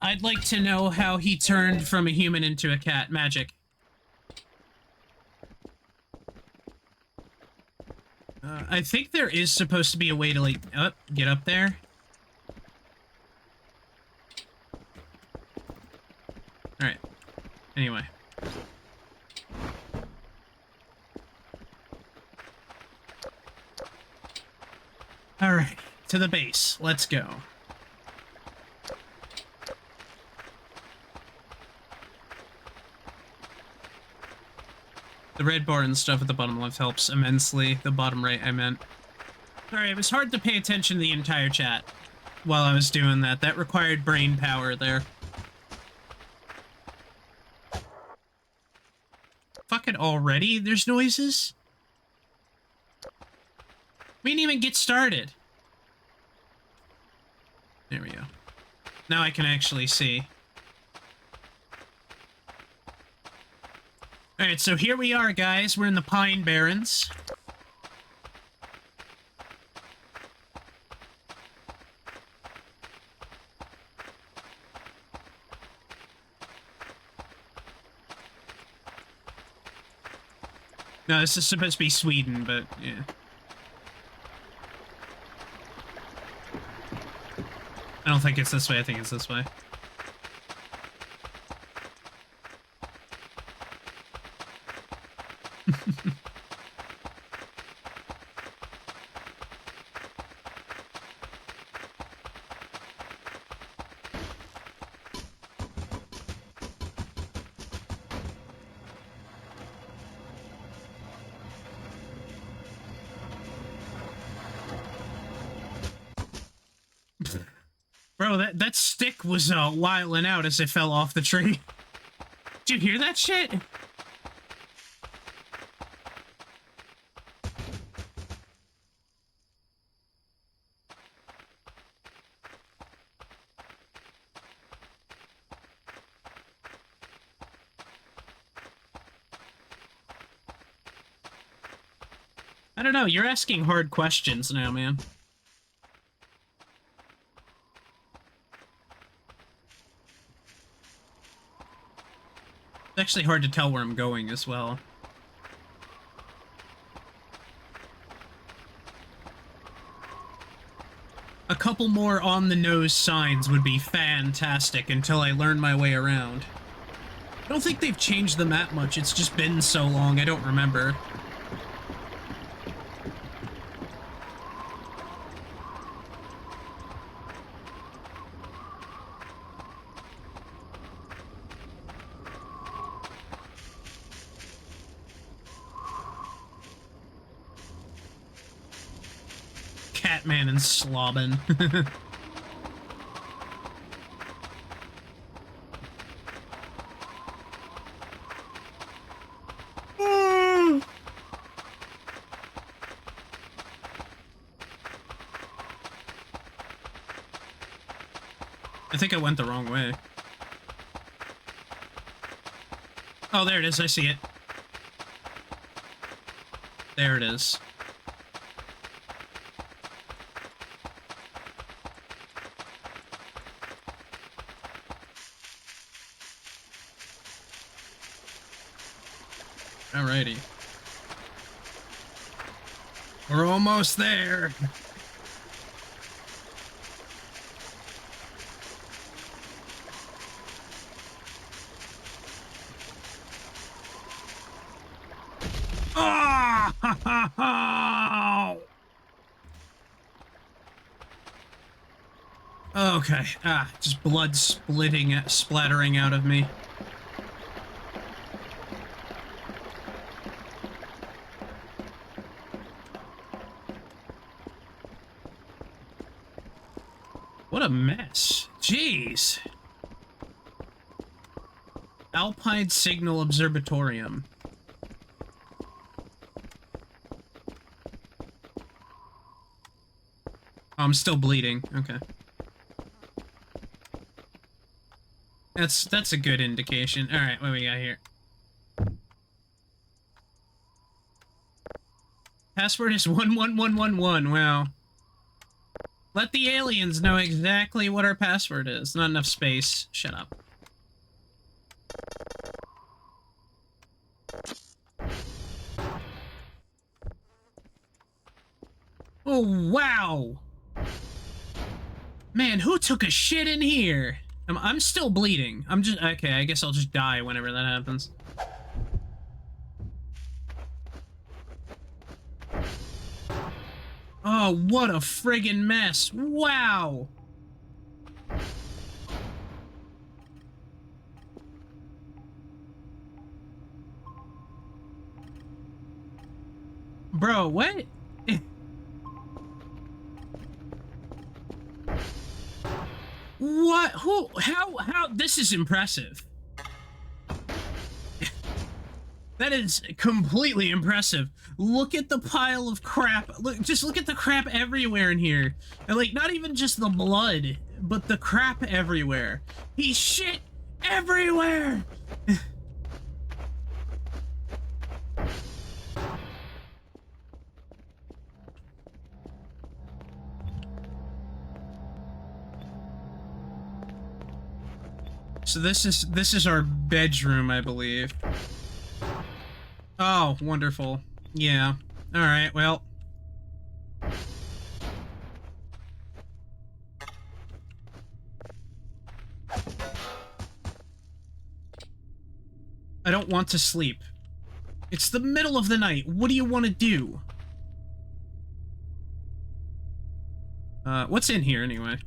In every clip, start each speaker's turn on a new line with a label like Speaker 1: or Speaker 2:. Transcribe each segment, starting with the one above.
Speaker 1: I'd like to know how he turned from a human into a cat. Magic. I think there is supposed to be a way to, like, get up there. Alright. Anyway. Alright. To the base. Let's go. The red bar and stuff at the bottom left helps immensely. The bottom right, I meant. Sorry, it was hard to pay attention to the entire chat while I was doing that. That required brain power there. Fuck it already? There's noises? We didn't even get started. There we go. Now I can actually see. Alright, so here we are, guys. We're in the Pine Barrens. No, this is supposed to be Sweden, but yeah. I don't think it's this way. I think it's this way. Bro, that stick was wiling out as it fell off the tree. Did you hear that shit? I don't know, you're asking hard questions now, man. It's actually hard to tell where I'm going as well. A couple more on-the-nose signs would be fantastic until I learn my way around. I don't think they've changed the map much, it's just been so long, I don't remember. Catman and Slobbin. I think I went the wrong way. Oh, there it is. I see it. There it is. Alrighty. We're almost there. Oh! Okay. Just blood splattering out of me. What a mess. Jeez. Alpine Signal Observatorium. Oh, I'm still bleeding. Okay. That's a good indication. Alright, what we got here? Password is 11111. Wow. Let the aliens know exactly what our password is. Not enough space. Shut up. Oh, wow! Man, who took a shit in here? I'm still bleeding. I'm just... Okay, I guess I'll just die whenever that happens. Oh, what a friggin' mess. Wow! Bro, what? What? Who? How? This is impressive. That is completely impressive. Look at the pile of crap. Just look at the crap everywhere in here. And, like, not even just the blood, but the crap everywhere. He shit everywhere! So this is our bedroom, I believe. Oh, wonderful. Yeah. Alright, well. I don't want to sleep. It's the middle of the night. What do you want to do? What's in here anyway?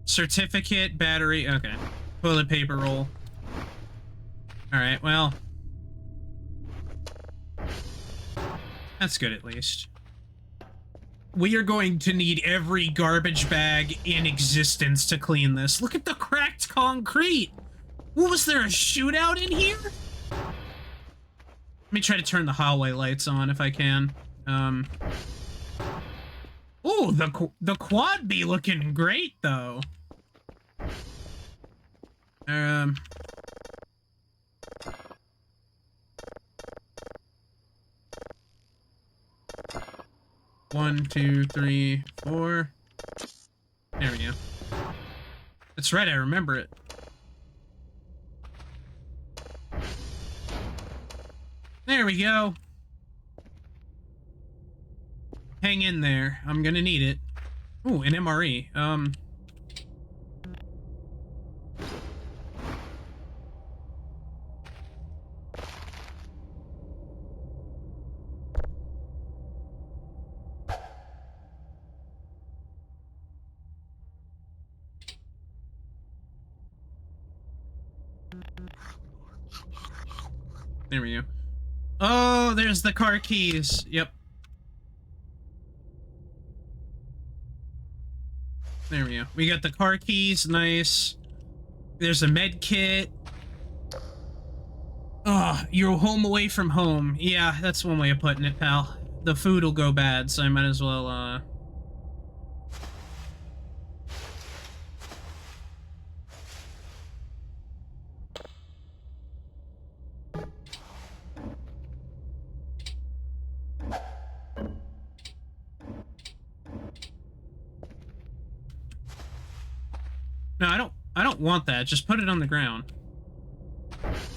Speaker 1: Certificate, battery, okay. Toilet paper roll. Alright, well. That's good at least. We are going to need every garbage bag in existence to clean this. Look at the cracked concrete! What, was there a shootout in here? Let me try to turn the hallway lights on if I can. Oh, the quad be looking great though. 1, 2, 3, 4. There we go. That's right, I remember it. There we go. Hang in there. I'm gonna need it. Ooh, an MRE. There we go. Oh, there's the car keys. Yep. There we go. We got the car keys. Nice. There's a med kit. Oh, you're home away from home. Yeah, that's one way of putting it, pal. The food will go bad, so I might as well, No, I don't want that. Just put it on the ground.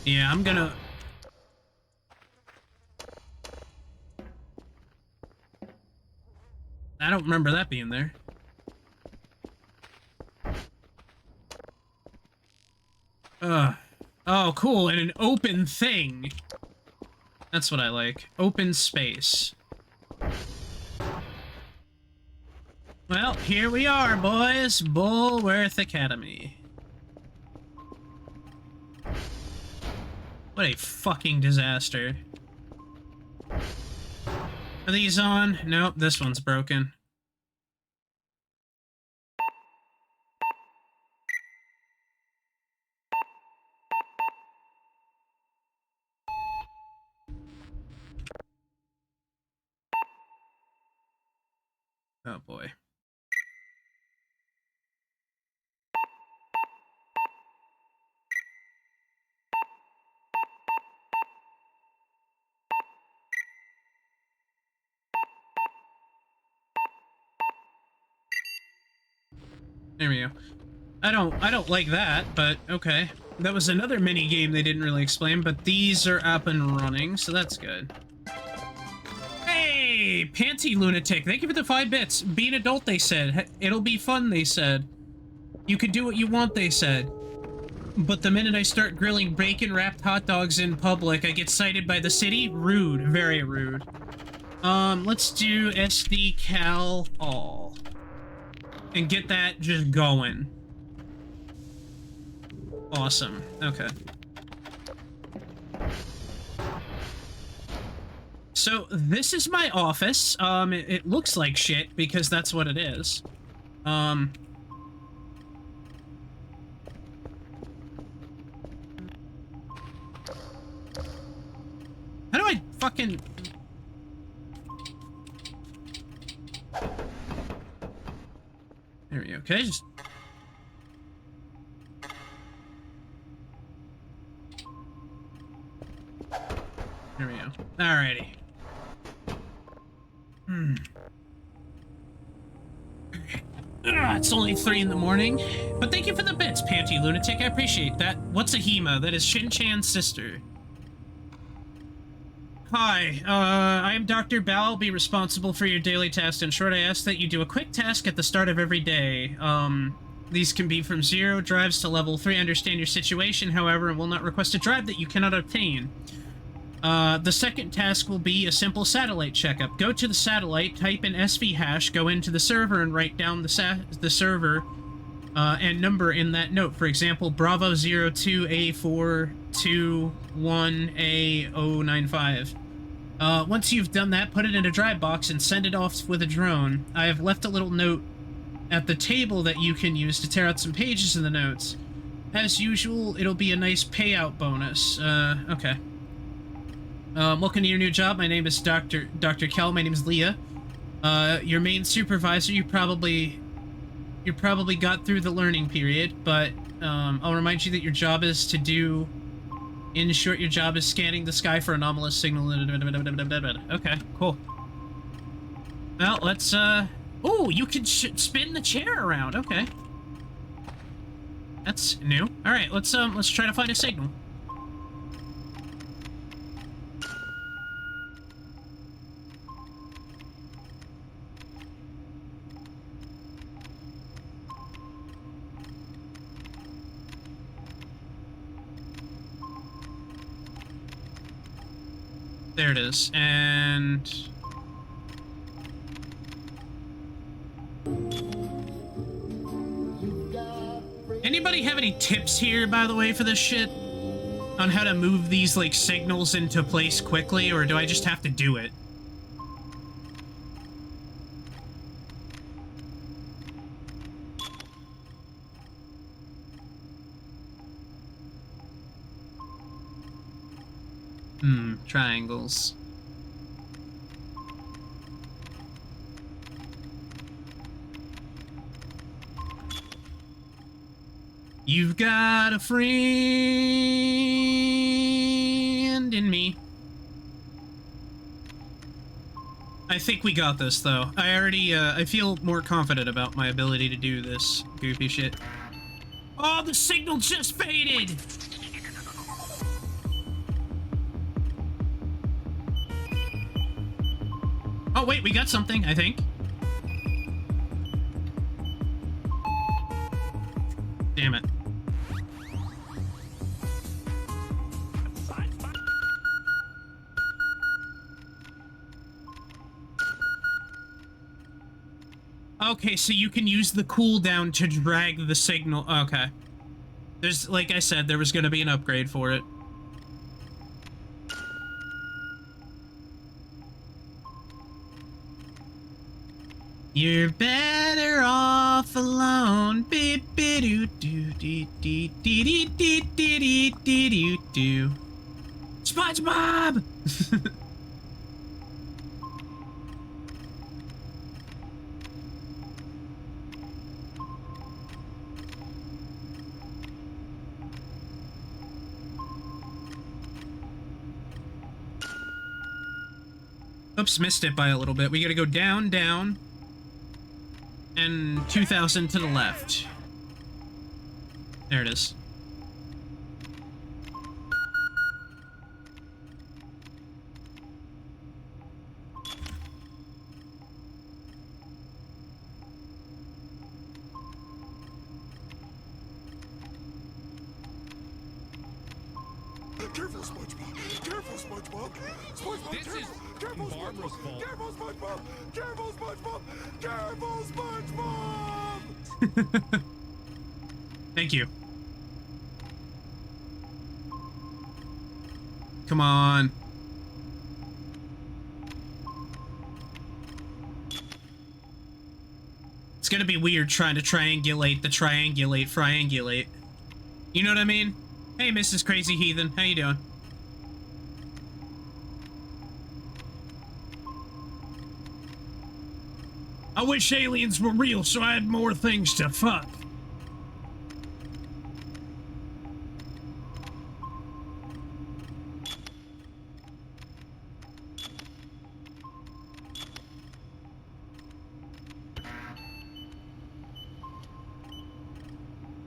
Speaker 1: Yeah, I'm gonna... I don't remember that being there. Oh, cool, and an open thing. That's what I like. Open space. Well, here we are, boys. Bullworth Academy. What a fucking disaster. Are these on? Nope, this one's broken. Oh boy. There we go. I don't like that, but okay. That was another mini game they didn't really explain, but these are up and running, so that's good. Hey, Panty Lunatic, thank you for the 5 bits. Be an adult, they said. It'll be fun, they said. You can do what you want, they said. But the minute I start grilling bacon-wrapped hot dogs in public, I get cited by the city? Rude. Very rude. Let's do SD Cal All. And get that just going. Awesome. Okay. So, this is my office. It looks like shit, because that's what it is. How do I fucking... There we go. Can I just... There we go. Alrighty. It's only 3 in the morning. But thank you for the bits, Panty Lunatic. I appreciate that. What's a Hema? That is Shin-chan's sister. Hi, I am Dr. Bao. I'll be responsible for your daily tasks. In short, I ask that you do a quick task at the start of every day. These can be from 0 drives to level 3. I understand your situation, however, and will not request a drive that you cannot obtain. The second task will be a simple satellite checkup. Go to the satellite, type in SV hash, go into the server, and write down the server and number in that note. For example, Bravo 02A421A095. Once you've done that, put it in a drive box and send it off with a drone. I have left a little note at the table that you can use to tear out some pages in the notes. As usual, it'll be a nice payout bonus. Okay. Welcome to your new job. My name is Dr. Kel. My name is Leah. Your main supervisor, you probably got through the learning period, but I'll remind you that your job is to do... In short, your job is scanning the sky for anomalous signal. Okay, cool. Well, let's, Oh, you can spin the chair around. Okay. That's new. Alright, let's try to find a signal. There it is, and... Anybody have any tips here, by the way, for this shit? On how to move these, like, signals into place quickly, or do I just have to do it? Triangles. You've got a friend in me. I think we got this, though. I feel more confident about my ability to do this goofy shit. Oh, the signal just faded! Oh, wait, we got something, I think. Damn it. Okay, so you can use the cooldown to drag the signal. Okay. There's, like I said, there was gonna be an upgrade for it. You're better off alone. Beep doo doo doo doo doo doo doo doo doo doo. SpongeBob! Oops, missed it by a little bit. We gotta go down, down. And 2,000 to the left. There it is.
Speaker 2: Careful, SpongeBob! Careful, SpongeBob! SpongeBob,
Speaker 3: This
Speaker 2: careful!
Speaker 3: is
Speaker 2: Careful,
Speaker 3: Barbara's
Speaker 2: SpongeBob!
Speaker 3: fault.
Speaker 2: Careful, SpongeBob! Careful, SpongeBob! Careful, SpongeBob!
Speaker 1: Thank you. Come on. It's gonna be weird trying to triangulate the triangulate. You know what I mean? Hey, Mrs. Crazy Heathen, how you doing? I wish aliens were real so I had more things to fuck.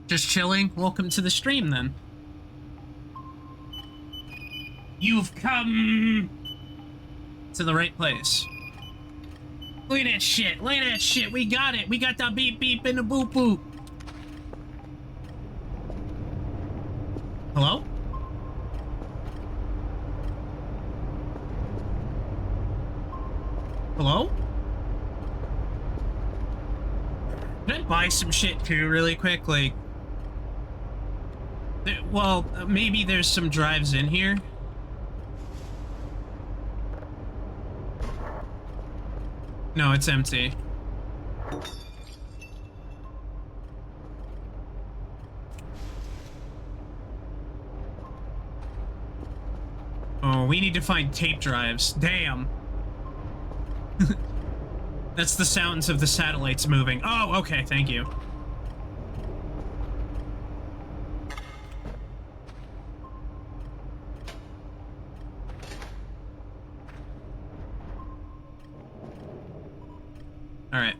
Speaker 1: Just chilling? Welcome to the stream, then. You've come to the right place. Look at that shit. Look at that shit. We got it. We got the beep beep and the boop boop. Hello? Hello? Can I buy some shit too really quick? Like, well, maybe there's some drives in here. No, it's empty. Oh, we need to find tape drives. Damn. That's the sounds of the satellites moving. Oh, okay, thank you. All right.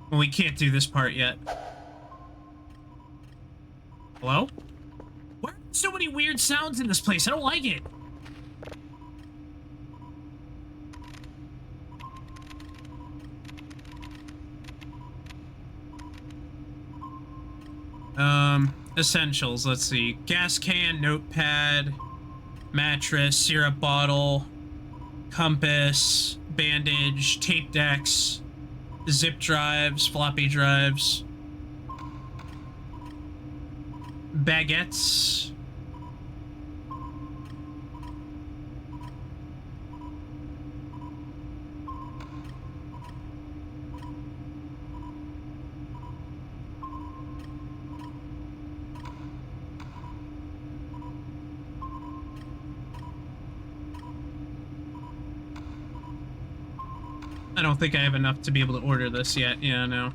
Speaker 1: Well, we can't do this part yet. Hello? Why are there so many weird sounds in this place? I don't like it. Essentials, let's see. Gas can, notepad, mattress, syrup bottle, compass, bandage, tape decks, zip drives, floppy drives, baguettes. I don't think I have enough to be able to order this yet. Yeah, no.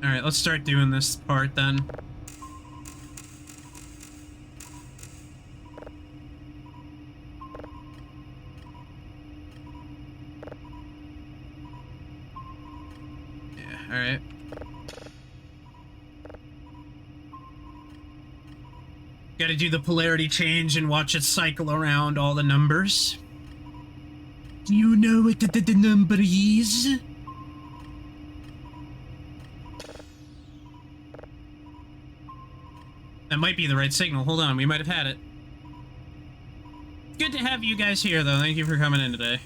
Speaker 1: Alright, let's start doing this part then. Yeah, alright. Gotta do the polarity change and watch it cycle around all the numbers. Do you know what the number is? That might be the right signal. Hold on, we might have had it. Good to have you guys here, though. Thank you for coming in today.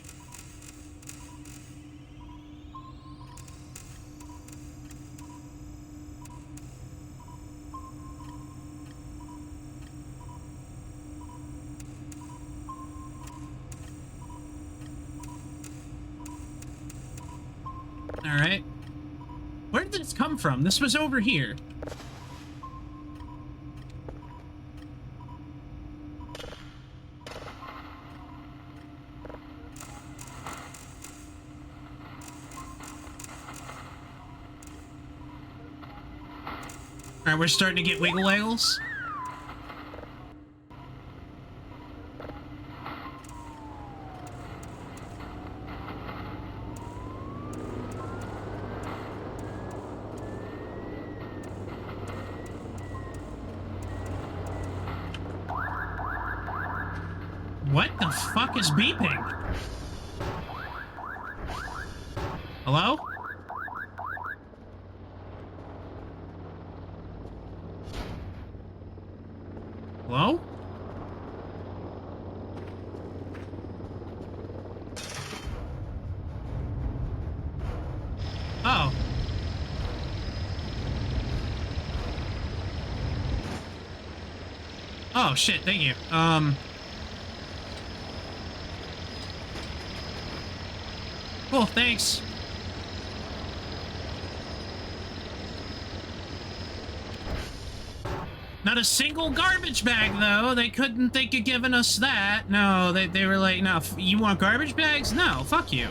Speaker 1: Alright. Where did this come from? This was over here. Alright, we're starting to get wiggle waggles. What the fuck is beeping? Hello? Hello? Oh. Oh, shit, thank you. Cool, thanks. Not a single garbage bag, though. They couldn't think of giving us that. No, they were like, no, you want garbage bags? No, fuck you.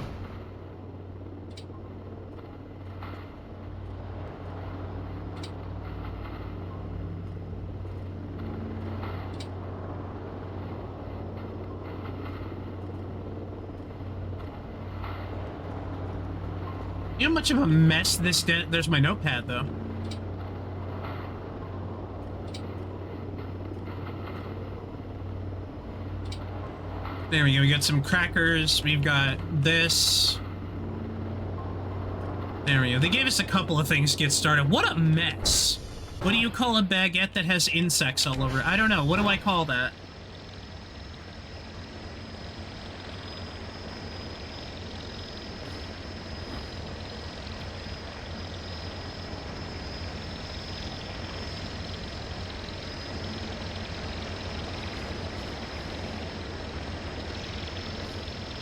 Speaker 1: You know how much of a mess this did? There's my notepad, though. There we go. We got some crackers. We've got this. There we go. They gave us a couple of things to get started. What a mess. What do you call a baguette that has insects all over it? I don't know. What do I call that?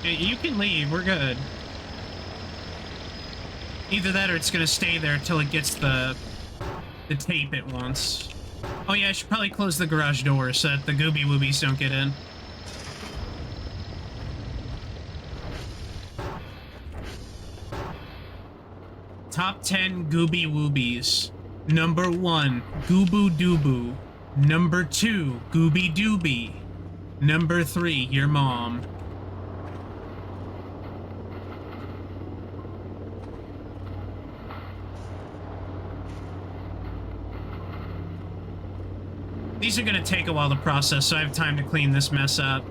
Speaker 1: You can leave, we're good. Either that or it's gonna stay there till it gets the tape it wants. Oh yeah, I should probably close the garage door so that the Gooby Woobies don't get in. Top 10 Gooby Woobies. Number 1, Gooboo Dooboo. Number 2, Gooby Dooby. Number 3, your mom. These are gonna take a while to process, so I have time to clean this mess up.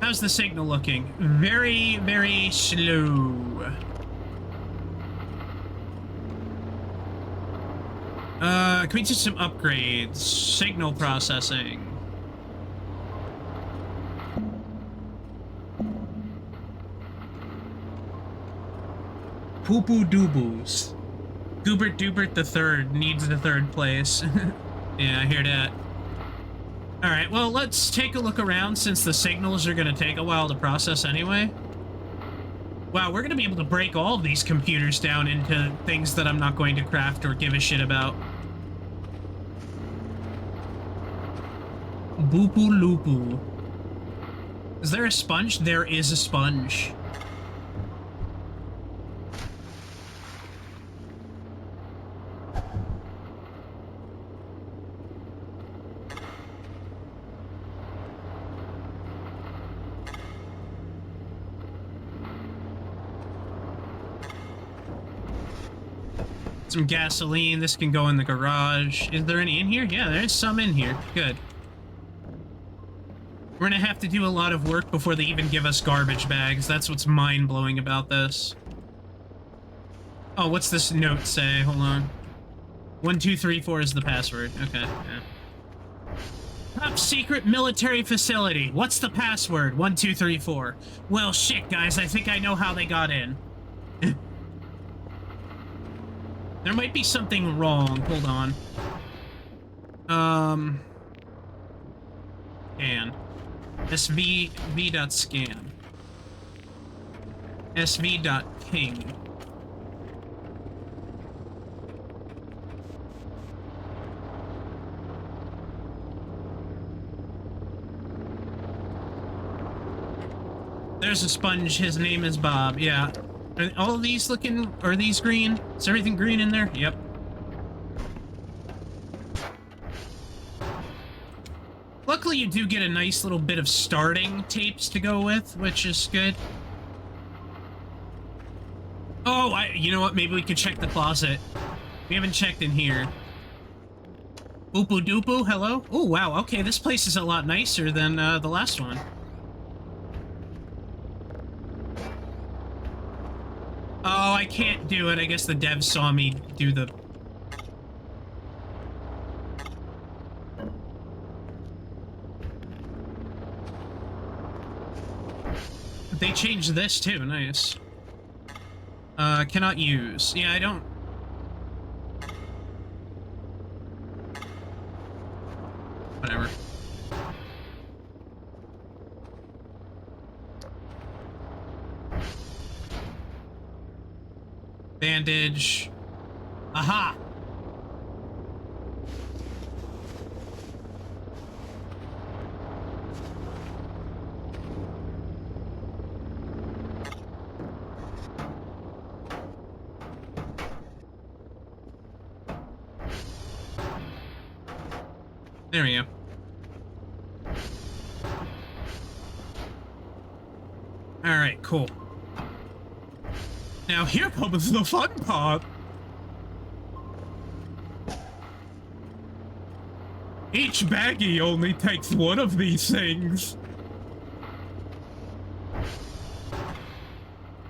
Speaker 1: How's the signal looking? Very, very slow. Can we do some upgrades? Signal processing. Poo-poo doo-boos. Goobert Doobert the third needs the third place. Yeah, I hear that. Alright, well, let's take a look around since the signals are gonna take a while to process anyway. Wow, we're gonna be able to break all of these computers down into things that I'm not going to craft or give a shit about. Boopoo loopoo. Is there a sponge? There is a sponge. Some gasoline. This can go in the garage. Is there any in here? Yeah, there's some in here. Good. We're gonna have to do a lot of work before they even give us garbage bags. That's what's mind-blowing about this. Oh, what's this note say? Hold on. 1234 is the password. Okay. Yeah. Top secret military facility. What's the password? 1234. Well, shit, guys. I think I know how they got in. There might be something wrong. Hold on. Scan. SV.scan. SV.ping. There's a sponge. His name is Bob. Yeah. Are all of these looking... Are these green? Is everything green in there? Yep. Luckily, you do get a nice little bit of starting tapes to go with, which is good. Oh, you know what? Maybe we could check the closet. We haven't checked in here. Boopoo doopoo, hello? Oh, wow, okay, this place is a lot nicer than the last one. Oh, I can't do it. I guess the devs saw me do the... They changed this too, nice. Cannot use. Yeah, I don't... Whatever. Bandage. Aha! There we go. Alright, cool. Now here comes the fun part. Each baggie only takes one of these things.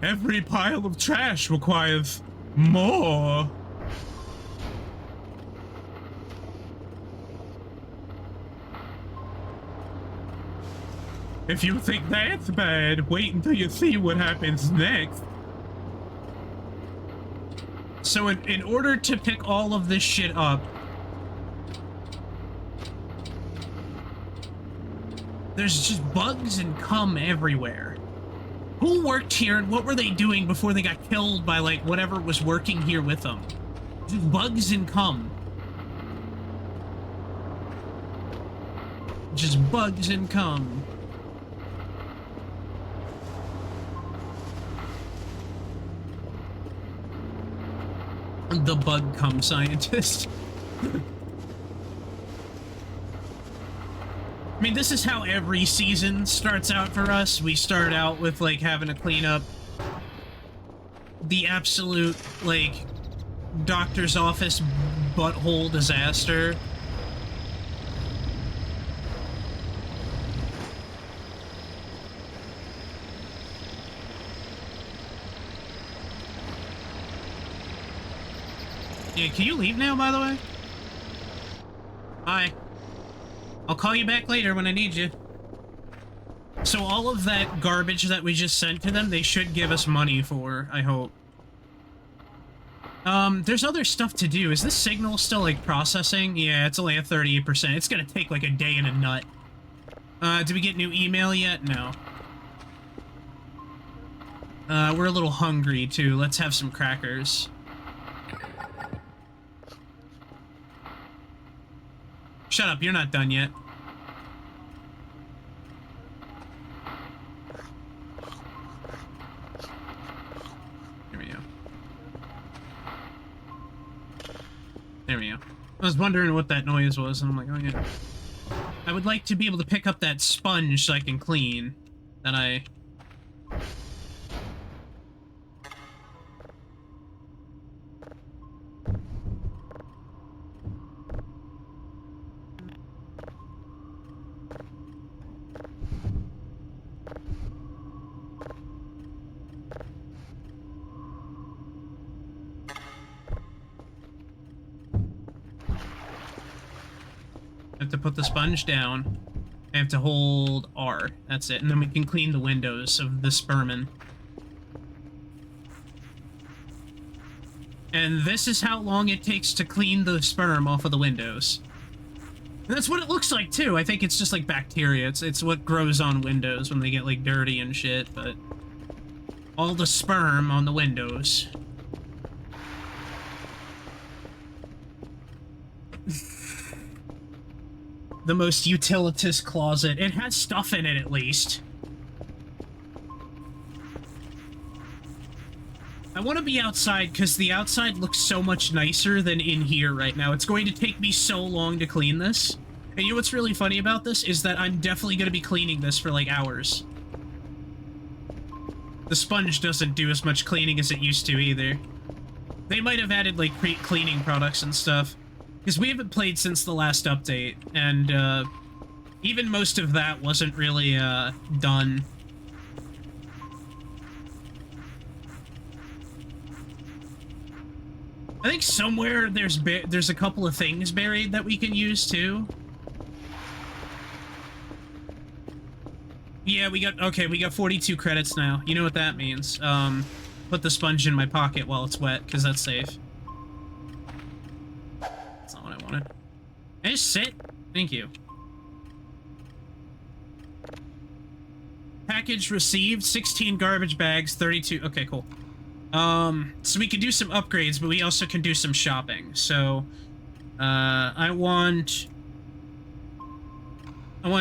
Speaker 1: Every pile of trash requires more. If you think that's bad, wait until you see what happens next. So in order to pick all of this shit up, there's just bugs and cum everywhere. Who worked here and what were they doing before they got killed by, like, whatever was working here with them? Just bugs and cum. Just bugs and cum. The bug cum scientist. I mean, this is how every season starts out for us. We start out with, like, having to clean up the absolute, like, doctor's office butthole disaster. Yeah, can you leave now, by the way? Bye. I'll call you back later when I need you. So all of that garbage that we just sent to them, they should give us money for, I hope. There's other stuff to do. Is this signal still, like, processing? Yeah, it's only at 38%. It's gonna take, like, a day and a nut. Did we get new email yet? No. We're a little hungry, too. Let's have some crackers. Shut up, you're not done yet. There we go. There we go. I was wondering what that noise was, and I'm like, oh yeah. I would like to be able to pick up that sponge so I can clean. That I... I have to put the sponge down. I have to hold R. That's it. And then we can clean the windows of the spermin. And this is how long it takes to clean the sperm off of the windows. And that's what it looks like, too. I think it's just like bacteria. It's what grows on windows when they get, like, dirty and shit, but... all the sperm on the windows. The most utilitous closet. It has stuff in it, at least. I want to be outside, because the outside looks so much nicer than in here right now. It's going to take me so long to clean this. And you know what's really funny about this? Is that I'm definitely going to be cleaning this for, like, hours. The sponge doesn't do as much cleaning as it used to, either. They might have added, like, cleaning products and stuff. Because we haven't played since the last update, and even most of that wasn't really done. I think somewhere there's a couple of things buried that we can use too. Yeah, we got 42 credits now. You know what that means. Put the sponge in my pocket while it's wet, because that's safe. That's not what I wanted. Can I just sit? Thank you. Package received, 16 garbage bags, 32... Okay, cool. So we can do some upgrades, but we also can do some shopping. So, I want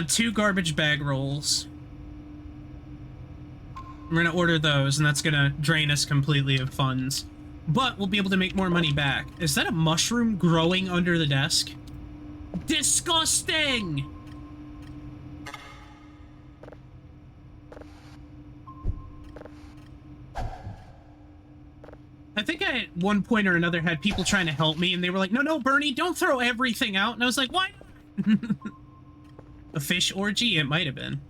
Speaker 1: 2 garbage bag rolls. We're gonna order those, and that's gonna drain us completely of funds. But we'll be able to make more money back. Is that a mushroom growing under the desk? Disgusting! I think I, at one point or another, had people trying to help me, and they were like, no, Bernie, don't throw everything out. And I was like, why? A fish orgy? It might have been.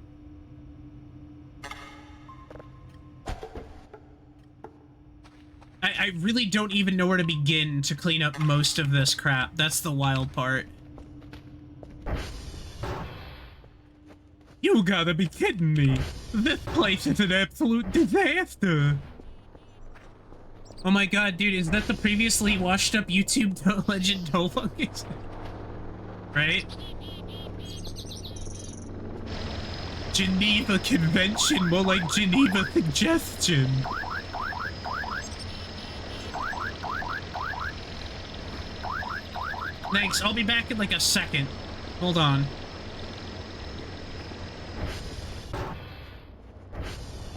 Speaker 1: I really don't even know where to begin to clean up most of this crap. That's the wild part. You gotta be kidding me. This place is an absolute disaster. Oh my god, dude, is that the previously washed up YouTube legend Tofungus? Right? Geneva Convention, more like Geneva Suggestion. Thanks, I'll be back in like a second. Hold on.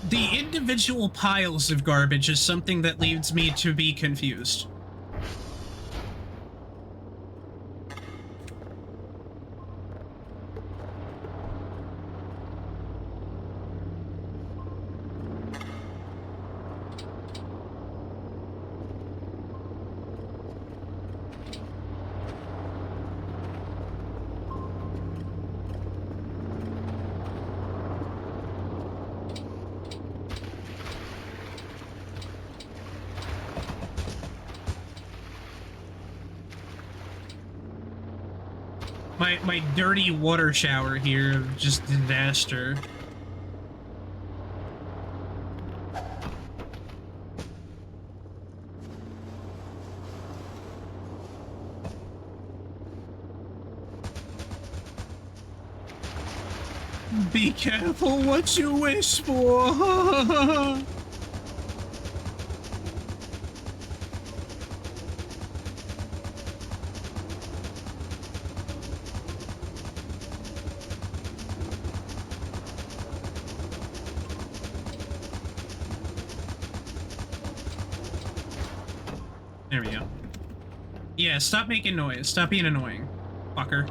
Speaker 1: The individual piles of garbage is something that leads me to be confused. My dirty water shower here of just disaster. Be careful what you wish for. There we go. Yeah, stop making noise. Stop being annoying, fucker.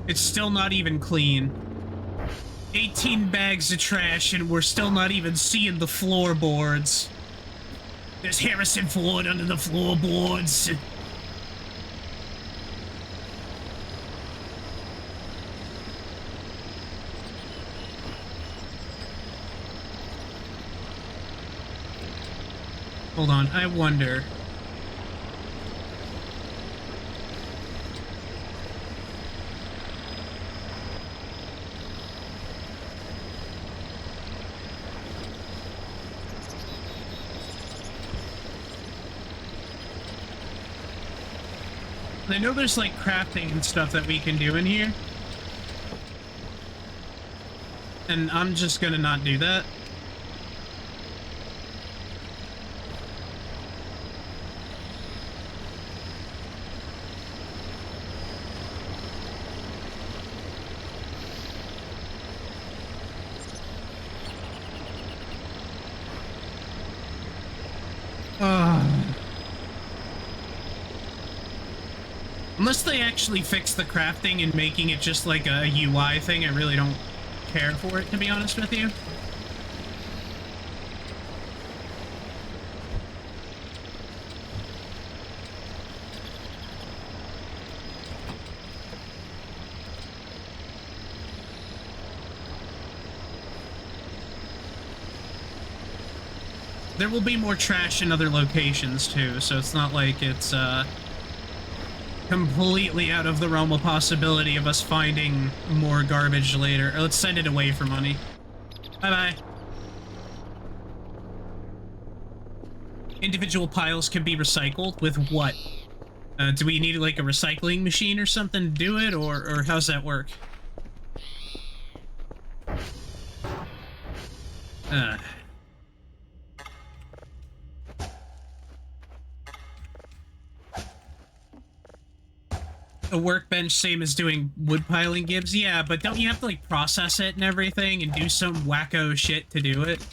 Speaker 1: It's still not even clean. 18 bags of trash and we're still not even seeing the floorboards. There's Harrison Ford under the floorboards. Hold on, I wonder. I know there's like crafting and stuff that we can do in here. And I'm just gonna not do that. Unless they actually fix the crafting and making it just like a UI thing, I really don't care for it, to be honest with you. There will be more trash in other locations, too, so it's not like it's, completely out of the realm of possibility of us finding more garbage later. Let's send it away for money. Bye-bye. Individual piles can be recycled with what? Do we need, like, a recycling machine or something to do it, or how's that work? A workbench, same as doing wood piling gives? Yeah, but don't you have to, like, process it and everything and do some wacko shit to do it?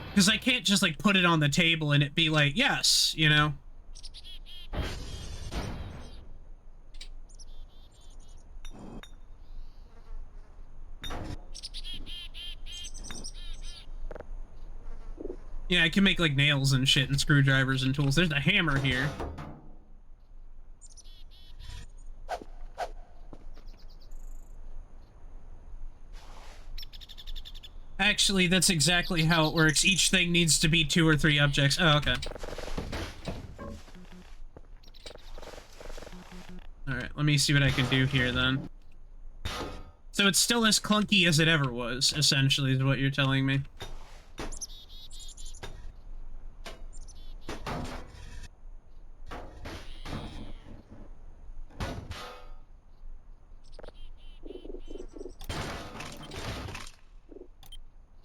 Speaker 1: Because I can't just, like, put it on the table and it be like, yes, you know? Yeah, I can make, like, nails and shit and screwdrivers and tools. There's a hammer here. Actually, that's exactly how it works. Each thing needs to be 2 or 3 objects. Oh, okay. Alright, let me see what I can do here, then. So it's still as clunky as it ever was, essentially, is what you're telling me.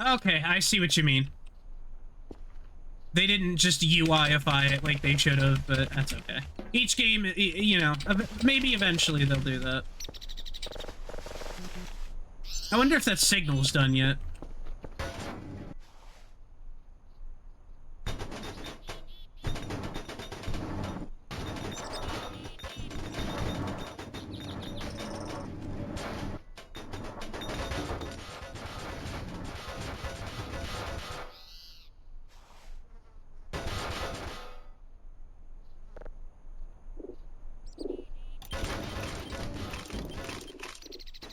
Speaker 1: Okay, I see what you mean. They didn't just UIify it like they should have, but that's okay. Each game, you know, maybe eventually they'll do that. I wonder if that signal's done yet.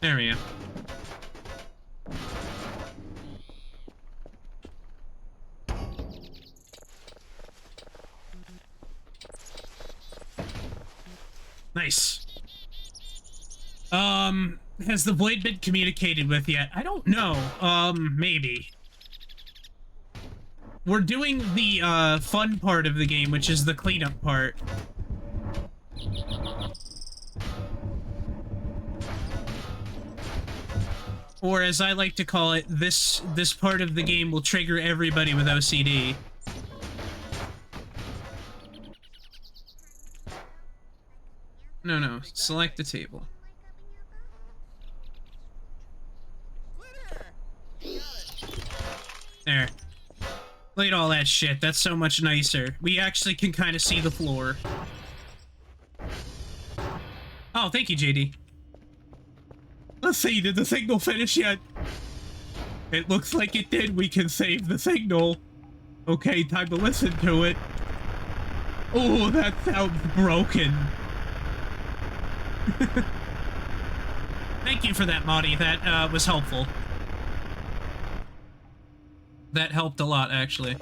Speaker 1: There we go. Nice. Has the Void been communicated with yet? I don't know. Maybe. We're doing the, fun part of the game, which is the cleanup part. Or, as I like to call it, this part of the game will trigger everybody with OCD. No, select the table. There. Look at all that shit, that's so much nicer. We actually can kind of see the floor. Oh, thank you, JD. Let's see, did the signal finish yet? It looks like it did. We can save the signal. Okay, time to listen to it. Oh, that sounds broken. Thank you for that, Monty. That, was helpful. That helped a lot, actually.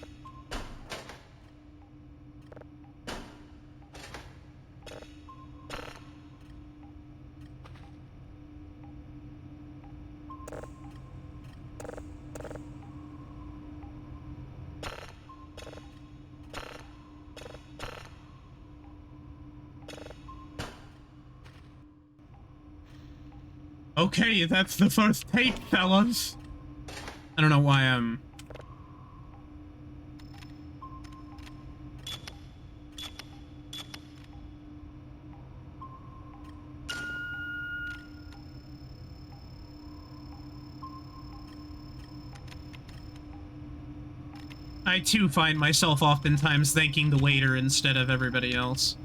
Speaker 1: Okay, that's the first tape, fellas. I don't know why I'm... I too find myself oftentimes thanking the waiter instead of everybody else.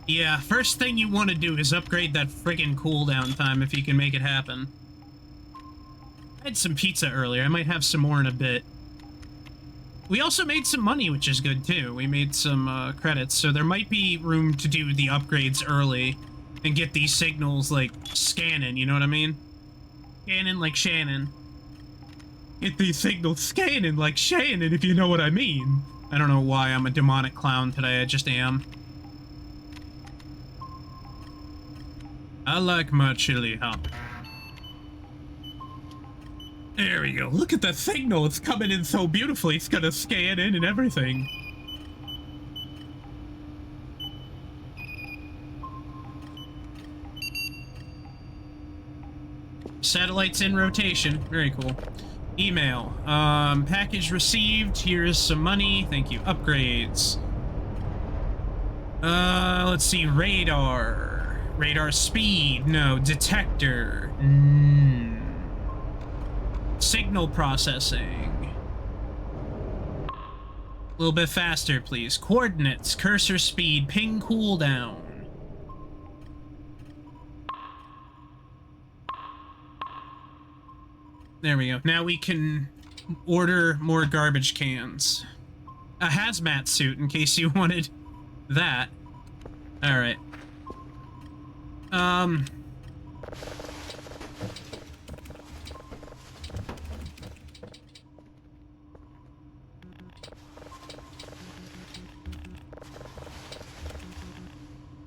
Speaker 1: Yeah, first thing you want to do is upgrade that friggin' cooldown time if you can make it happen. I had some pizza earlier. I might have some more in a bit. We also made some money, which is good, too. We made some credits, so there might be room to do the upgrades early and get these signals, like, scanning, you know what I mean? Scanning like Shannon. Get these signals scanning like Shannon, if you know what I mean. I don't know why I'm a demonic clown today, I just am. I like my chili hot. There we go. Look at the signal. It's coming in so beautifully. It's gonna scan in and everything. Satellites in rotation. Very cool. Email. Package received. Here's some money. Thank you. Upgrades. Let's see. Radar. Radar speed. No. Detector. Signal processing. A little bit faster, please. Coordinates. Cursor speed. Ping cooldown. There we go. Now we can order more garbage cans. A hazmat suit, in case you wanted that. Alright.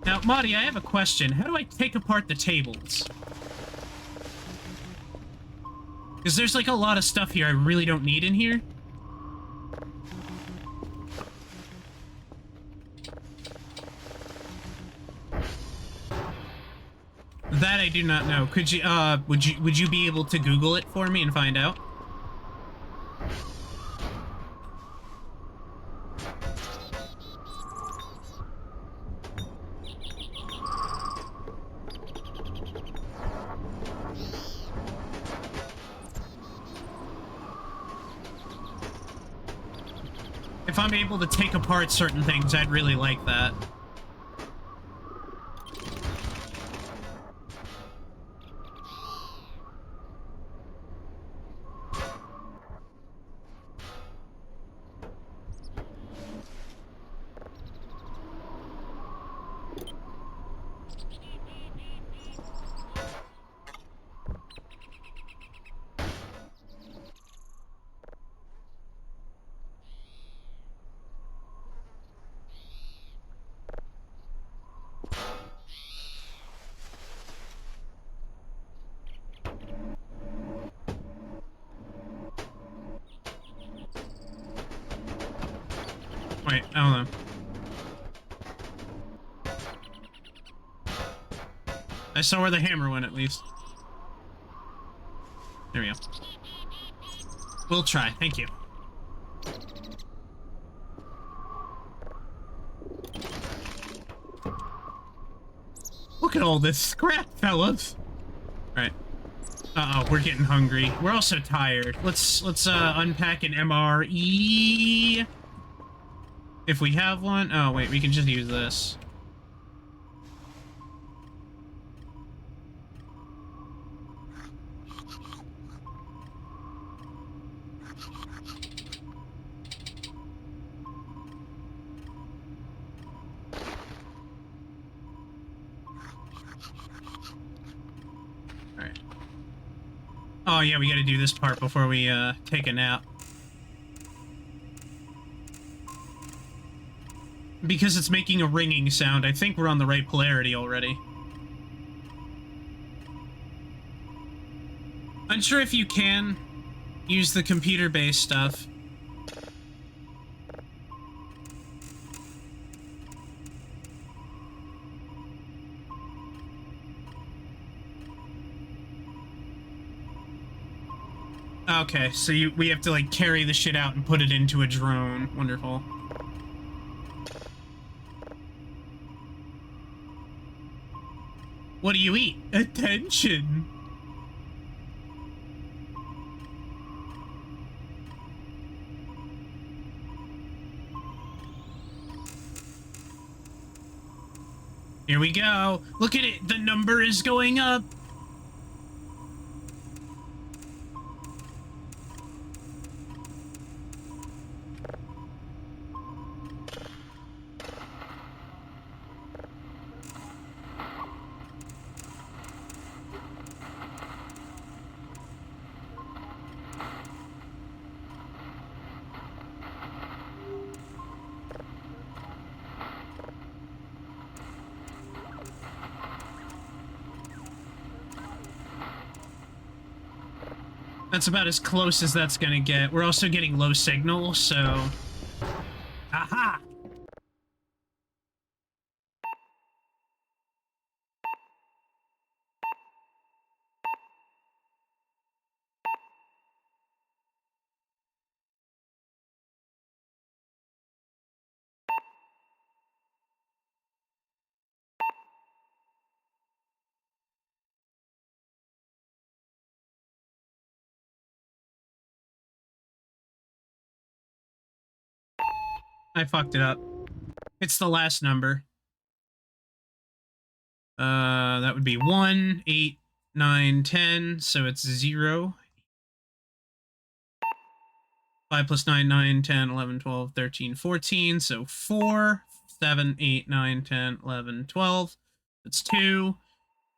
Speaker 1: Now, Marty, I have a question. How do I take apart the tables? Because there's, like, a lot of stuff here I really don't need in here. That I do not know. Could you, would you be able to Google it for me and find out? If I'm able to take apart certain things, I'd really like that. Wait, hold on. I saw where the hammer went, at least. There we go. We'll try. Thank you. Look at all this scrap, fellas. All right. Uh-oh, we're getting hungry. We're also tired. Let's unpack an MRE. If we have one. Oh, wait, we can just use this. Alright. Oh, yeah, we gotta do this part before we, take a nap. Because it's making a ringing sound, I think we're on the right polarity already. Unsure if you can use the computer-based stuff. Okay, so we have to, like, carry the shit out and put it into a drone. Wonderful. What do you eat? Attention! Here we go. Look at it. The number is going up. That's about as close as that's gonna get. We're also getting low signal, so... Aha! I fucked it up. It's the last number. That would be 1, 8, 9, 10, so it's 0. 5 plus 9, 9, 10, 11, 12, 13, 14, so 4, 7, 8, 9, 10, 11, 12. That's 2.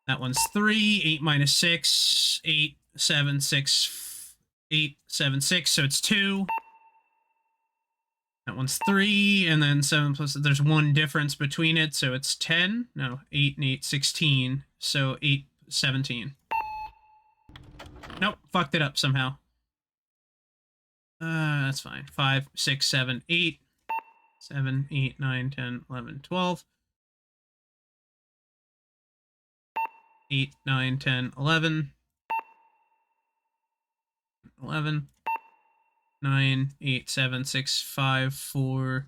Speaker 1: That one's 3. 8 minus 6, 8, 7, 6, 8, 7, 6, so it's 2. That one's 3, and then 7 plus... There's 1 difference between it, so it's 10. No, 8 and 8, 16. So 8, 17. Nope, fucked it up somehow. That's fine. 5, 6, 7, 8. 7, 8, 9, 10, 11, 12. 8, 9, 10, 11. 11. 9, 8, 7, 6, 5, 4.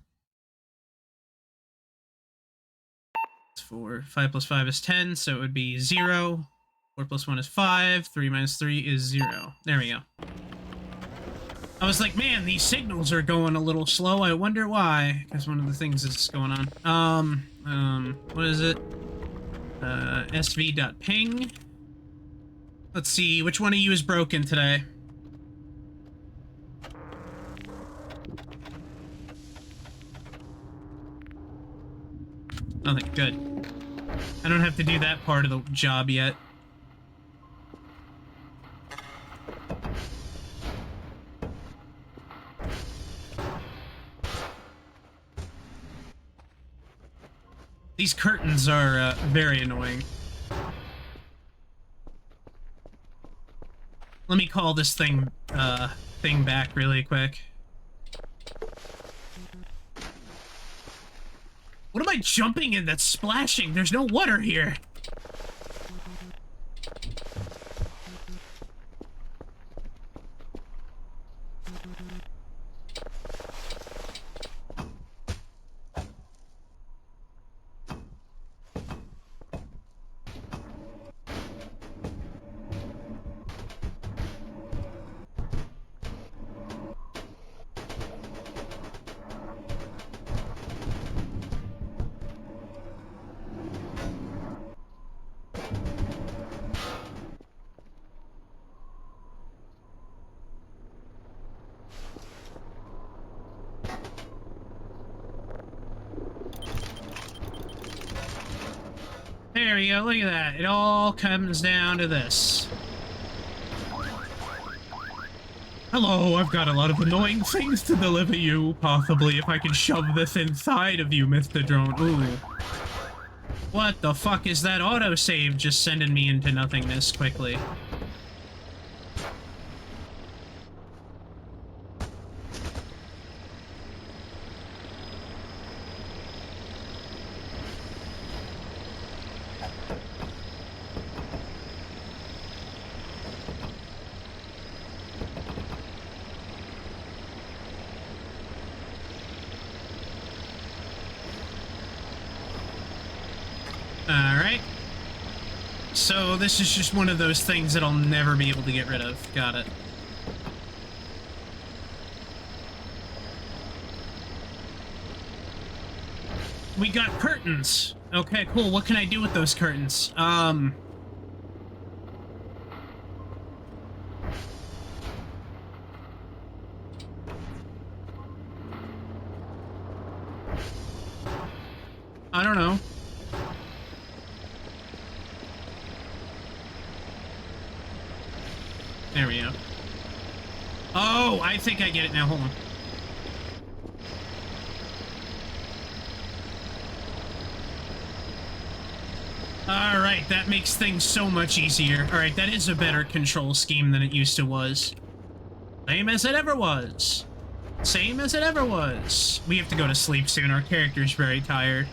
Speaker 1: It's 4. 5 plus 5 is 10, so it would be 0. 4 plus 1 is 5. 3 minus 3 is 0. There we go. I was like, man, these signals are going a little slow. I wonder why. Because one of the things is going on. What is it? SV.ping. Let's see, which one of you is broken today? Nothing. Good. I don't have to do that part of the job yet. These curtains are very annoying. Let me call this thing back really quick. What am I jumping in that's splashing? There's no water here. There we go, look at that. It all comes down to this. Hello, I've got a lot of annoying things to deliver you. Possibly if I can shove this inside of you, Mr. Drone. Ooh. What the fuck is that autosave just sending me into nothingness quickly? Alright. So this is just one of those things that I'll never be able to get rid of. Got it. We got curtains. Okay, cool. What can I do with those curtains? I don't know. There we go. Oh, I think I get it now. Hold on. Alright, that makes things so much easier. Alright, that is a better control scheme than it used to was. Same as it ever was. Same as it ever was. We have to go to sleep soon. Our character's very tired.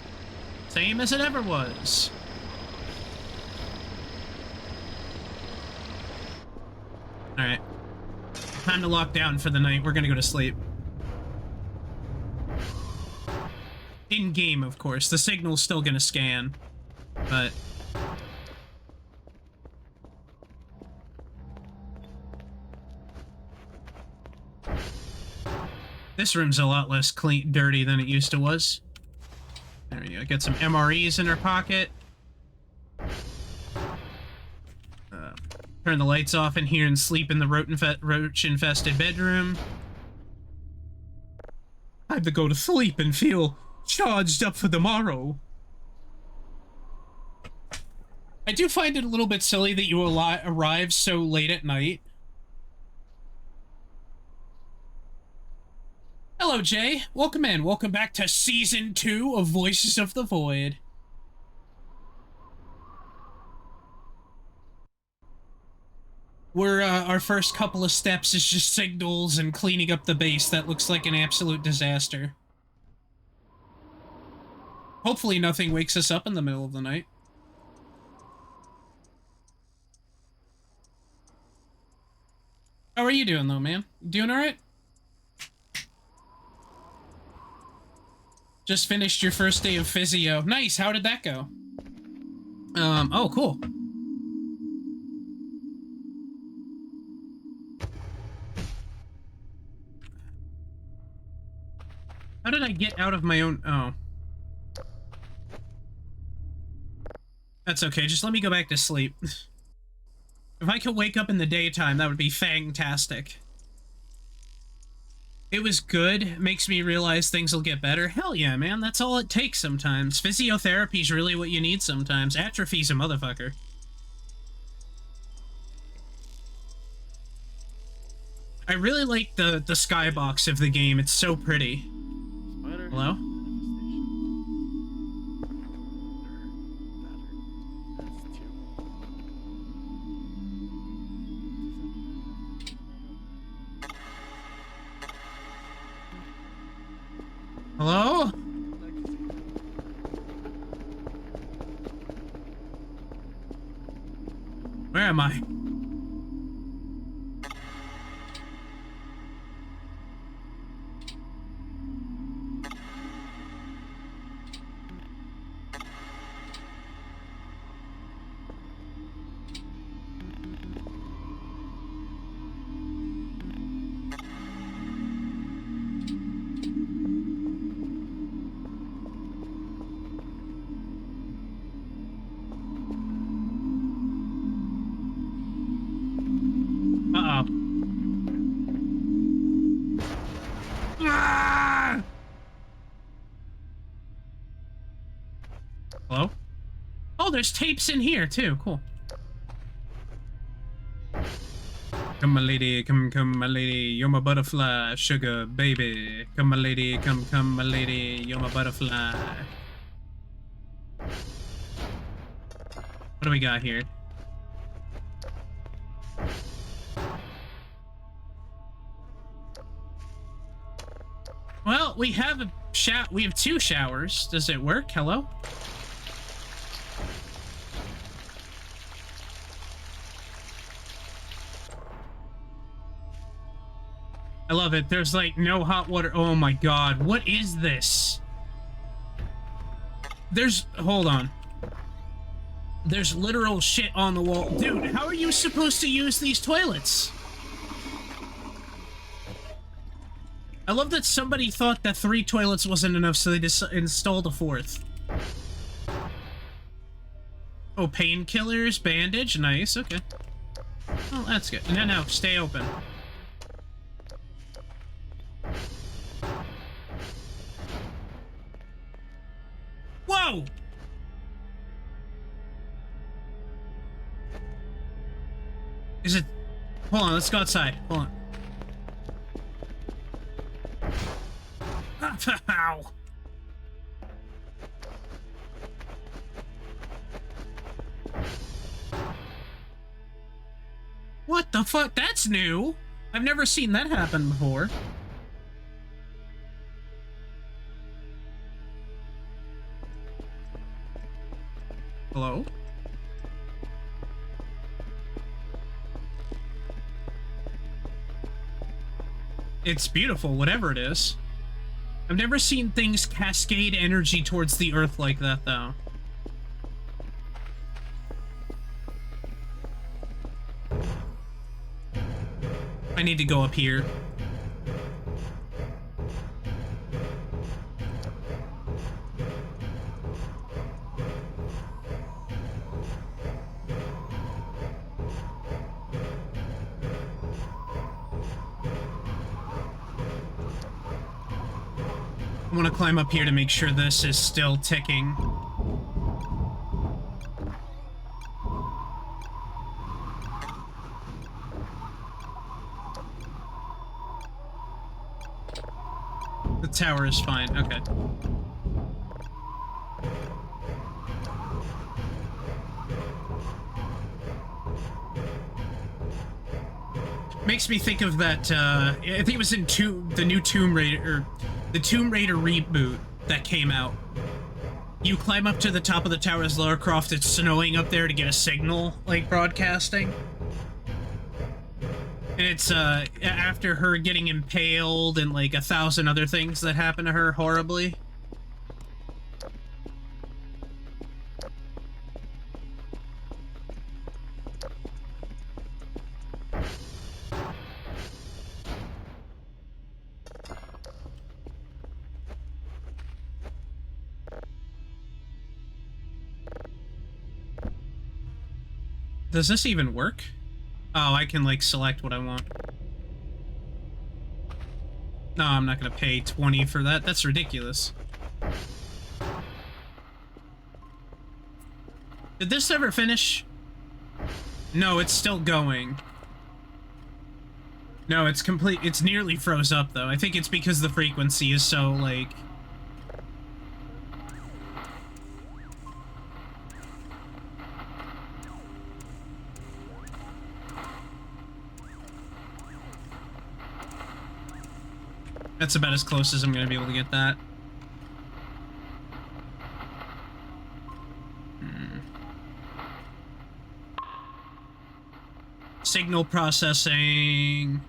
Speaker 1: Same as it ever was. Alright. Time to lock down for the night. We're gonna go to sleep. In-game, of course. The signal's still gonna scan. But... this room's a lot less clean, dirty than it used to was. There we go. Get some MREs in our pocket. Turn the lights off in here and sleep in the roach-infested bedroom. Time to go to sleep and feel charged up for tomorrow. I do find it a little bit silly that you arrive so late at night. Hello, Jay. Welcome in. Welcome back to Season 2 of Voices of the Void. We're, our first couple of steps is just signals and cleaning up the base. That looks like an absolute disaster. Hopefully nothing wakes us up in the middle of the night. How are you doing, though, man? You doing alright? Just finished your first day of physio. Nice, how did that go? Oh, cool. How did I get out of my own... oh. That's okay, just let me go back to sleep. If I could wake up in the daytime, that would be fantastic. It was good. Makes me realize things will get better. Hell yeah, man. That's all it takes sometimes. Physiotherapy's really what you need sometimes. Atrophy's a motherfucker. I really like the skybox of the game. It's so pretty. Hello? Hello? Where am I? Uh-oh. Ah! Hello? Oh, there's tapes in here, too. Cool. Come, my lady. Come, my lady. You're my butterfly, sugar baby. Come, my lady. Come, my lady. You're my butterfly. What do we got here? Well, we have a we have 2 showers. Does it work? Hello? I love it. There's like no hot water. Oh my god. What is this? Hold on. There's literal shit on the wall. Dude, how are you supposed to use these toilets? I love that somebody thought that 3 toilets wasn't enough, so they just installed a 4th. Oh, painkillers, bandage, nice, okay. Oh, that's good. No, stay open. Whoa! Is it... Hold on, let's go outside. Hold on. Ow! What the fuck? That's new! I've never seen that happen before. Hello? It's beautiful, whatever it is. I've never seen things cascade energy towards the earth like that, though. I need to go up here. I want to climb up here to make sure this is still ticking. The tower is fine, okay. Makes me think of that, I think it was in the new Tomb Raider, or the Tomb Raider reboot that came out. You climb up to the top of the tower as Lara Croft, it's snowing up there to get a signal, like, broadcasting. And it's, after her getting impaled and, like, 1,000 other things that happen to her horribly. Does this even work? Oh, I can, like, select what I want. No, I'm not gonna pay 20 for that. That's ridiculous. Did this ever finish? No, it's still going. No, it's complete. It's nearly froze up, though. I think it's because the frequency is so, like... That's about as close as I'm going to be able to get that. Signal processing.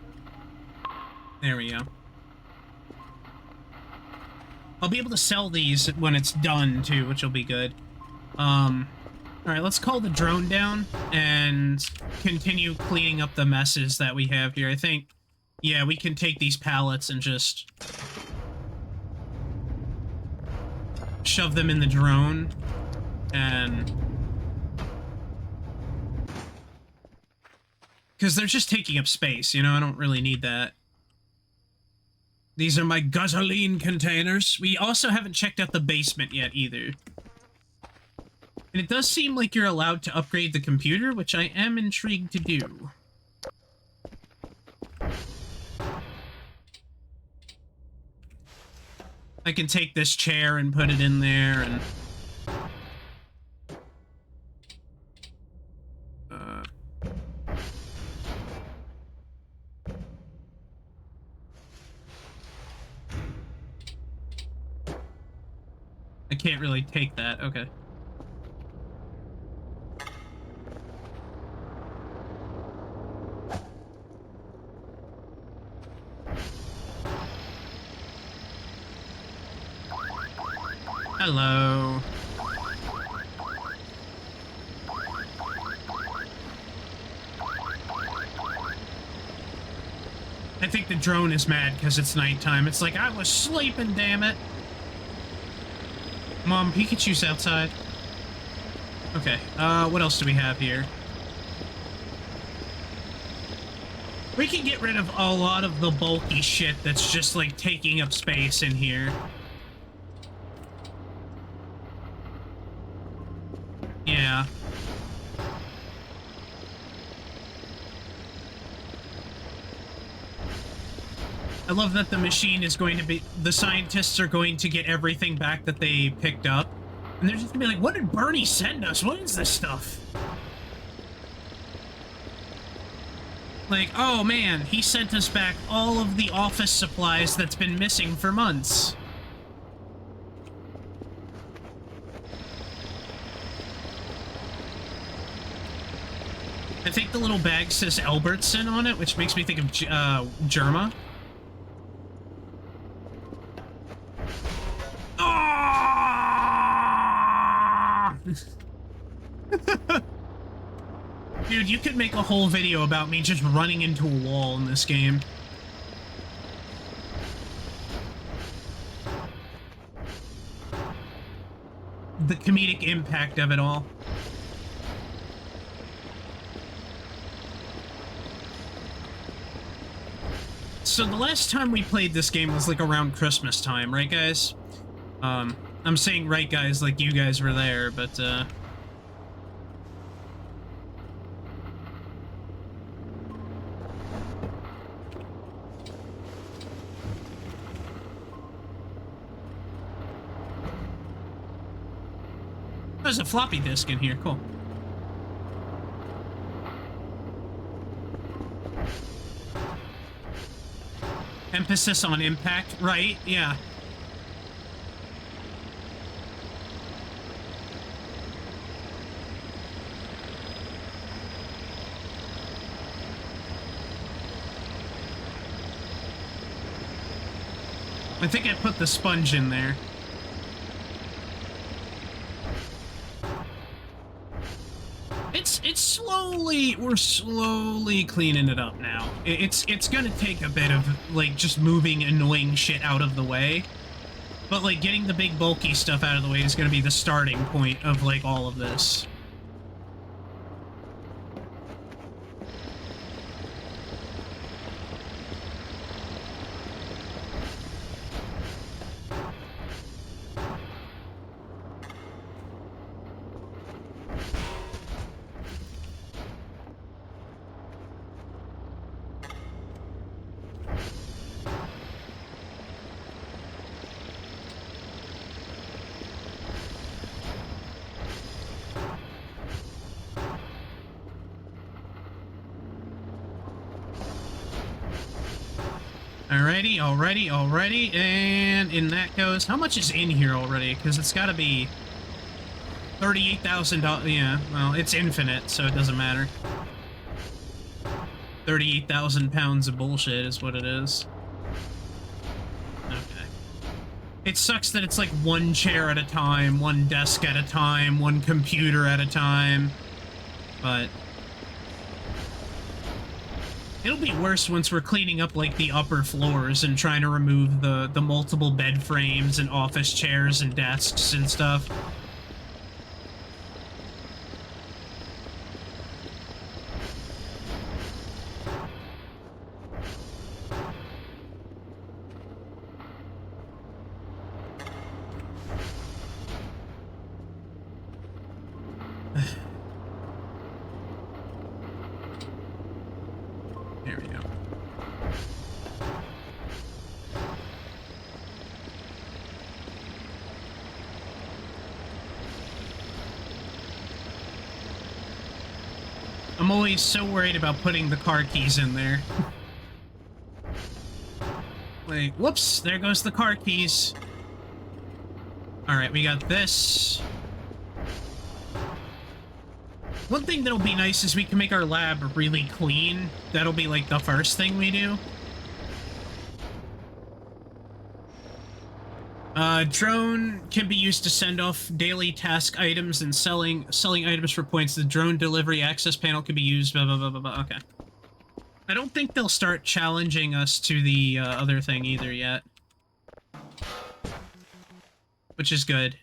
Speaker 1: There we go. I'll be able to sell these when it's done, too, which will be good. Alright, let's call the drone down and continue cleaning up the messes that we have here. I think... Yeah, we can take these pallets and just shove them in the drone, and... Because they're just taking up space, you know? I don't really need that. These are my gasoline containers. We also haven't checked out the basement yet, either. And it does seem like you're allowed to upgrade the computer, which I am intrigued to do. I can take this chair and put it in there, and... I can't really take that, okay. Hello. I think the drone is mad because it's nighttime. It's like, I was sleeping, damn it. Mom, Pikachu's outside. Okay, what else do we have here? We can get rid of a lot of the bulky shit that's just, like, taking up space in here. Yeah. I love that the machine is going to be... The scientists are going to get everything back that they picked up. And they're just gonna be like, what did Bernie send us? What is this stuff? Like, oh man, he sent us back all of the office supplies that's been missing for months. I think the little bag says Albertson on it, which makes me think of Germa. Dude, you could make a whole video about me just running into a wall in this game. The comedic impact of it all. So the last time we played this game was like around Christmas time, right guys? I'm saying right guys like you guys were there, but there's a floppy disk in here, cool. Emphasis on impact, right? Yeah. I think I put the sponge in there. It's slowly, we're slowly cleaning it up now. It's gonna take a bit of, like, just moving annoying shit out of the way. But, like, getting the big bulky stuff out of the way is gonna be the starting point of, like, all of this. Alrighty, and in that goes... How much is in here already? Because it's gotta be... $38,000... Yeah, well, it's infinite, so it doesn't matter. 38,000 pounds of bullshit is what it is. Okay. It sucks that it's like one chair at a time, one desk at a time, one computer at a time, but... It'll be worse once we're cleaning up, like, the upper floors and trying to remove the multiple bed frames and office chairs and desks and stuff. There we go. I'm always so worried about putting the car keys in there. Wait, whoops, there goes the car keys. Alright, we got this. One thing that'll be nice is we can make our lab really clean. That'll be like the first thing we do. Drone can be used to send off daily task items and selling items for points. The drone delivery access panel can be used, blah, blah, blah, blah, blah. Okay. I don't think they'll start challenging us to the other thing either yet. Which is good.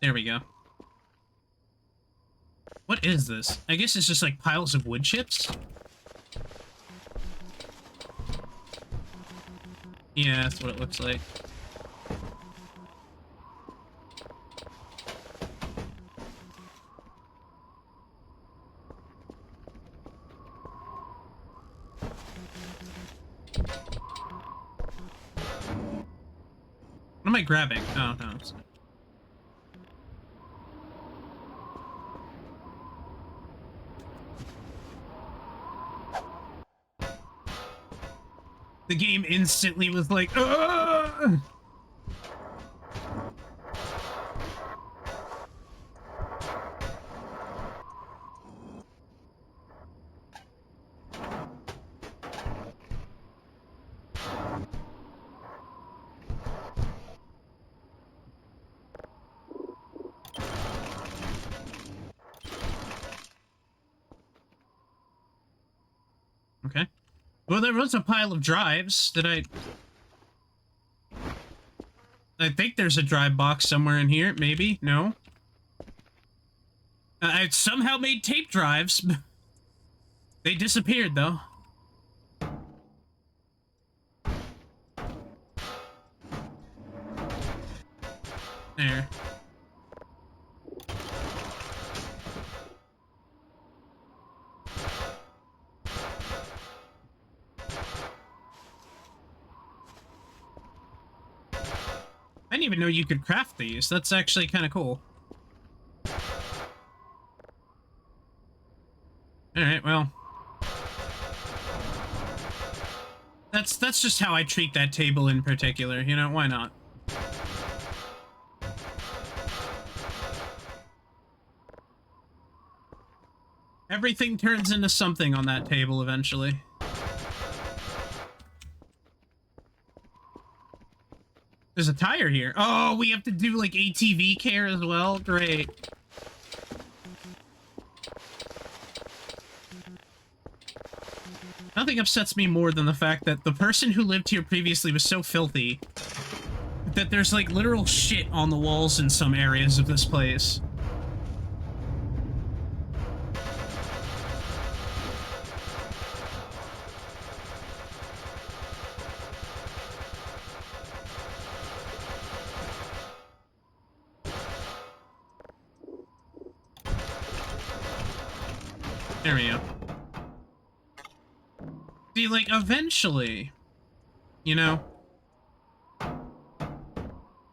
Speaker 1: There we go. What is this? I guess it's just like piles of wood chips? Yeah, that's what it looks like. What am I grabbing? Oh, no. The game instantly was like, ugh! Okay. Well, there was a pile of drives that I think there's a drive box somewhere in here. Maybe? No? I somehow made tape drives. They disappeared, though. There. I didn't even know you could craft these. That's actually kind of cool. Alright, well. That's just how I treat that table in particular, you know, why not? Everything turns into something on that table eventually. There's a tire here. Oh, we have to do, like, ATV care as well? Great. Nothing upsets me more than the fact that the person who lived here previously was so filthy that there's, like, literal shit on the walls in some areas of this place. There we go. See, like, eventually, you know,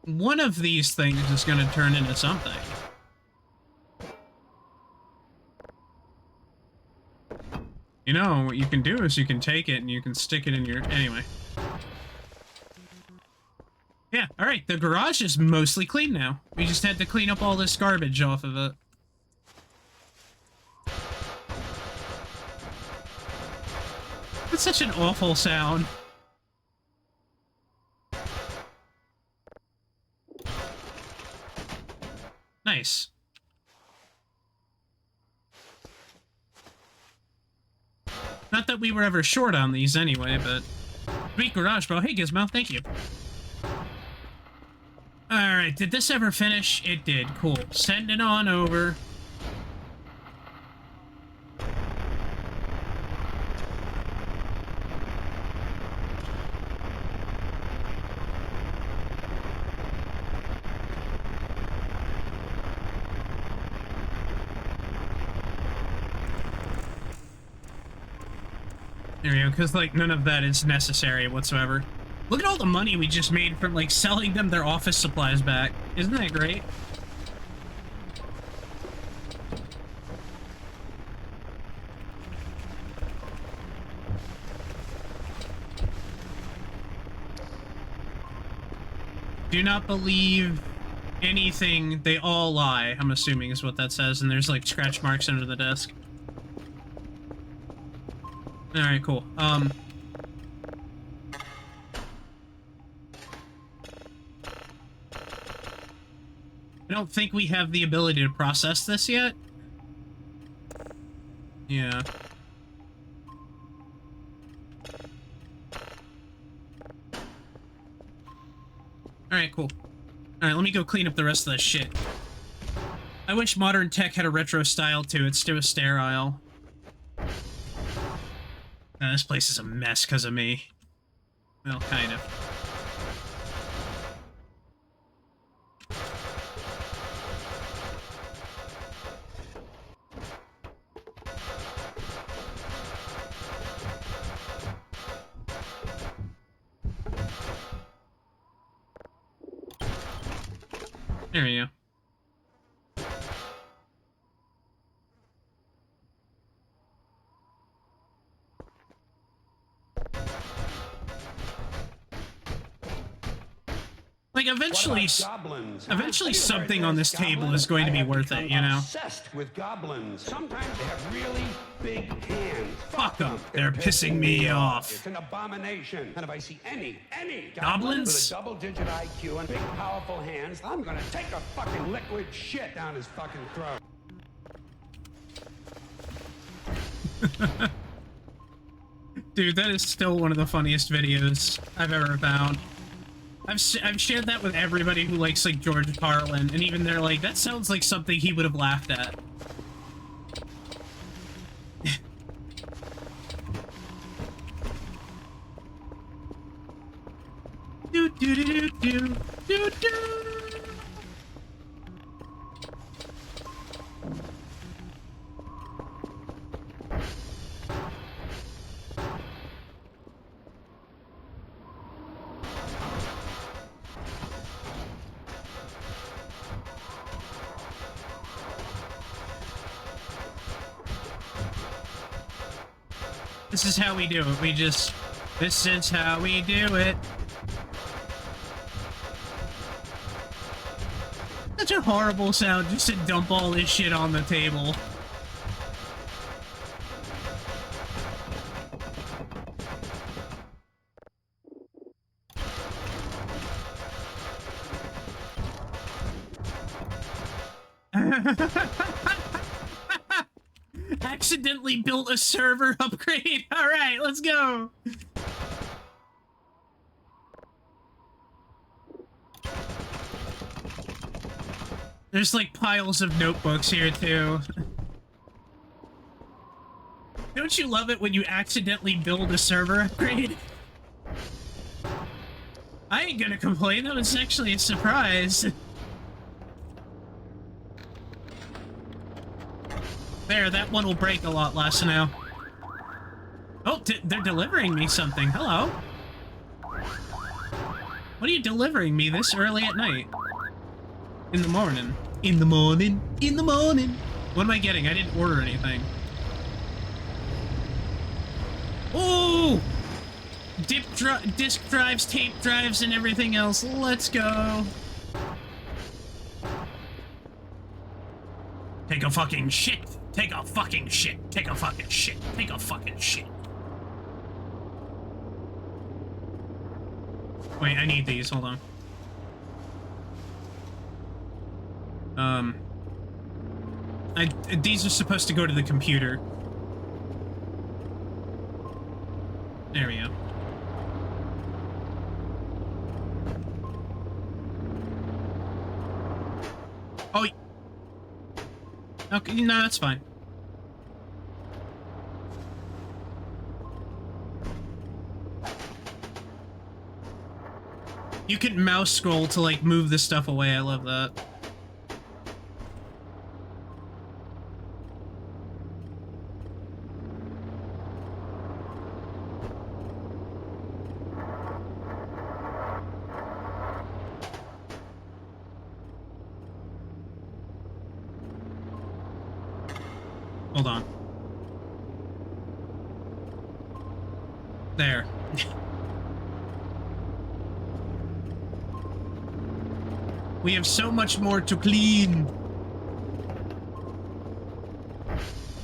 Speaker 1: one of these things is going to turn into something. You know, what you can do is you can take it and you can stick it in your... Anyway. Yeah, alright, the garage is mostly clean now. We just had to clean up all this garbage off of it. It's such an awful sound. Nice. Not that we were ever short on these anyway, but... Sweet garage, bro. Hey, Gizmo, thank you. Alright, did this ever finish? It did. Cool. Send it on over. There we go, because, like, none of that is necessary whatsoever. Look at all the money we just made from, like, selling them their office supplies back. Isn't that great? Do not believe anything, they all lie, I'm assuming is what that says, and there's, like, scratch marks under the desk. Alright, cool. I I don't think we have the ability to process this yet. Yeah. Alright, cool. Alright, let me go clean up the rest of this shit. I wish modern tech had a retro style too. It's too sterile. This place is a mess because of me. Well, kind of. There we go. Like, eventually something on this table is going to be worth it, you know?
Speaker 3: Obsessed with goblins. Sometimes they have really big hands.
Speaker 1: Fuck them. They're pissing me off.
Speaker 3: It's an abomination. And if I see any
Speaker 1: Goblins?
Speaker 3: with a double-digit IQ and big, powerful hands, I'm gonna take a fucking liquid shit down his fucking throat.
Speaker 1: Dude, that is still one of the funniest videos I've ever found. I've shared that with everybody who likes, like, George Carlin, and even they're like, that sounds like something he would have laughed at. do do do do do do do. This is how we do it. This is how we do it. Such a horrible sound just to dump all this shit on the table. Accidentally built a server upgrade. All right, let's go. There's like piles of notebooks here too. Don't you love it when you accidentally build a server upgrade? I ain't gonna complain. That was actually a surprise. There, that one will break a lot less now. Oh, they're delivering me something. Hello. What are you delivering me this early at night? In the morning. In the morning. In the morning. What am I getting? I didn't order anything. Oh! Disk drives, tape drives, and everything else. Let's go. Take a fucking shit. Take a fucking shit. Take a fucking shit. Take a fucking shit. Wait, I need these. Hold on. These are supposed to go to the computer. There we go. Oh. Okay, no, that's fine. You can mouse scroll to, like, move the stuff away. I love that. Hold on. There. We have so much more to clean.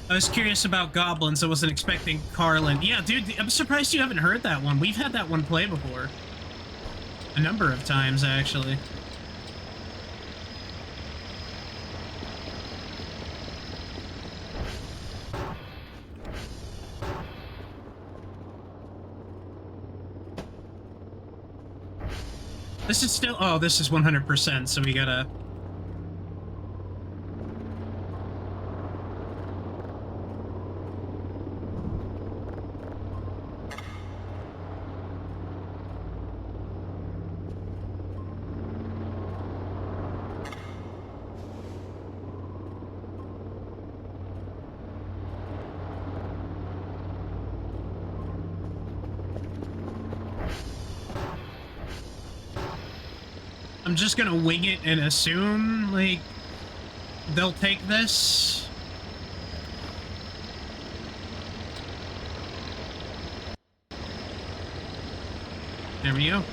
Speaker 1: I was curious about goblins. I wasn't expecting Carlin. Yeah, dude, I'm surprised you haven't heard that one. We've had that one play before. A number of times, actually. This is still... Oh, this is 100%, so we gotta... I'm just gonna wing it and assume, like, they'll take this. There we go.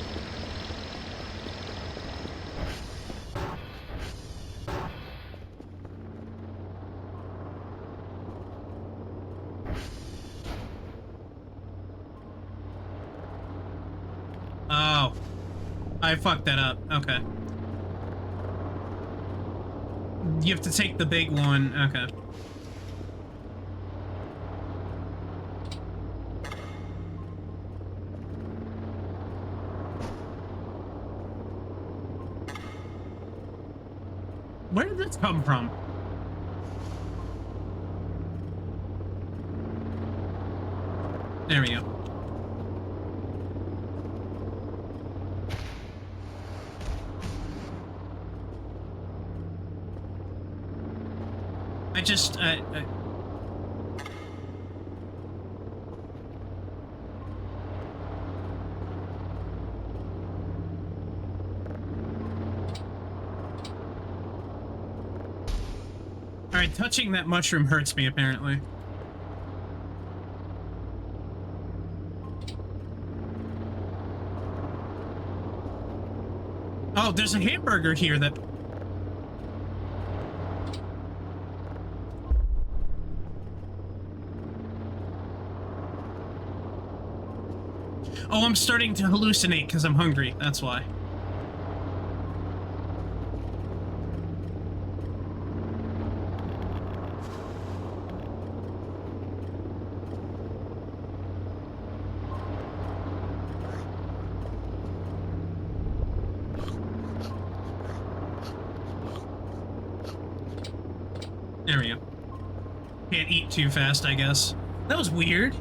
Speaker 1: Oh. I fucked that up. Okay. You have to take the big one. Okay. Where did this come from? There we go. Alright, touching that mushroom hurts me, apparently. Oh, there's a hamburger here that... Oh, I'm starting to hallucinate because I'm hungry. That's why. There we go. Can't eat too fast, I guess. That was weird.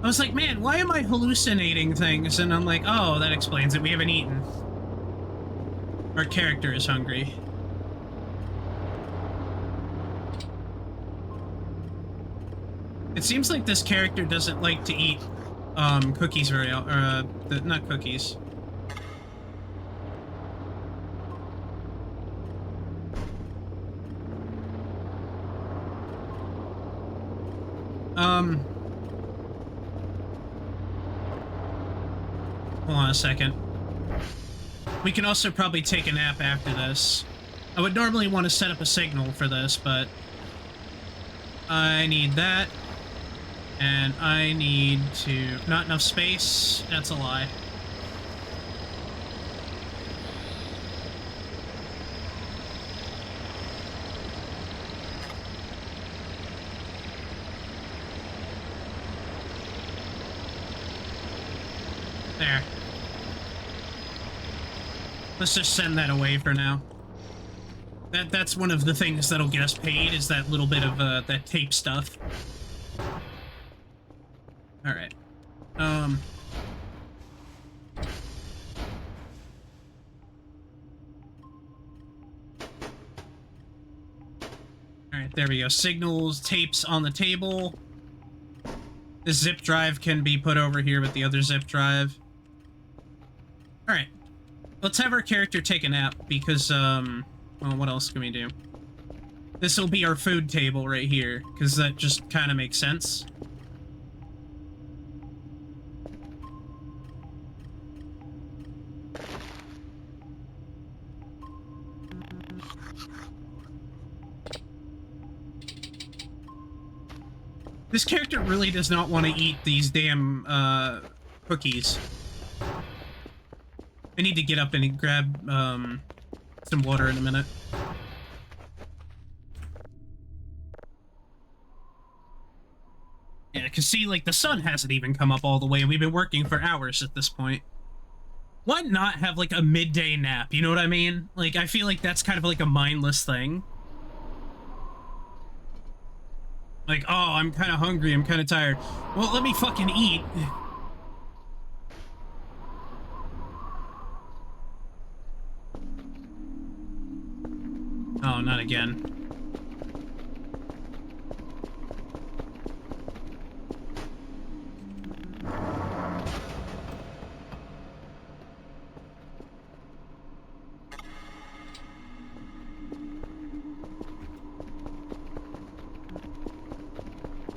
Speaker 1: I was like, man, why am I hallucinating things? And I'm like, oh, that explains it. We haven't eaten. Our character is hungry. It seems like this character doesn't like to eat cookies very not cookies. Hold on a second. We can also probably take a nap after this. I would normally want to set up a signal for this, but I need that. And I need to... Not enough space. That's a lie. There. Let's just send that away for now. That's one of the things that'll get us paid, is that little bit of that tape stuff. Alright. Alright, there we go. Signals, tapes on the table. This zip drive can be put over here with the other zip drive. Alright. Let's have our character take a nap, because, well, what else can we do? This will be our food table right here, because that just kind of makes sense. This character really does not want to eat these damn, cookies. I need to get up and grab, some water in a minute. Yeah, because see, like, the sun hasn't even come up all the way, and we've been working for hours at this point. Why not have like a midday nap? You know what I mean? Like, I feel like that's kind of like a mindless thing. Like, oh, I'm kind of hungry, I'm kind of tired. Well, let me fucking eat. Oh, not again.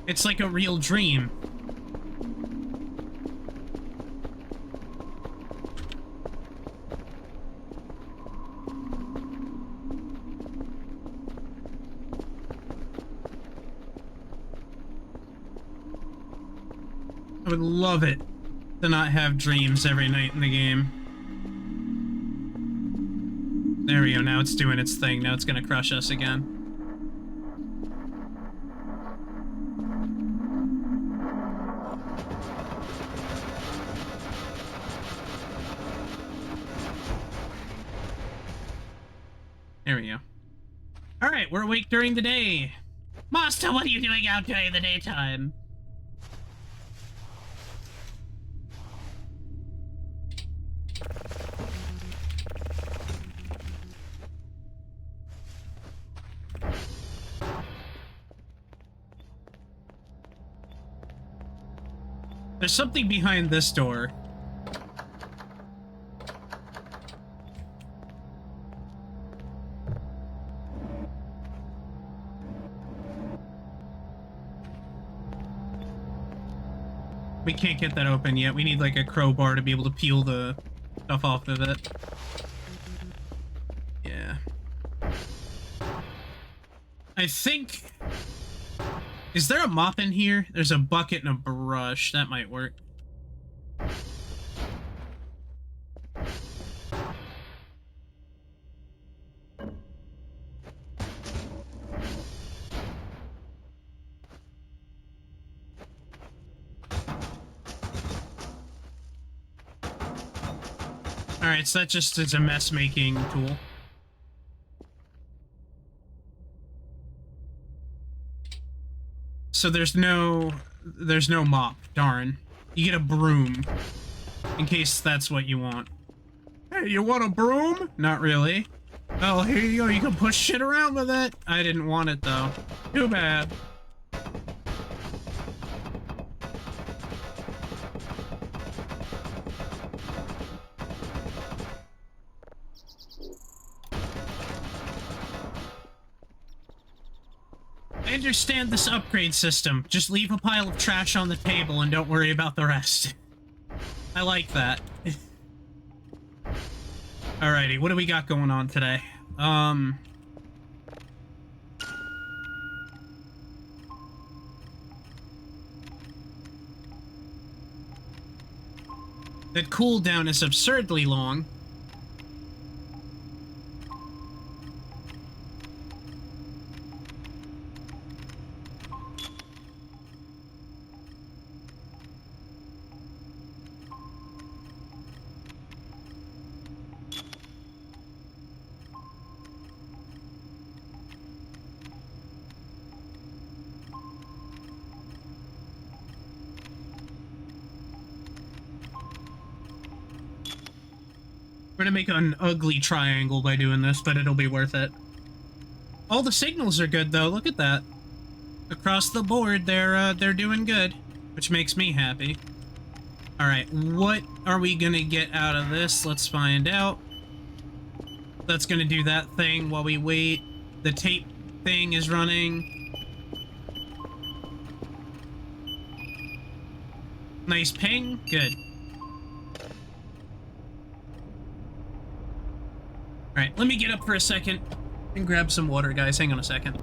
Speaker 1: It's like a real dream. I would love it to not have dreams every night in the game. There we go, now it's doing its thing. Now it's gonna crush us again. There we go. Alright, we're awake during the day. Master, what are you doing out during the daytime? There's something behind this door. We can't get that open yet. We need like a crowbar to be able to peel the stuff off of it. Yeah. I think... Is there a mop in here? There's a bucket and a brush. That might work. Alright, so that just is a mess-making tool. So there's no mop, darn. You get a broom, in case that's what you want. Hey, you want a broom? Not really. Oh, here you go, you can push shit around with it. I didn't want it, though. Too bad. I understand this upgrade system. Just leave a pile of trash on the table and don't worry about the rest. I like that. Alrighty, what do we got going on today? That cooldown is absurdly long. We're gonna make an ugly triangle by doing this, but it'll be worth it. All the signals are good, though. Look at that. Across the board, they're doing good, which makes me happy. Alright, what are we gonna get out of this? Let's find out. That's gonna do that thing while we wait. The tape thing is running. Nice ping. Good. Alright, let me get up for a second and grab some water, guys. Hang on a second.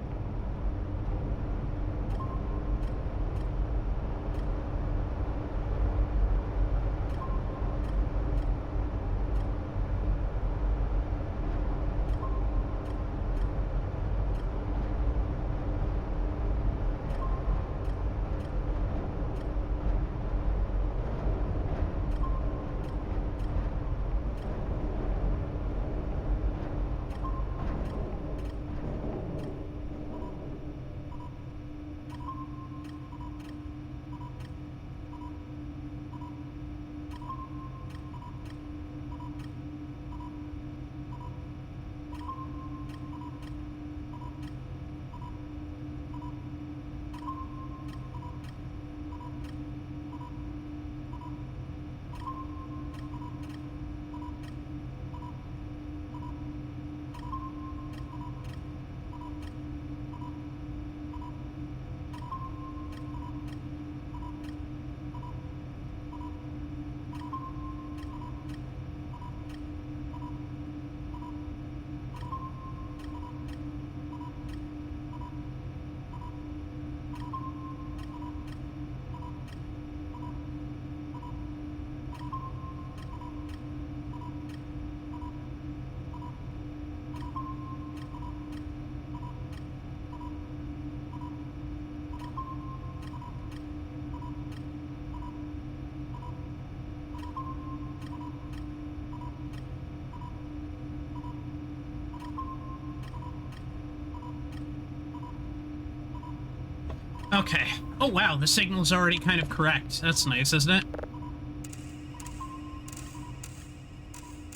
Speaker 1: Okay. Oh wow, the signal's already kind of correct. That's nice, isn't it?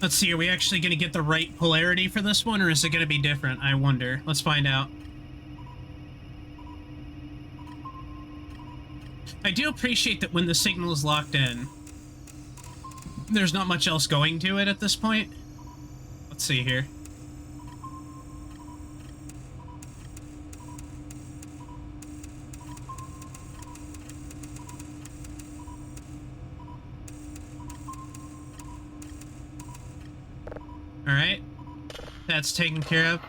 Speaker 1: Let's see, are we actually going to get the right polarity for this one, or is it going to be different? I wonder. Let's find out. I do appreciate that when the signal is locked in, there's not much else going to it at this point. Let's see here. Alright. That's taken care of.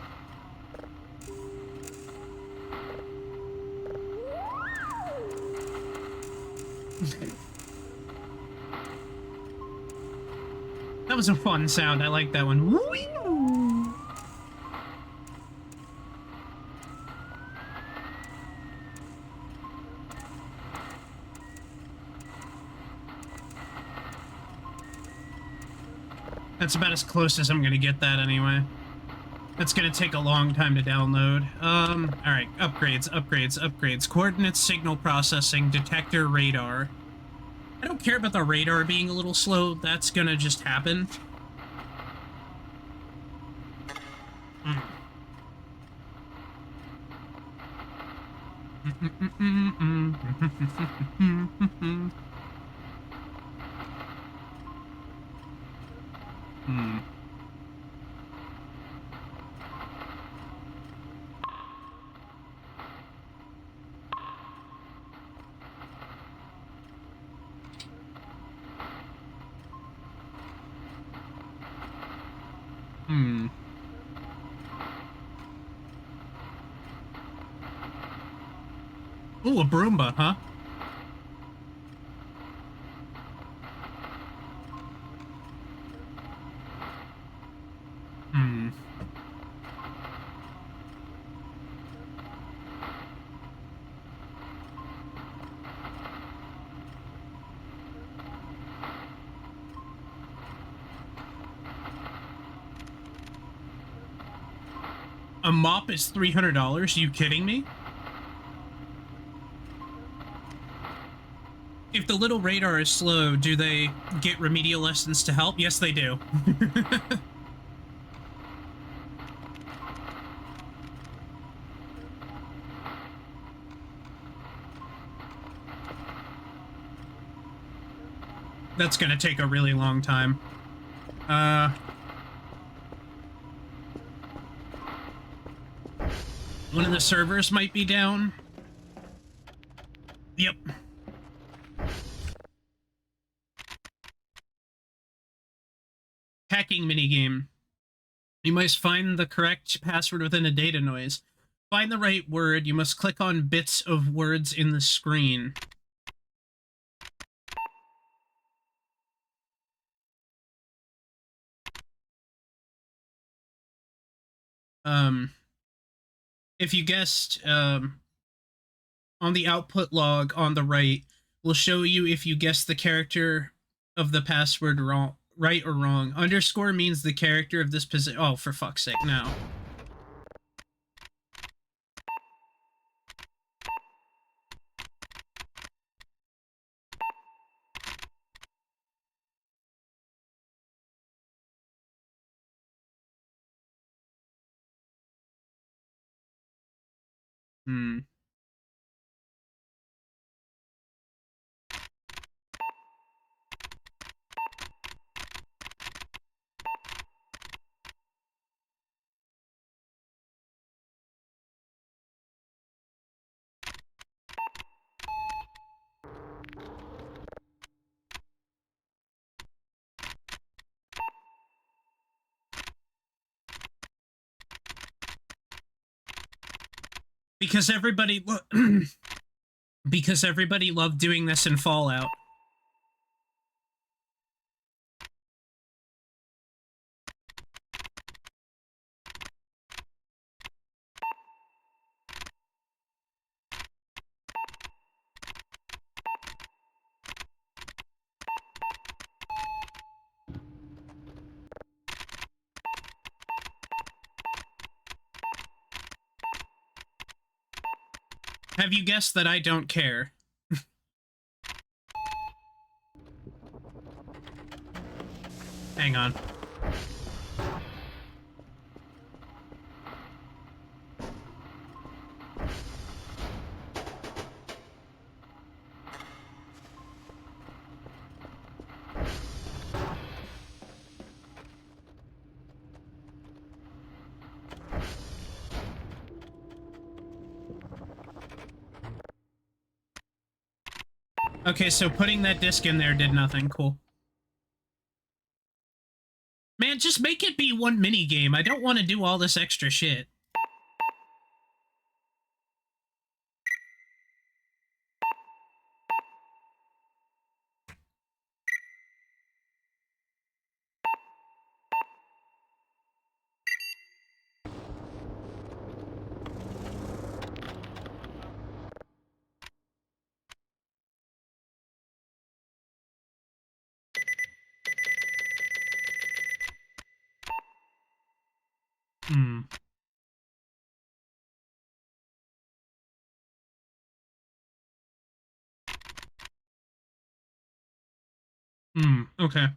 Speaker 1: That was a fun sound. I like that one. Whee! That's about as close as I'm gonna get that anyway. That's gonna take a long time to download. Alright. Upgrades, upgrades, upgrades. Coordinate signal processing, detector radar. I don't care about the radar being a little slow. That's gonna just happen. Ooh, a Broomba, huh? A mop is $300? You kidding me? If the little radar is slow, do they get remedial lessons to help? Yes, they do. That's gonna take a really long time. One of the servers might be down. Yep. Hacking minigame. You must find the correct password within a data noise. Find the right word. You must click on bits of words in the screen. If you guessed, on the output log on the right, will show you if you guessed the character of the password wrong, right or wrong. Underscore means the character of this position. Oh, for fuck's sake, no. Because everybody because everybody loved doing this in Fallout. Have you guessed that I don't care? Hang on. Okay, so putting that disc in there did nothing. Cool. Man, just make it be one mini game. I don't want to do all this extra shit. Hmm. Okay.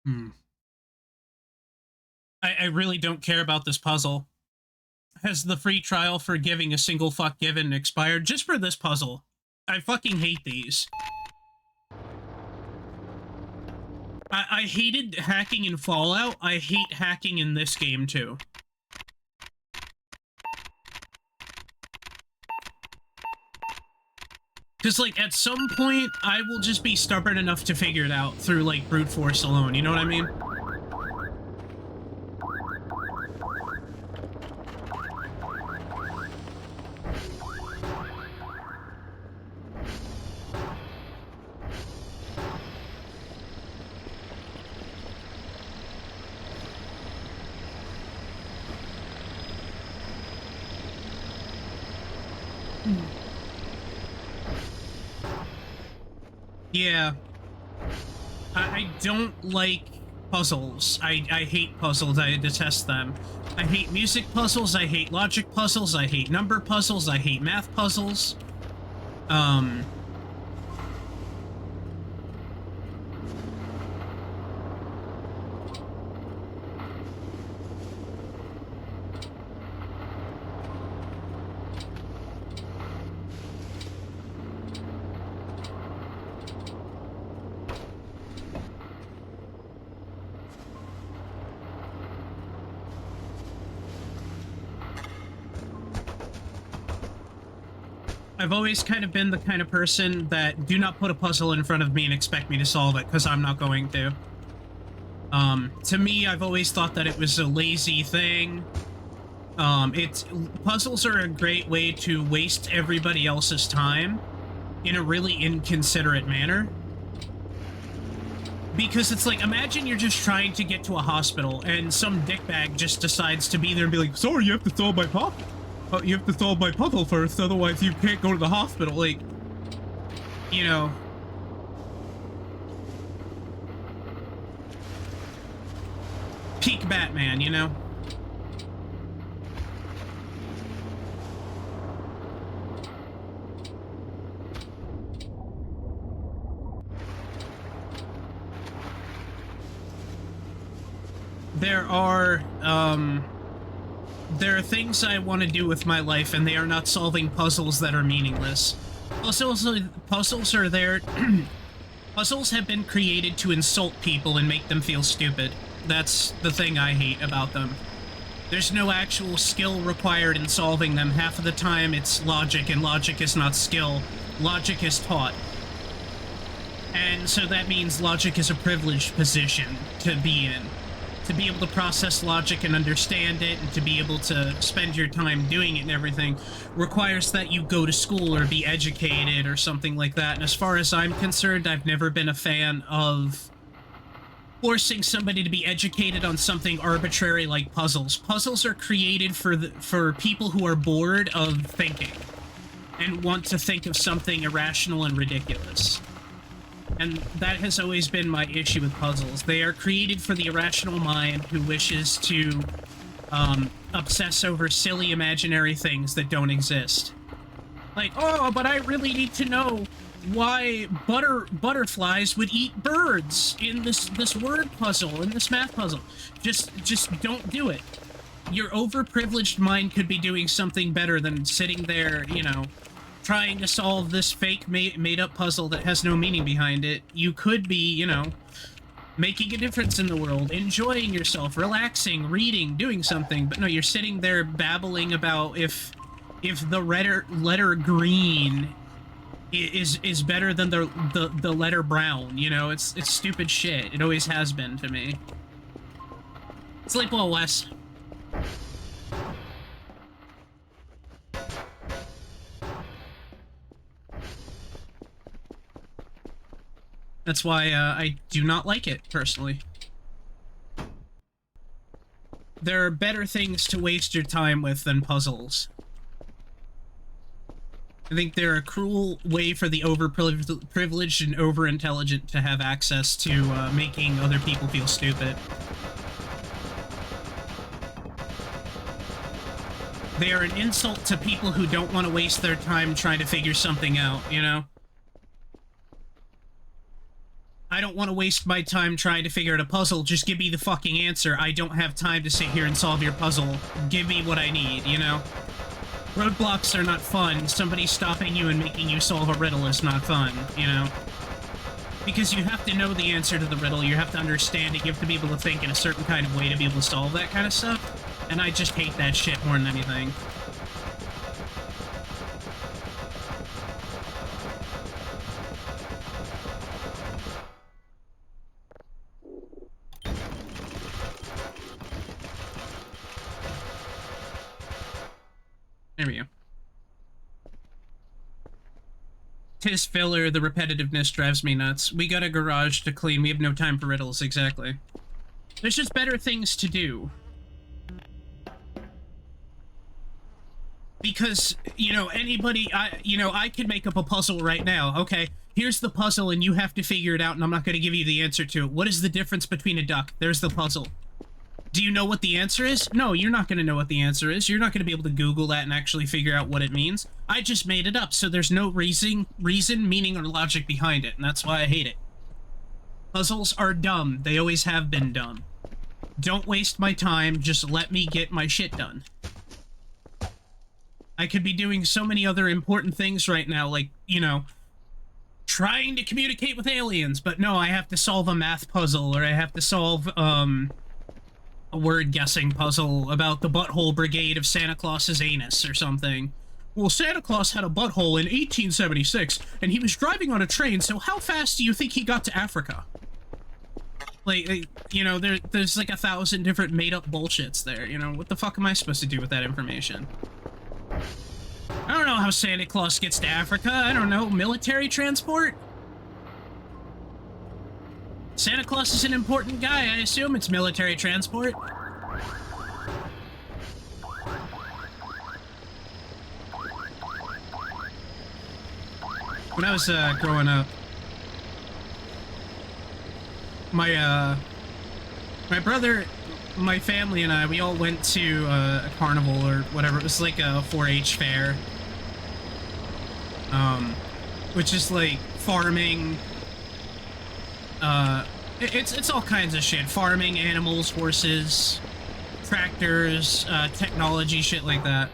Speaker 1: Hmm. I really don't care about this puzzle. Has the free trial for giving a single fuck given expired just for this puzzle? I fucking hate these. I hated hacking in Fallout. I hate hacking in this game too. Because, like, at some point, I will just be stubborn enough to figure it out through, like, brute force alone, you know what I mean? Yeah. I don't like puzzles. I hate puzzles. I detest them. I hate music puzzles. I hate logic puzzles. I hate number puzzles. I hate math puzzles. I've always kind of been the kind of person that do not put a puzzle in front of me and expect me to solve it, because I'm not going to. To me, I've always thought that it was a lazy thing. Puzzles are a great way to waste everybody else's time in a really inconsiderate manner. Because it's like, imagine you're just trying to get to a hospital and some dickbag just decides to be there and be like, sorry, you have to solve my puzzle. You have to solve my puzzle first, otherwise you can't go to the hospital. Like, you know. Peak Batman, you know? There are things I want to do with my life, and they are not solving puzzles that are meaningless. Puzzles are there... Puzzles have been created to insult people and make them feel stupid. That's the thing I hate about them. There's no actual skill required in solving them. Half of the time it's logic, and logic is not skill. Logic is taught. And so that means logic is a privileged position to be in. to be able to process logic and understand it, and to be able to spend your time doing it and everything, requires that you go to school or be educated or something like that. And as far as I'm concerned, I've never been a fan of forcing somebody to be educated on something arbitrary like puzzles. Puzzles are created for people who are bored of thinking and want to think of something irrational and ridiculous. And that has always been my issue with puzzles. They are created for the irrational mind who wishes to obsess over silly imaginary things that don't exist. Like, oh, but I really need to know why butterflies would eat birds in this word puzzle, in this math puzzle. Just don't do it. Your overprivileged mind could be doing something better than sitting there, you know, trying to solve this fake made-up puzzle that has no meaning behind it. You could be, you know, making a difference in the world, enjoying yourself, relaxing, reading, doing something. But no, you're sitting there babbling about if the letter green is better than the letter brown. You know, it's stupid shit. It always has been to me. Sleep well, Wes. That's why I do not like it, personally. There are better things to waste your time with than puzzles. I think they're a cruel way for the overprivileged and overintelligent to have access to making other people feel stupid. They are an insult to people who don't want to waste their time trying to figure something out, you know? I don't want to waste my time trying to figure out a puzzle. Just give me the fucking answer. I don't have time to sit here and solve your puzzle. Give me what I need, you know? Roadblocks are not fun. Somebody stopping you and making you solve a riddle is not fun, you know? Because you have to know the answer to the riddle, you have to understand it, you have to be able to think in a certain kind of way to be able to solve that kind of stuff. And I just hate that shit more than anything. There we go. Tis filler, the repetitiveness drives me nuts. We got a garage to clean, we have no time for riddles, exactly. There's just better things to do. Because, you know, anybody, I can make up a puzzle right now. Okay, here's the puzzle and you have to figure it out and I'm not going to give you the answer to it. What is the difference between a duck? There's the puzzle. Do you know what the answer is? No, you're not going to know what the answer is. You're not going to be able to Google that and actually figure out what it means. I just made it up, so there's no reason, meaning, or logic behind it, and that's why I hate it. Puzzles are dumb. They always have been dumb. Don't waste my time, just let me get my shit done. I could be doing so many other important things right now, like, you know, trying to communicate with aliens, but no, I have to solve a math puzzle, or I have to solve, a word-guessing puzzle about the butthole brigade of Santa Claus's anus or something. Well, Santa Claus had a butthole in 1876, and he was driving on a train, so how fast do you think he got to Africa? Like, you know, there's like 1,000 different made-up bullshits there, you know? What the fuck am I supposed to do with that information? I don't know how Santa Claus gets to Africa. I don't know, military transport? Santa Claus is an important guy. I assume it's military transport. When I was growing up, my brother, my family, and I, we all went to a carnival or whatever. It was like a 4-H fair, which is like farming. It's all kinds of shit. Farming, animals, horses, tractors, technology, shit like that.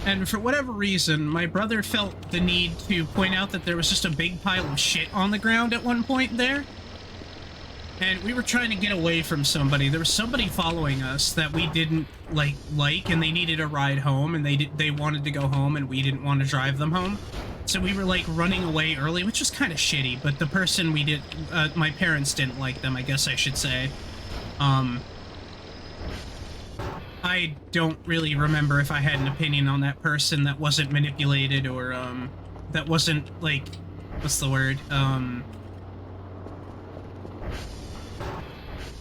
Speaker 1: And for whatever reason, my brother felt the need to point out that there was just a big pile of shit on the ground at one point there. And we were trying to get away from somebody. There was somebody following us that we didn't like, and they needed a ride home, and they wanted to go home, and we didn't want to drive them home. So we were like running away early, which was kind of shitty, but the person we did, my parents didn't like them, I guess I should say. I don't really remember if I had an opinion on that person that wasn't manipulated or, that wasn't, like, what's the word?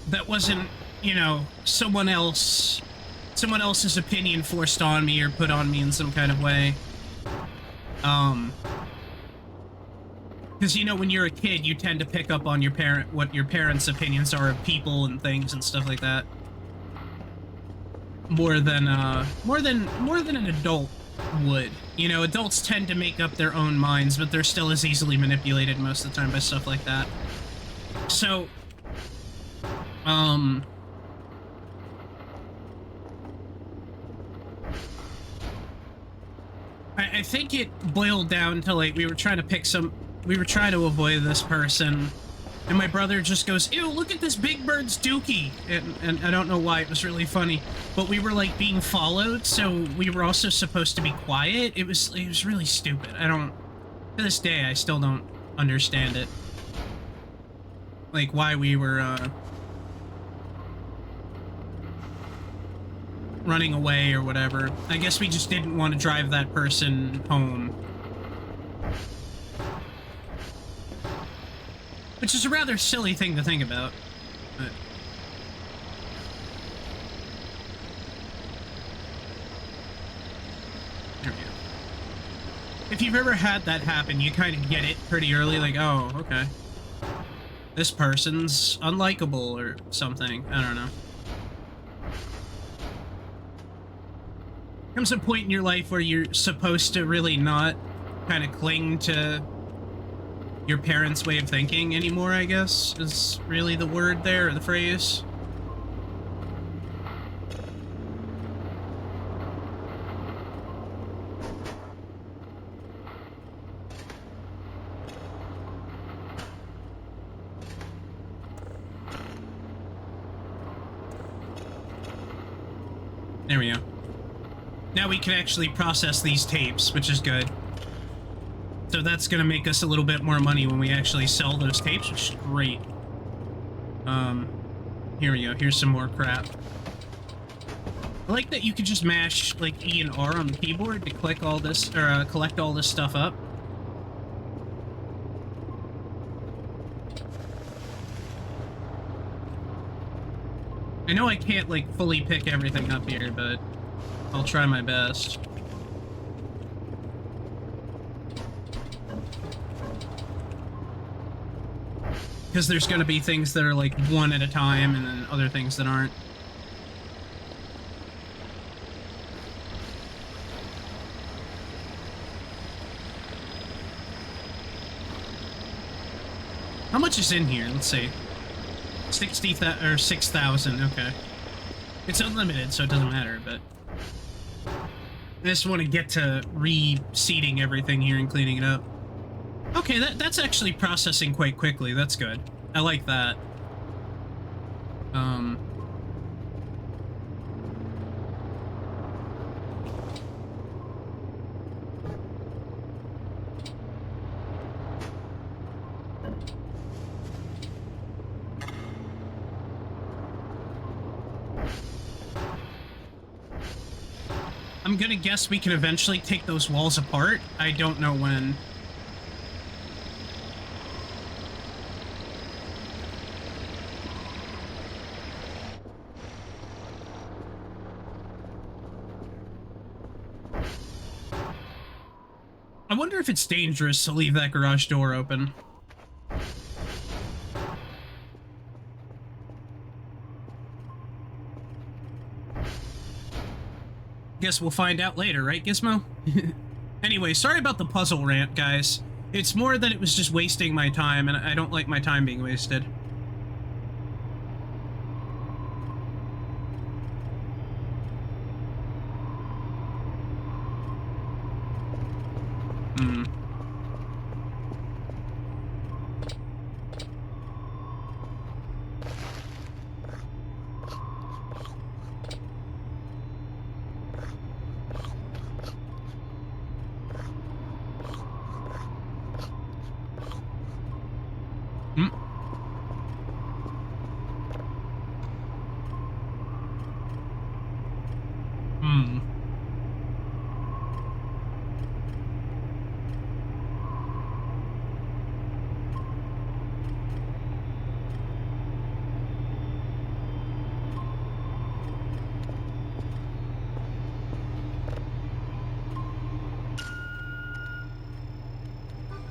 Speaker 1: That wasn't, you know, someone else's opinion forced on me or put on me in some kind of way. Because, you know, when you're a kid, you tend to pick up on what your parents' opinions are of people and things and stuff like that. More than an adult would. You know, adults tend to make up their own minds, but they're still as easily manipulated most of the time by stuff like that. So, I think it boiled down to, like, we were trying to avoid this person, and my brother just goes, "Ew, look at this Big Bird's dookie," and I don't know why, it was really funny, but we were, like, being followed, so we were also supposed to be quiet. It was really stupid. To this day, I still don't understand it. Like, why we were, running away or whatever. I guess we just didn't want to drive that person home. Which is a rather silly thing to think about. But... there we go. If you've ever had that happen, you kind of get it pretty early, like, oh, okay. This person's unlikable or something. I don't know. Comes a point in your life where you're supposed to really not kind of cling to your parents' way of thinking anymore, I guess, is really the word there, or the phrase. There we go. Now we can actually process these tapes, which is good. So that's gonna make us a little bit more money when we actually sell those tapes, which is great. Here we go. Here's some more crap. I like that you can just mash, like, E and R on the keyboard to click all this, or collect all this stuff up. I know I can't, like, fully pick everything up here, but I'll try my best. Because there's gonna be things that are, like, one at a time, and then other things that aren't. How much is in here? Let's see. 6,000, okay. It's unlimited, so it doesn't matter, but... I just want to get to reseating everything here and cleaning it up. Okay, that's actually processing quite quickly. That's good. I like that. I'm gonna guess we can eventually take those walls apart. I don't know when. I wonder if it's dangerous to leave that garage door open. Guess we'll find out later, right, Gizmo? Anyway, sorry about the puzzle rant, guys. It's more that it was just wasting my time, and I don't like my time being wasted. Hmm.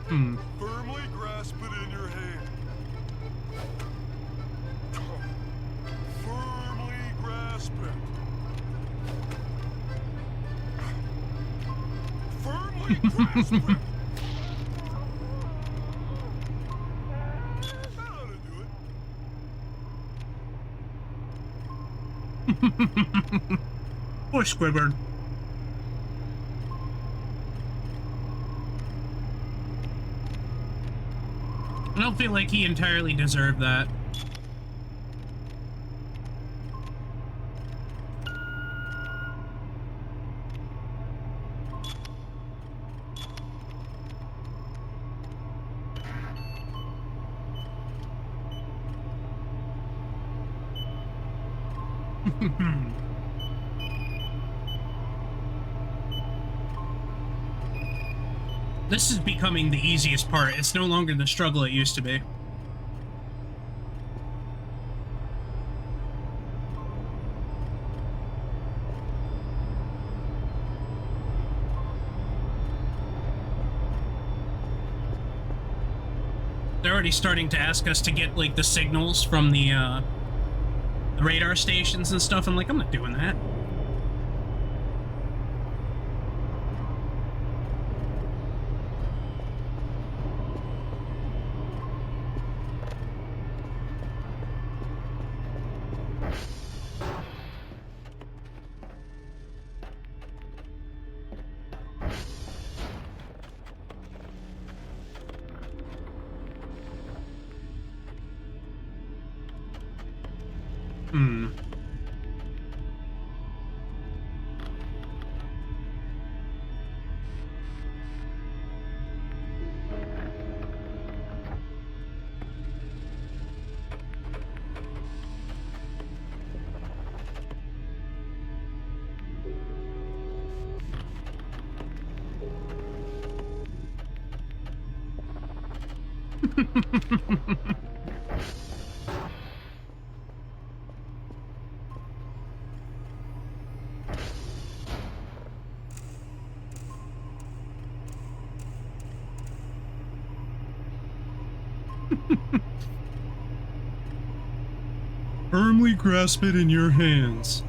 Speaker 1: Hmm.
Speaker 2: Firmly grasp it in your hand. Firmly grasp it. Firmly grasp it. That ought to do it.
Speaker 1: Poor Squidward. I don't feel like he entirely deserved that. This is becoming the easiest part. It's no longer the struggle it used to be. They're already starting to ask us to get, like, the signals from the radar stations and stuff. I'm like, I'm not doing that. Hmm. Firmly grasp it in your hands.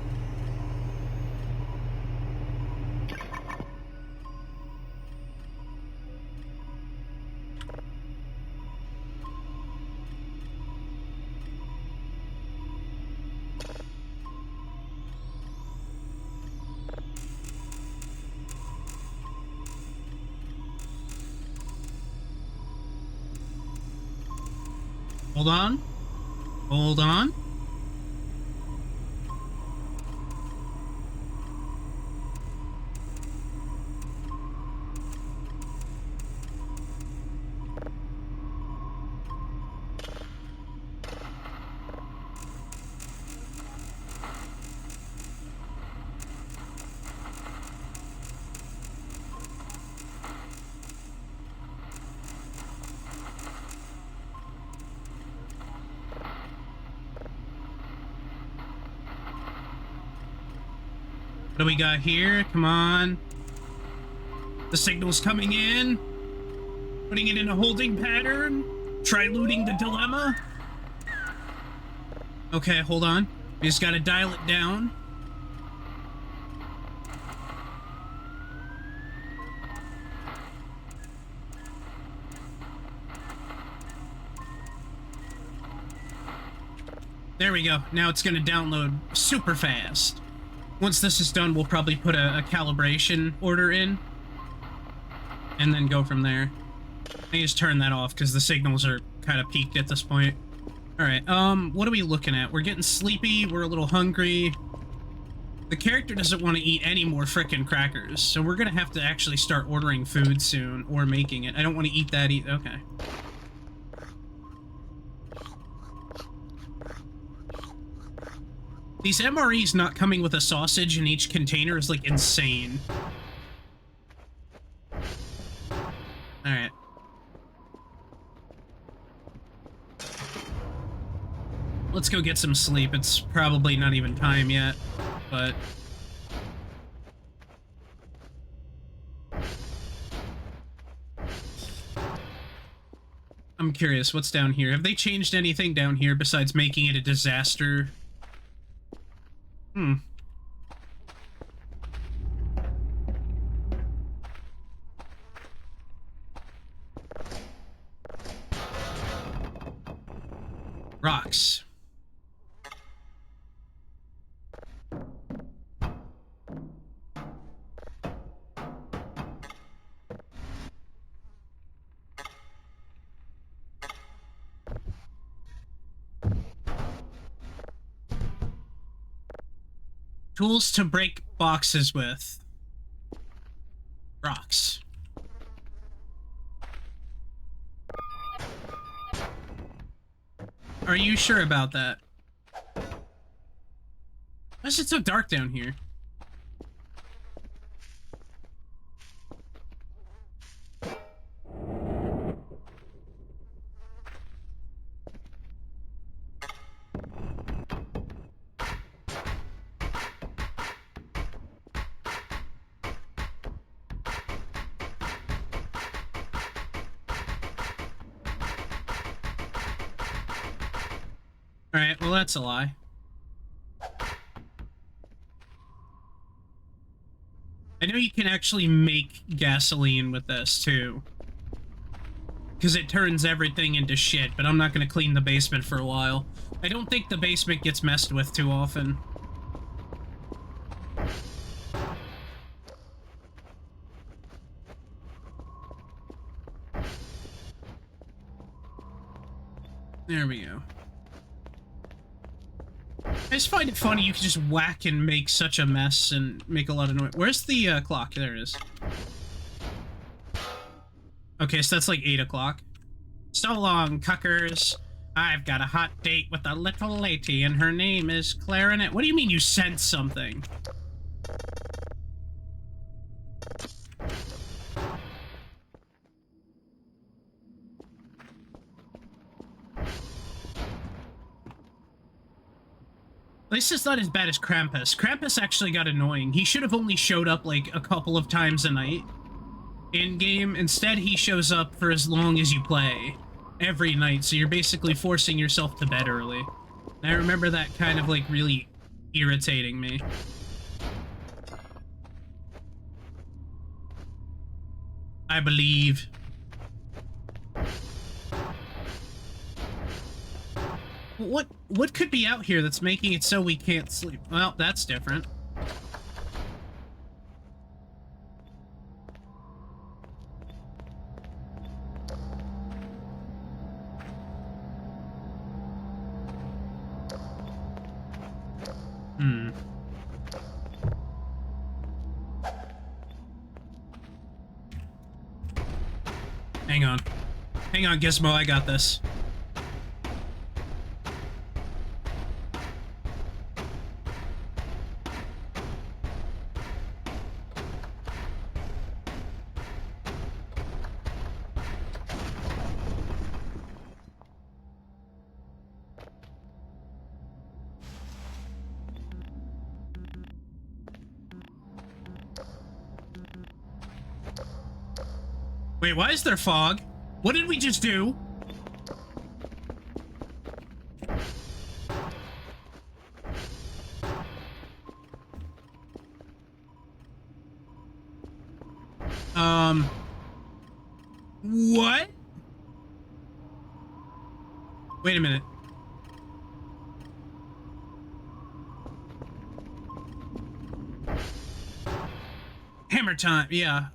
Speaker 1: Hold on. Hold on. What do we got here? Come on. The signal's coming in. Putting it in a holding pattern. Try looting the dilemma. Okay, hold on. We just gotta dial it down. There we go. Now it's gonna download super fast. Once this is done, we'll probably put a calibration order in and then go from there. I just turn that off because the signals are kind of peaked at this point. All right, what are we looking at? We're getting sleepy. We're a little hungry. The character doesn't want to eat any more frickin' crackers, so we're gonna have to actually start ordering food soon or making it. I don't want to eat that either. Okay. These MREs not coming with a sausage in each container is, like, insane. Alright. Let's go get some sleep. It's probably not even time yet, but... I'm curious, what's down here? Have they changed anything down here besides making it a disaster? Hmm. Rocks. Tools to break boxes with. Rocks. Are you sure about that? Why is it so dark down here? Alright, well that's a lie. I know you can actually make gasoline with this, too. Because it turns everything into shit, but I'm not going to clean the basement for a while. I don't think the basement gets messed with too often. There we go. I just find it funny you can just whack and make such a mess and make a lot of noise. Where's the clock? There it is. Okay, so that's like 8 o'clock. So long, cuckers. I've got a hot date with a little lady and her name is Clarinet. What do you mean you sent something? At least it's not as bad as Krampus. Krampus actually got annoying. He should have only showed up like a couple of times a night in-game. Instead, he shows up for as long as you play every night, so you're basically forcing yourself to bed early. And I remember that kind of like really irritating me. I believe. What could be out here that's making it so we can't sleep? Well, that's different. Hang on. Hang on, Gizmo, I got this. Wait, why is there fog? What did we just do? What? Wait a minute. Hammer time, yeah,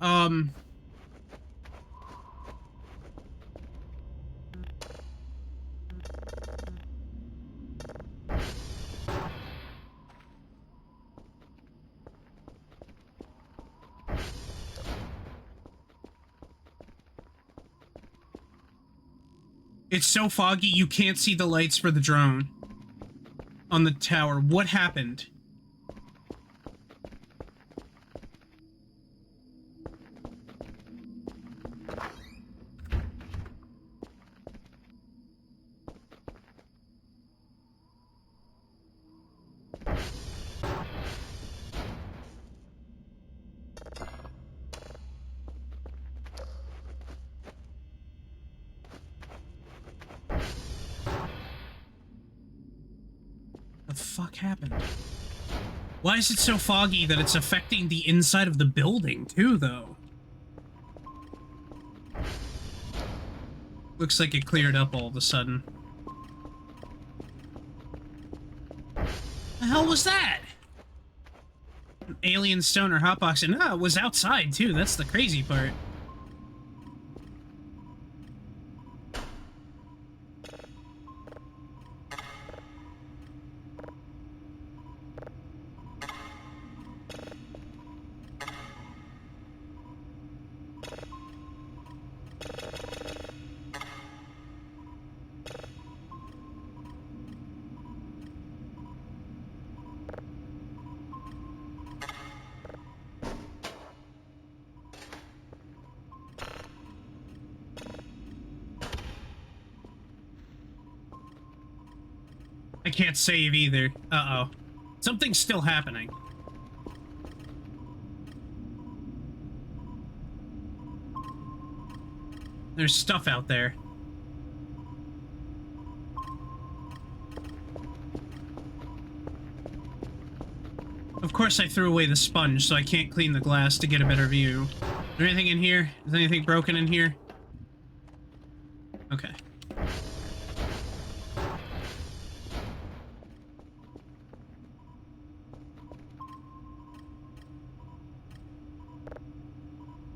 Speaker 1: it's so foggy you can't see the lights for the drone. on the tower. What happened? The fuck happened? Why is it so foggy that it's affecting the inside of the building, too, though? Looks like it cleared up all of a sudden. The hell was that? An alien stoner hotboxing. Ah, it was outside, too. That's the crazy part. I can't save either. Uh-oh. Something's still happening. There's stuff out there. Of course I threw away the sponge, so I can't clean the glass to get a better view. Is there anything in here? Is anything broken in here? Okay.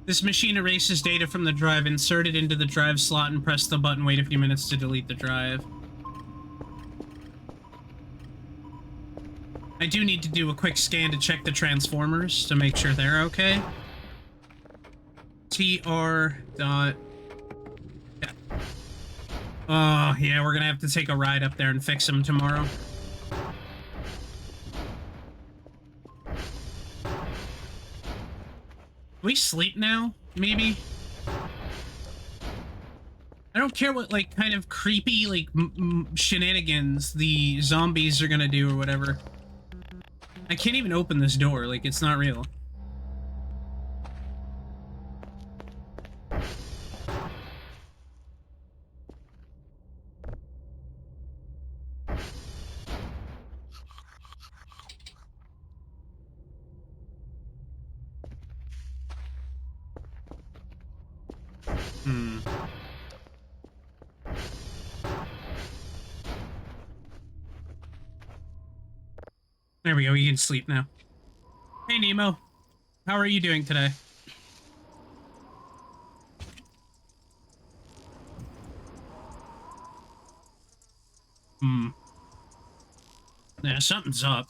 Speaker 1: This machine erases data from the drive. Insert it into the drive slot and press the button. Wait a few minutes to delete the drive. I do need to do a quick scan to check the transformers to make sure they're okay. TR dot... Yeah. Oh, yeah, we're gonna have to take a ride up there and fix them tomorrow. We sleep now? Maybe? I don't care what, like, kind of creepy, like, shenanigans the zombies are gonna do or whatever. I can't even open this door, like, it's not real. There we go, you can sleep now. Hey, Nemo. How are you doing today? Yeah, something's up.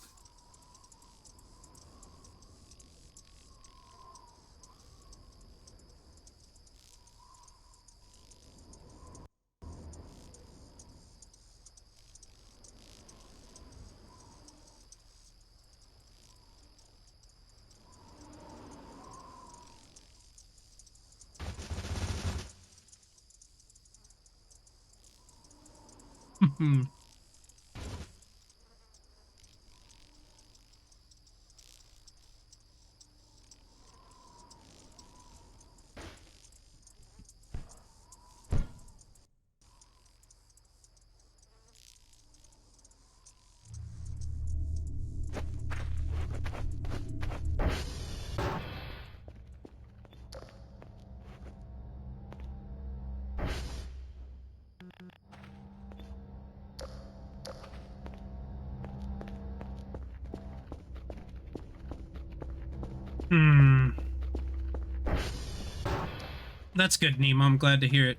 Speaker 1: That's good, Nemo. I'm glad to hear it.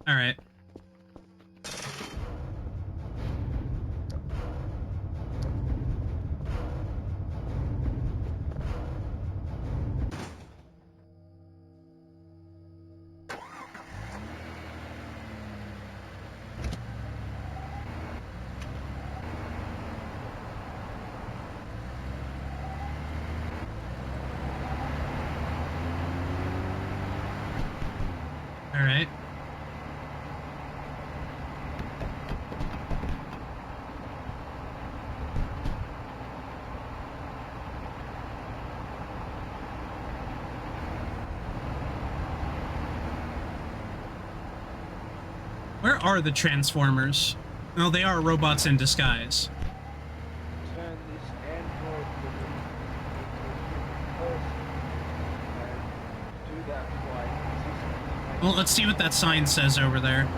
Speaker 1: Alright. Where are the Transformers? Oh, they are robots in disguise.
Speaker 4: Turn this android woman into a human person and do that by consistently making
Speaker 1: Well, let's see what that sign says over there.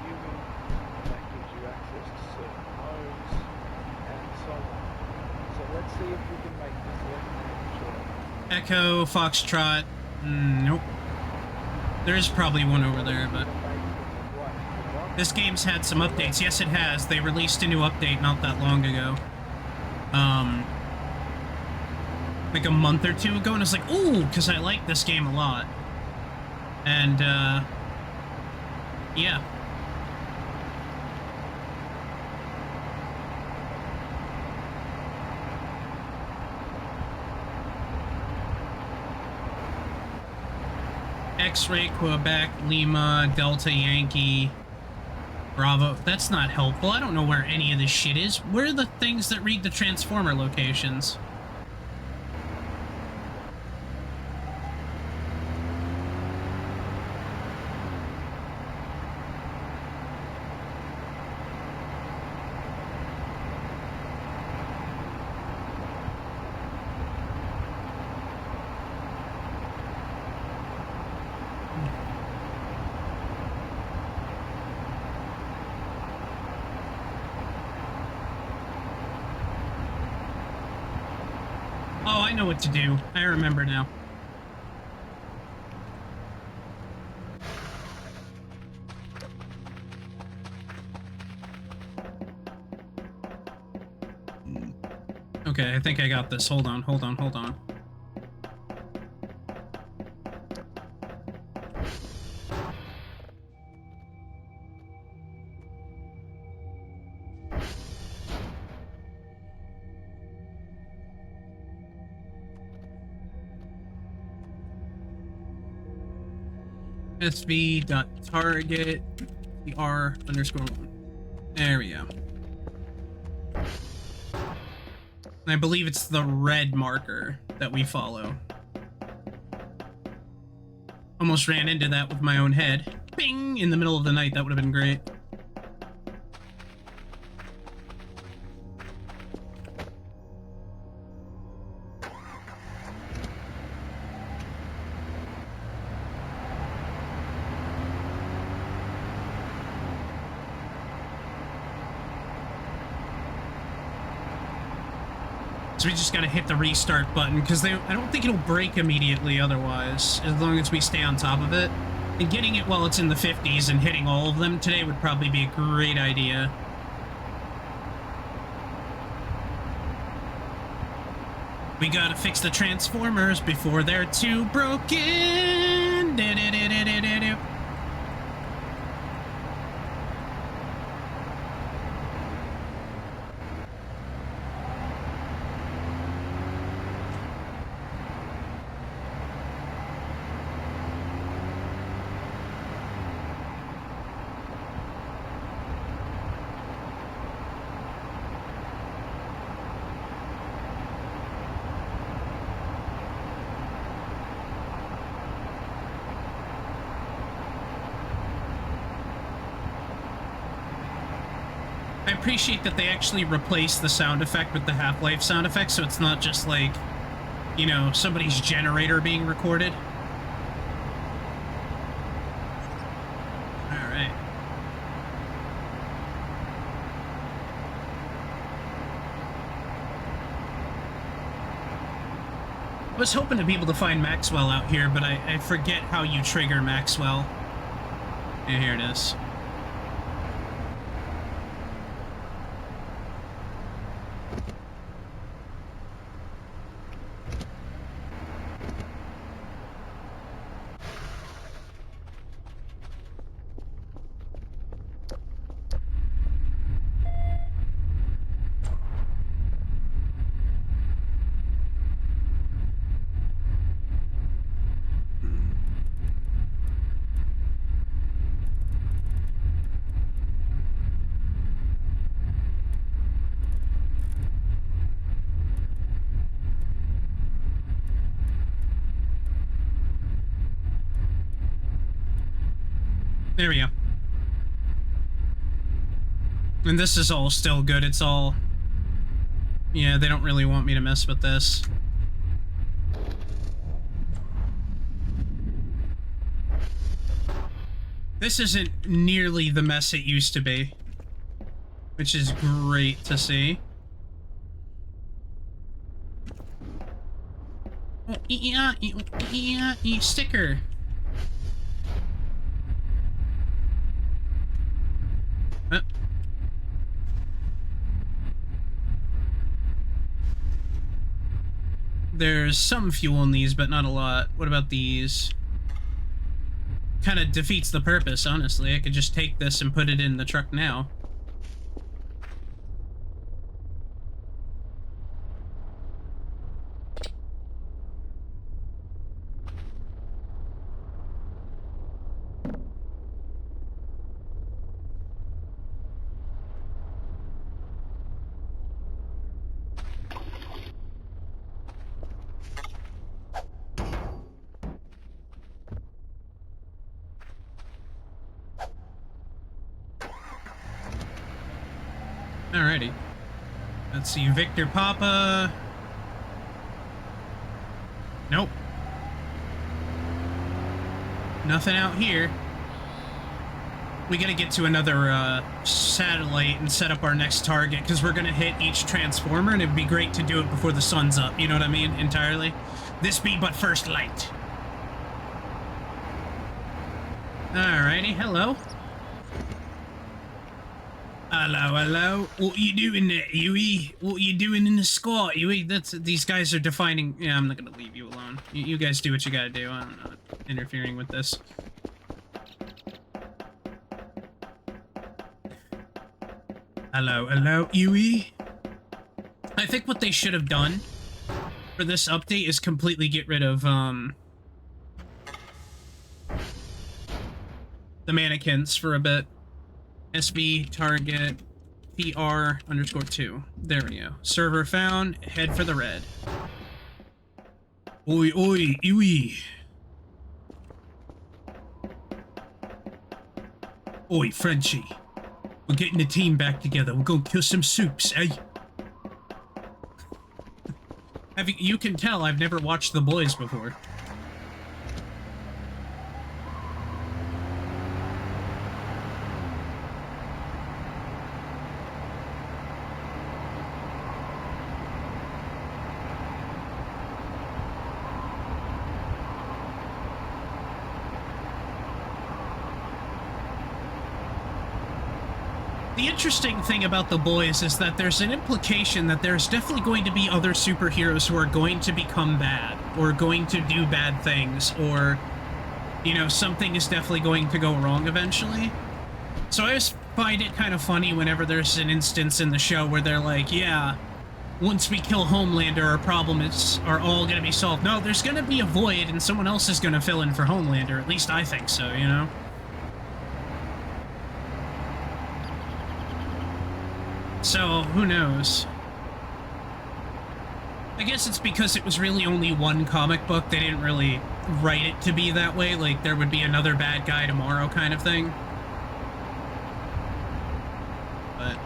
Speaker 4: human that gives you access to certain homes and so on. So let's see if we can make this left-hand short.
Speaker 1: Echo, Foxtrot. Nope. There is probably one over there, but... This game's had some updates. Yes, it has. They released a new update not that long ago. Like a month or two ago, and I was like, ooh, because I like this game a lot. And, yeah. X-Ray, Quebec, Lima, Delta, Yankee, Bravo. That's not helpful. I don't know where any of this shit is. Where are the things that read the Transformer locations? Oh, I know what to do. I remember now. Okay, I think I got this. Hold on, hold on, hold on. SV.target TR_1. There we go. I believe it's the red marker that we follow. Almost ran into that with my own head. Bing! In the middle of the night, that would have been great. So we just gotta hit the restart button, because I don't think it'll break immediately otherwise, as long as we stay on top of it. And getting it while it's in the 50s and hitting all of them today would probably be a great idea. We gotta fix the Transformers before they're too broken. Do-do-do-do-do-do. I appreciate that they actually replaced the sound effect with the Half-Life sound effect, so it's not just like, you know, somebody's generator being recorded. Alright. I was hoping to be able to find Maxwell out here, but I forget how you trigger Maxwell. Yeah, here it is. There we go. And this is all still good. It's all... Yeah, they don't really want me to mess with this. This isn't nearly the mess it used to be, which is great to see. Oh, sticker. There's some fuel in these, but not a lot. What about these? Kind of defeats the purpose, honestly. I could just take this and put it in the truck now. Alrighty. Let's see, Victor Papa. Nope. Nothing out here. We gotta get to another satellite and set up our next target, because we're gonna hit each transformer, and it'd be great to do it before the sun's up, you know what I mean? Entirely. This be but first light. Alrighty, hello. Hello, hello. What you doing there, Huey? What you doing in the sky, Huey? These guys are defining... Yeah, I'm not gonna leave you alone. You guys do what you gotta do. I'm not interfering with this. Hello, hello, Huey? I think what they should have done for this update is completely get rid of, the mannequins for a bit. SB target PR_2. There we go. Server found. Head for the red. Oi, oi, Huey. Oi, Frenchie. We're getting the team back together. We're gonna kill some soups, eh? You can tell I've never watched The Boys before. The interesting thing about The Boys is that there's an implication that there's definitely going to be other superheroes who are going to become bad, or going to do bad things, or, you know, something is definitely going to go wrong eventually. So I just find it kind of funny whenever there's an instance in the show where they're like, yeah, once we kill Homelander, our problems are all going to be solved. No, there's going to be a void, and someone else is going to fill in for Homelander. At least I think so, you know? So, who knows? I guess it's because it was really only one comic book. They didn't really write it to be that way, like there would be another bad guy tomorrow kind of thing. But...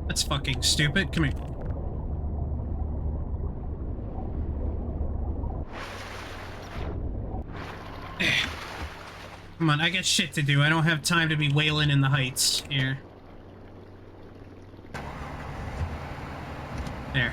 Speaker 1: That's fucking stupid. Come here. Come on, I got shit to do. I don't have time to be wailing in the heights here. There.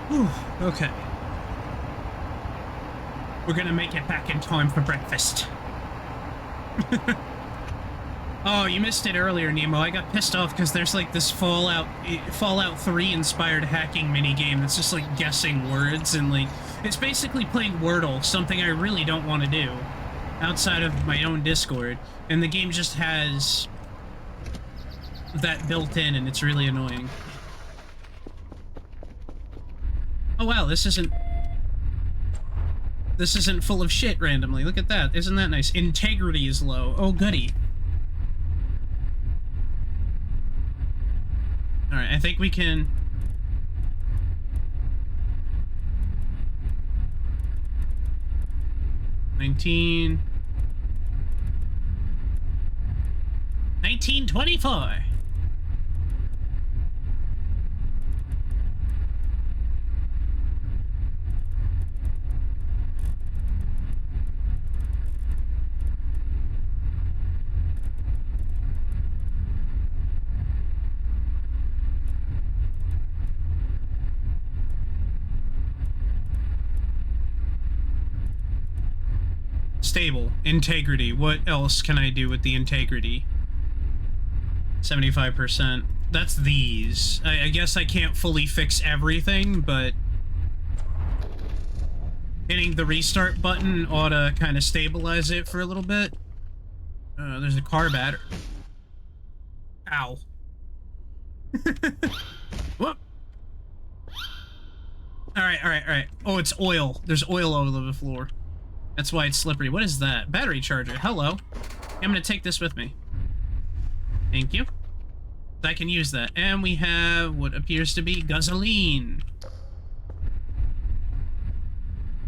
Speaker 1: Whew, okay. We're gonna make it back in time for breakfast. Oh, you missed it earlier, Nemo. I got pissed off because there's like this Fallout 3 inspired hacking minigame that's just like guessing words, and like it's basically playing Wordle, something I really don't want to do outside of my own Discord, and the game just has that built in, and it's really annoying. Oh wow, this isn't full of shit randomly. Look at that. Isn't that nice? Integrity is low. Oh goody. Alright, I think we can... $19... $19.24. Stable. Integrity. What else can I do with the integrity? 75%. That's these. I guess I can't fully fix everything, but hitting the restart button ought to kind of stabilize it for a little bit. There's a car battery. Ow. Whoop. Alright. Oh, it's oil. There's oil all over the floor. That's why it's slippery. What is that? Battery charger. Hello. I'm gonna take this with me. Thank you. I can use that. And we have what appears to be gasoline.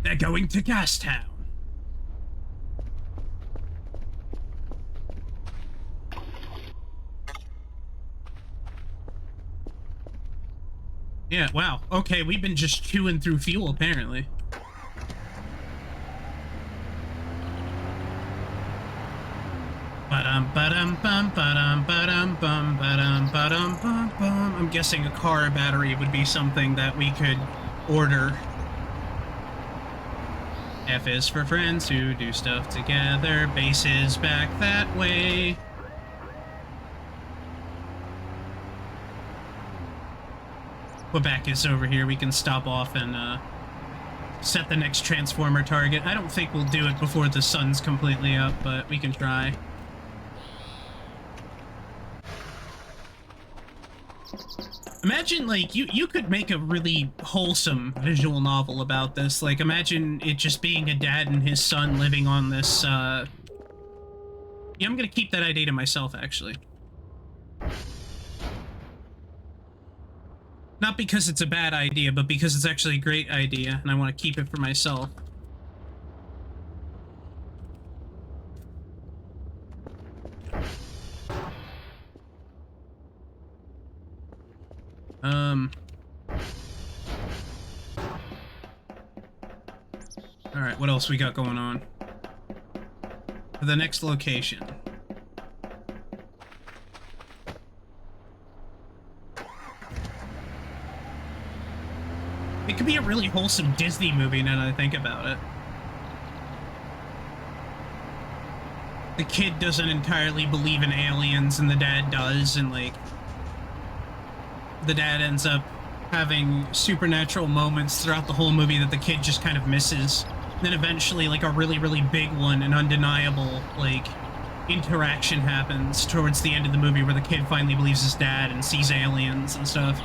Speaker 1: They're going to Gastown. Yeah, wow. Okay, we've been just chewing through fuel, apparently. I'm guessing a car battery would be something that we could order. F is for friends who do stuff together. Base is back that way. Quebec is over here. We can stop off and set the next transformer target. I don't think we'll do it before the sun's completely up, but we can try. Imagine, like, you could make a really wholesome visual novel about this. Like, imagine it just being a dad and his son living on this, Yeah, I'm gonna keep that idea to myself, actually. Not because it's a bad idea, but because it's actually a great idea, and I want to keep it for myself. Alright, what else we got going on? For the next location. It could be a really wholesome Disney movie now that I think about it. The kid doesn't entirely believe in aliens and the dad does, and like the dad ends up having supernatural moments throughout the whole movie that the kid just kind of misses. Then eventually, like, a really, really big one, an undeniable, like, interaction happens towards the end of the movie where the kid finally believes his dad and sees aliens and stuff.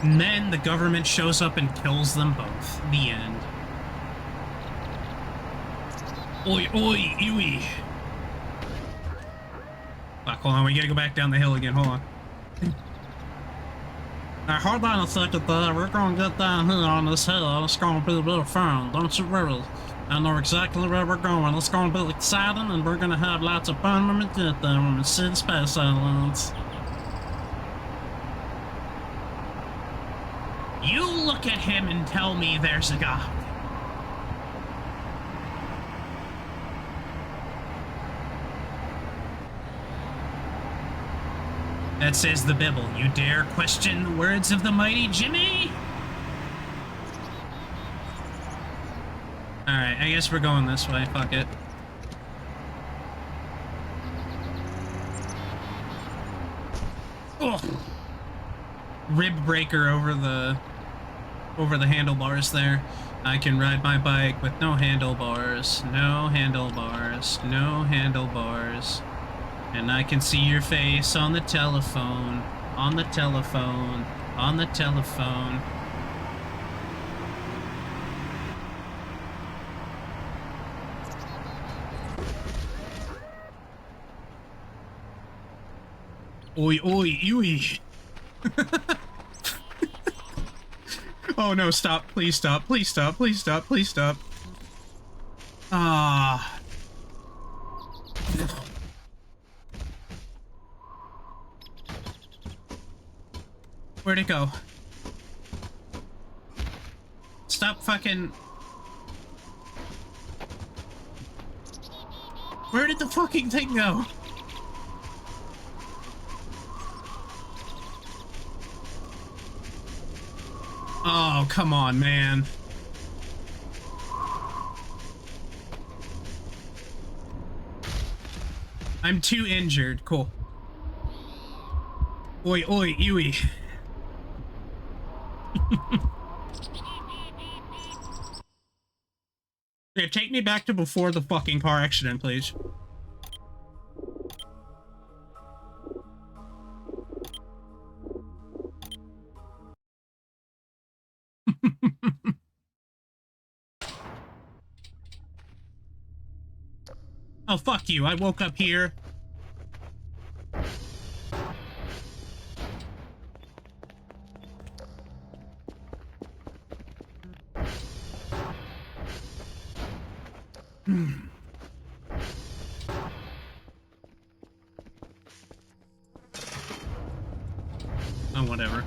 Speaker 1: And then the government shows up and kills them both. The end. Oi, oi, ewy. Fuck, hold on, we gotta go back down the hill again, hold on. Now, hold on a second there, we're gonna get down here on this hill, it's gonna be a bit of fun, don't you worry. I know exactly where we're going, it's gonna be exciting, and we're gonna have lots of fun when we get there, when we see the space aliens. You look at him and tell me there's a God. That says the Bible. You dare question the words of the mighty Jimmy? Alright, I guess we're going this way. Fuck it. Oh! Rib breaker over the handlebars there. I can ride my bike with no handlebars, no handlebars, no handlebars. And I can see your face on the telephone, on the telephone, on the telephone. Oi, oi, oi. Oh no, stop. Please stop. Please stop. Please stop. Please stop. Ah. Where'd it go? Stop fucking... Where did the fucking thing go? Oh, come on, man. I'm too injured. Cool. Oi, oi, Yui. Yeah, take me back to before the fucking car accident, please. Oh, fuck you. I woke up here. Oh, whatever.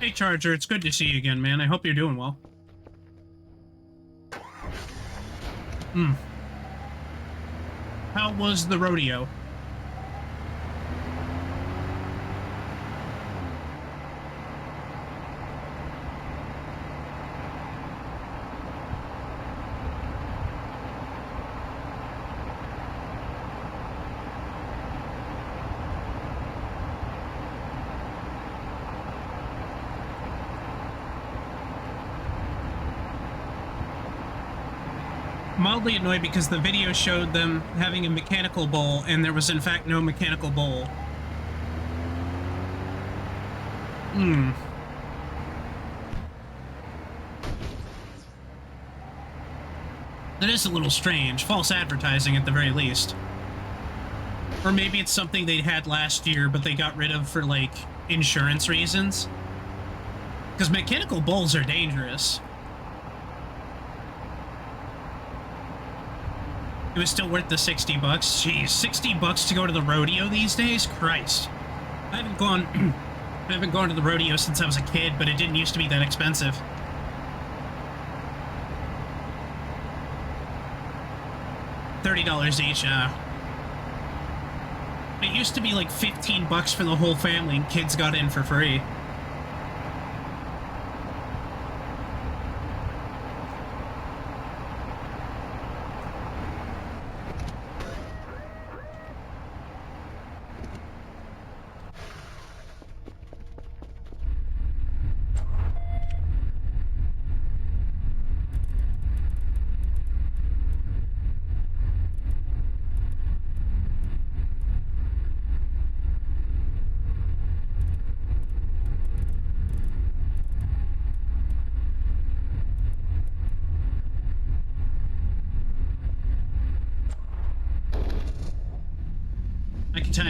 Speaker 1: Hey, Charger, it's good to see you again, man. I hope you're doing well. How was the rodeo? Mildly annoyed because the video showed them having a mechanical bull and there was in fact no mechanical bull. That is a little strange. False advertising at the very least. Or maybe it's something they had last year but they got rid of for like insurance reasons. Because mechanical bulls are dangerous. It was still worth the 60 bucks. Jeez, 60 bucks to go to the rodeo these days? Christ. I haven't gone to the rodeo since I was a kid, but it didn't used to be that expensive. $30 each, It used to be like 15 bucks for the whole family and kids got in for free.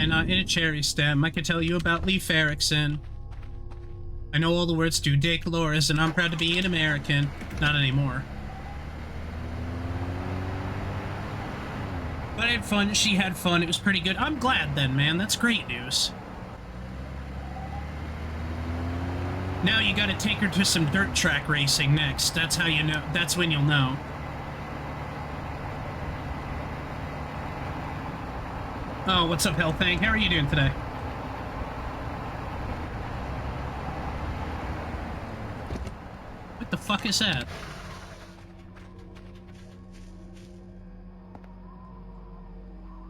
Speaker 1: Not in a cherry stem. I can tell you about Leif Erikson. I know all the words to Dick Loris, and I'm proud to be an American. Not anymore. But I had fun. She had fun. It was pretty good. I'm glad then, man. That's great news. Now you gotta take her to some dirt track racing next. That's how you know. That's when you'll know. Oh, what's up, Hellfang? How are you doing today? What the fuck is that?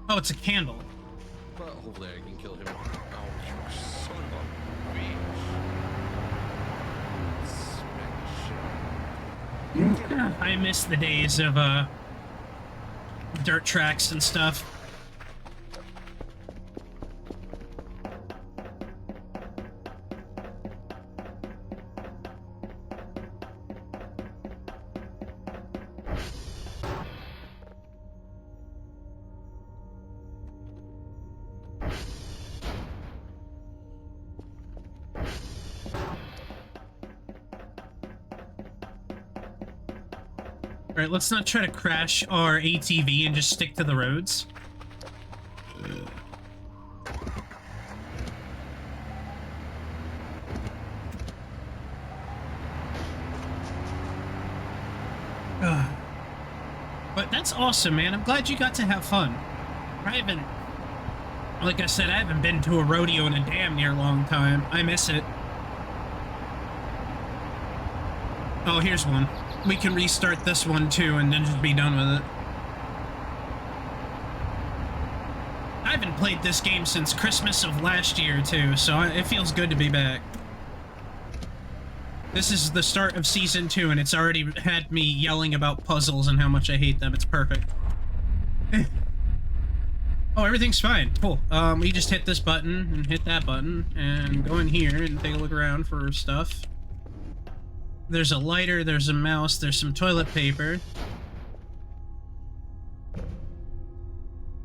Speaker 1: Oh, it's a candle.
Speaker 2: Well, hopefully I can kill him. Oh, you son of a bitch. Smack shit.
Speaker 1: I miss the days of, dirt tracks and stuff. Alright, let's not try to crash our ATV and just stick to the roads. But that's awesome, man. I'm glad you got to have fun. Like I said, I haven't been to a rodeo in a damn near long time. I miss it. Oh, here's one. We can restart this one too and then just be done with it. I haven't played this game since Christmas of last year too, so it feels good to be back. This is the start of Season 2 and it's already had me yelling about puzzles and how much I hate them. It's perfect. Oh, everything's fine. Cool. We just hit this button and hit that button and go in here and take a look around for stuff. There's a lighter, there's a mouse, there's some toilet paper.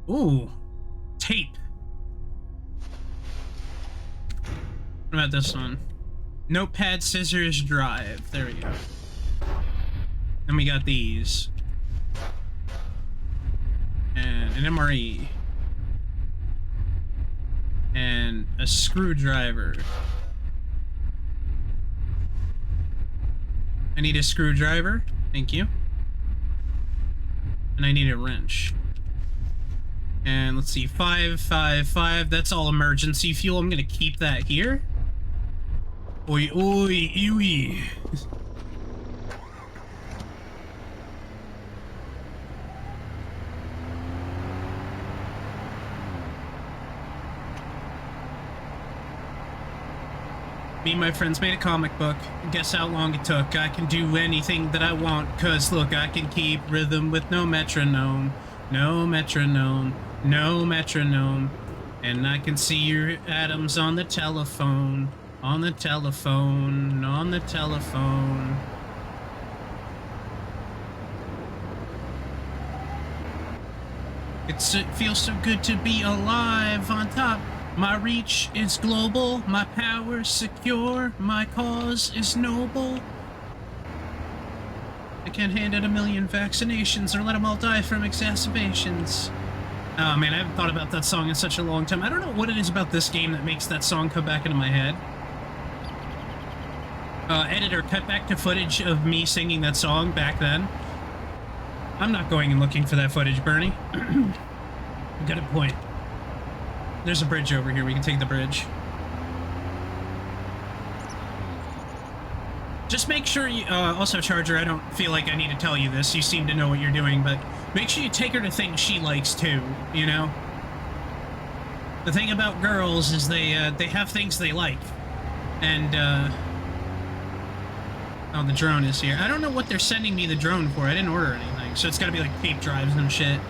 Speaker 1: Ooh. Tape. What about this one? Notepad, scissors, drive. There we go. Then we got these. And an MRE. And a screwdriver. I need a screwdriver. Thank you. And I need a wrench. And let's see, 555. That's all emergency fuel. I'm gonna keep that here. Oi, oi, oi. Me and my friends made a comic book. Guess how long it took. I can do anything that I want, cause look, I can keep rhythm with no metronome. No metronome. No metronome. And I can see your atoms on the telephone. On the telephone. On the telephone. It feels so good to be alive on top. My reach is global, my power's secure, my cause is noble. I can't hand out 1,000,000 vaccinations or let them all die from exacerbations. Oh man, I haven't thought about that song in such a long time. I don't know what it is about this game that makes that song come back into my head. Editor, cut back to footage of me singing that song back then. I'm not going and looking for that footage, Bernie. Got a point. There's a bridge over here. We can take the bridge. Just make sure you... also, Charger, I don't feel like I need to tell you this. You seem to know what you're doing, but make sure you take her to things she likes, too, you know? The thing about girls is they have things they like. And, oh, the drone is here. I don't know what they're sending me the drone for. I didn't order anything, so it's gotta be, like, tape drives and shit.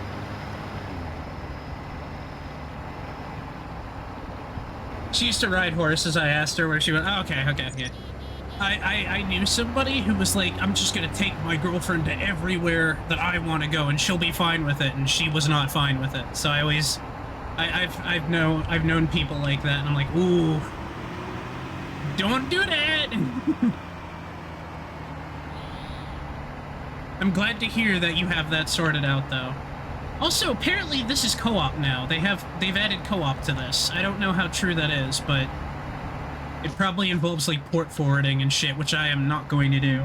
Speaker 1: She used to ride horses. I asked her where she went. Oh, okay, yeah. I knew somebody who was like, I'm just gonna take my girlfriend to everywhere that I want to go, and she'll be fine with it. And she was not fine with it. So I've known people like that, and I'm like, ooh, don't do that. I'm glad to hear that you have that sorted out, though. Also, apparently this is co-op now. They've added co-op to this. I don't know how true that is, but It probably involves, like, port forwarding and shit, which I am not going to do.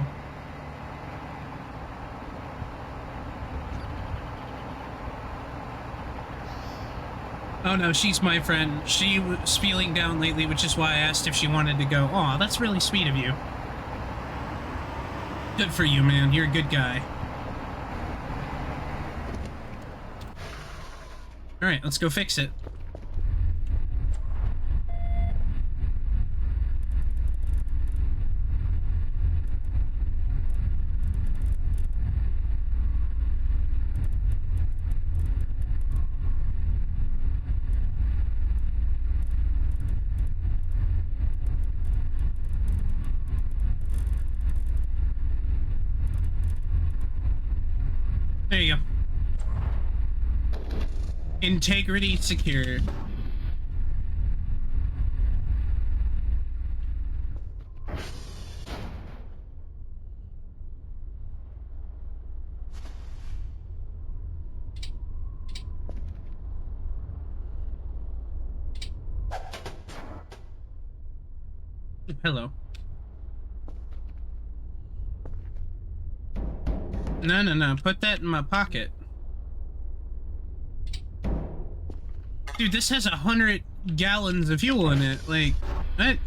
Speaker 1: Oh no, she's my friend. She was feeling down lately, which is why I asked if she wanted to go. Aw, that's really sweet of you. Good for you, man. You're a good guy. Alright, let's go fix it. There you go. Integrity secured. Hello. No. Put that in my pocket. Dude, this has 100 gallons of fuel in it. Like, what?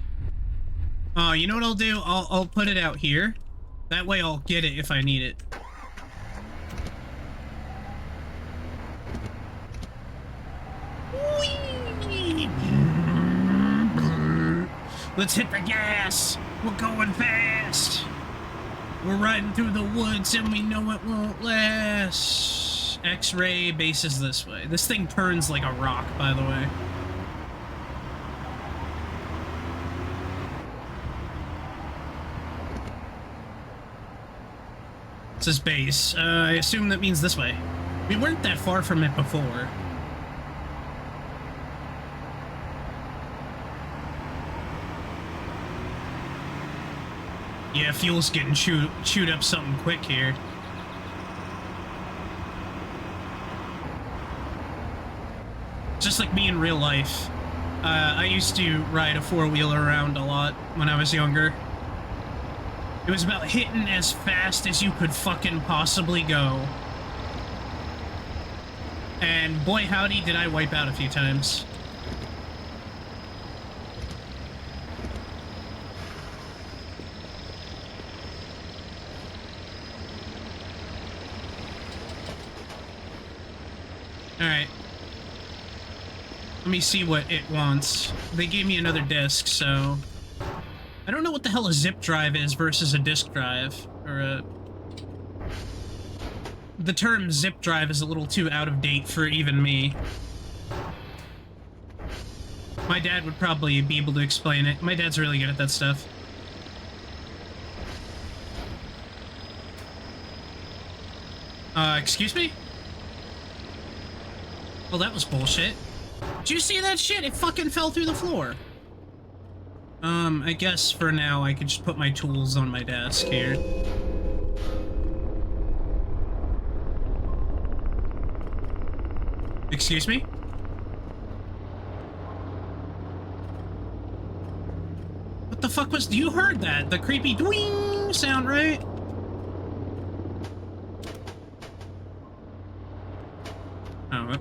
Speaker 1: Oh, you know what I'll do? I'll put it out here. That way I'll get it if I need it. Whee! Let's hit the gas. We're going fast. We're riding through the woods and we know it won't last. X-ray base is this way. This thing turns like a rock, by the way. It says base. I assume that means this way. We weren't that far from it before. Yeah, fuel's getting chewed up something quick here. Just like me in real life. I used to ride a four-wheeler around a lot when I was younger. It was about hitting as fast as you could fucking possibly go. And boy howdy did I wipe out a few times. Alright. Let me see what it wants. They gave me another disc, so... I don't know what the hell a zip drive is versus a disk drive. Or a... The term zip drive is a little too out of date for even me. My dad would probably be able to explain it. My dad's really good at that stuff. Excuse me? Well, that was bullshit. Did you see that shit? It fucking fell through the floor. I guess for now I could just put my tools on my desk here. Excuse me? What the fuck was... You heard that? The creepy dwing sound, right? Oh,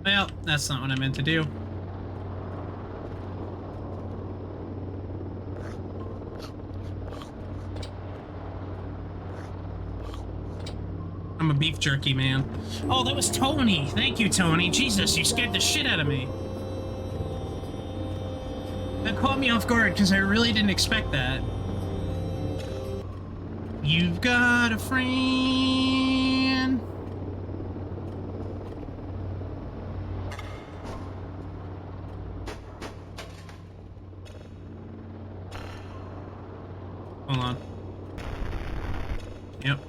Speaker 1: well, that's not what I meant to do. I'm a beef jerky man. Oh, that was Tony. Thank you, Tony. Jesus, you scared the shit out of me. That caught me off guard because I really didn't expect that. You've got a friend. Hold on. Yep.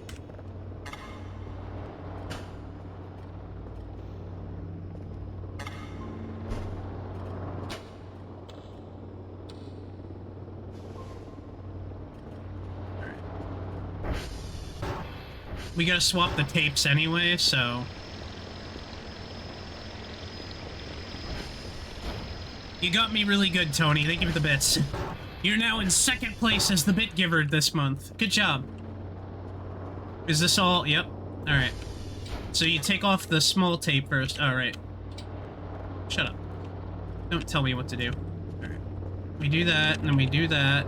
Speaker 1: We gotta swap the tapes anyway, so... You got me really good, Tony. Thank you for the bits. You're now in second place as the bit giver this month. Good job. Is this all? Yep. Alright. So you take off the small tape first. Alright. Shut up. Don't tell me what to do. Alright. We do that, and then we do that.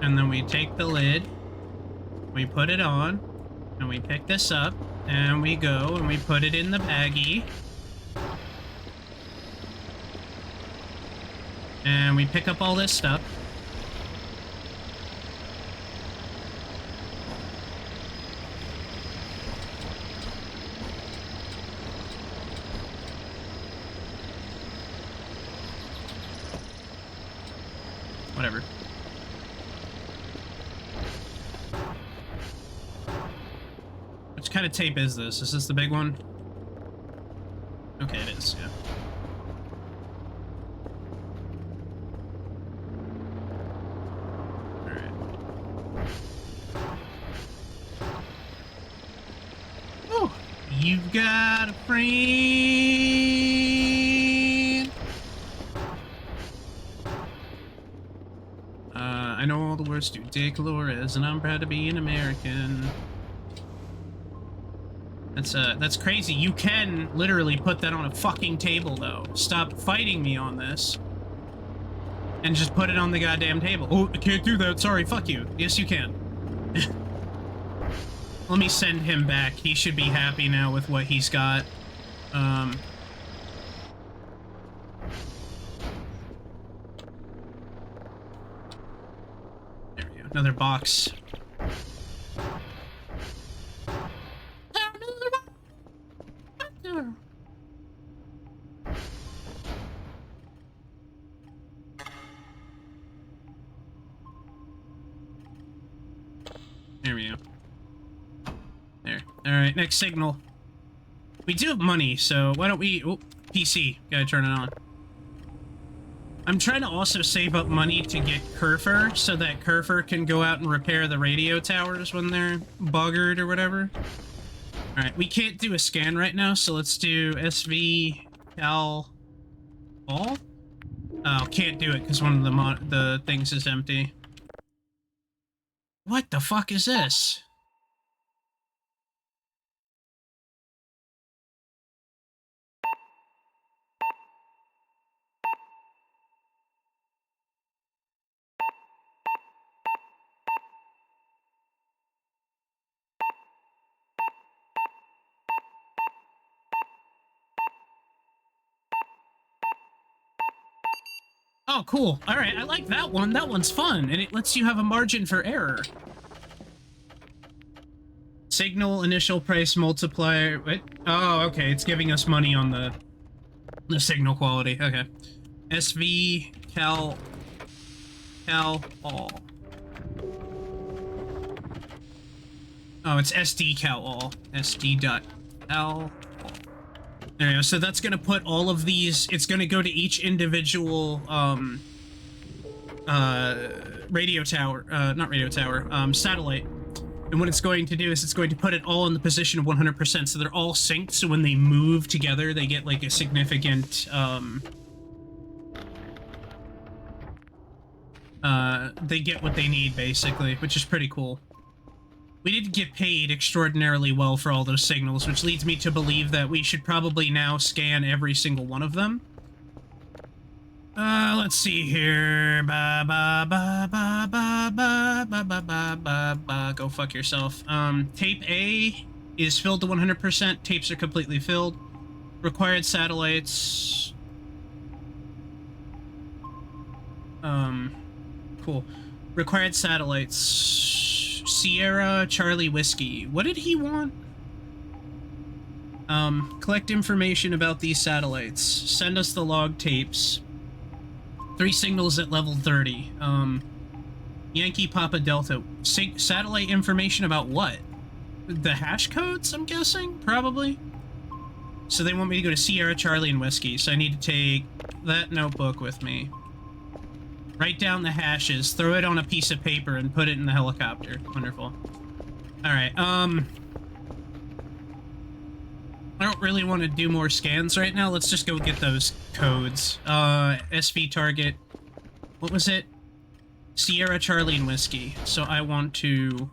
Speaker 1: And then we take the lid. We put it on. And we pick this up. And we go, and we put it in the baggie. And we pick up all this stuff. Whatever. Which kind of tape is this? Is this the big one? Okay, it is, yeah. You've got a friend. I know all the words to Dick Flores, and I'm proud to be an American. That's crazy. You can literally put that on a fucking table, though. Stop fighting me on this. And just put it on the goddamn table. Oh, I can't do that. Sorry, fuck you. Yes, you can. Let me send him back. He should be happy now with what he's got. There we go. Another box. There we go. There. Alright, next signal. We do have money, so why don't we... Oh, PC. Gotta turn it on. I'm trying to also save up money to get Kerfer, so that Kerfer can go out and repair the radio towers when they're buggered or whatever. Alright, we can't do a scan right now, so let's do SV Cal All? Oh, can't do it because one of the things is empty. What the fuck is this? Oh, cool. Alright, I like that one. That one's fun, and it lets you have a margin for error. Signal initial price multiplier. What? Oh, okay. It's giving us money on the signal quality. Okay. SV Cal All. Oh, it's SD Cal All. SD.Cal All. There we go. So that's gonna put all of these. It's gonna go to each individual radio tower. Not radio tower. Satellite. And what it's going to do is it's going to put it all in the position of 100%, so they're all synced, so when they move together, they get, like, a significant, they get what they need, basically, which is pretty cool. We did get paid extraordinarily well for all those signals, which leads me to believe that we should probably now scan every single one of them. Let's see here. Ba ba ba ba ba ba ba ba ba ba ba. Go fuck yourself. Tape A is filled to 100%. Tapes are completely filled. Required satellites. Cool. Required satellites. Sierra Charlie Whiskey. What did he want? Collect information about these satellites. Send us the log tapes. 3 signals at level 30. Yankee Papa Delta. Satellite information about what? The hash codes, I'm guessing? Probably. So they want me to go to Sierra, Charlie, and Whiskey, so I need to take that notebook with me. Write down the hashes, throw it on a piece of paper, and put it in the helicopter. Wonderful. Alright, I don't really want to do more scans right now. Let's just go get those codes. SV target. What was it? Sierra, Charlie, and Whiskey. So I want to...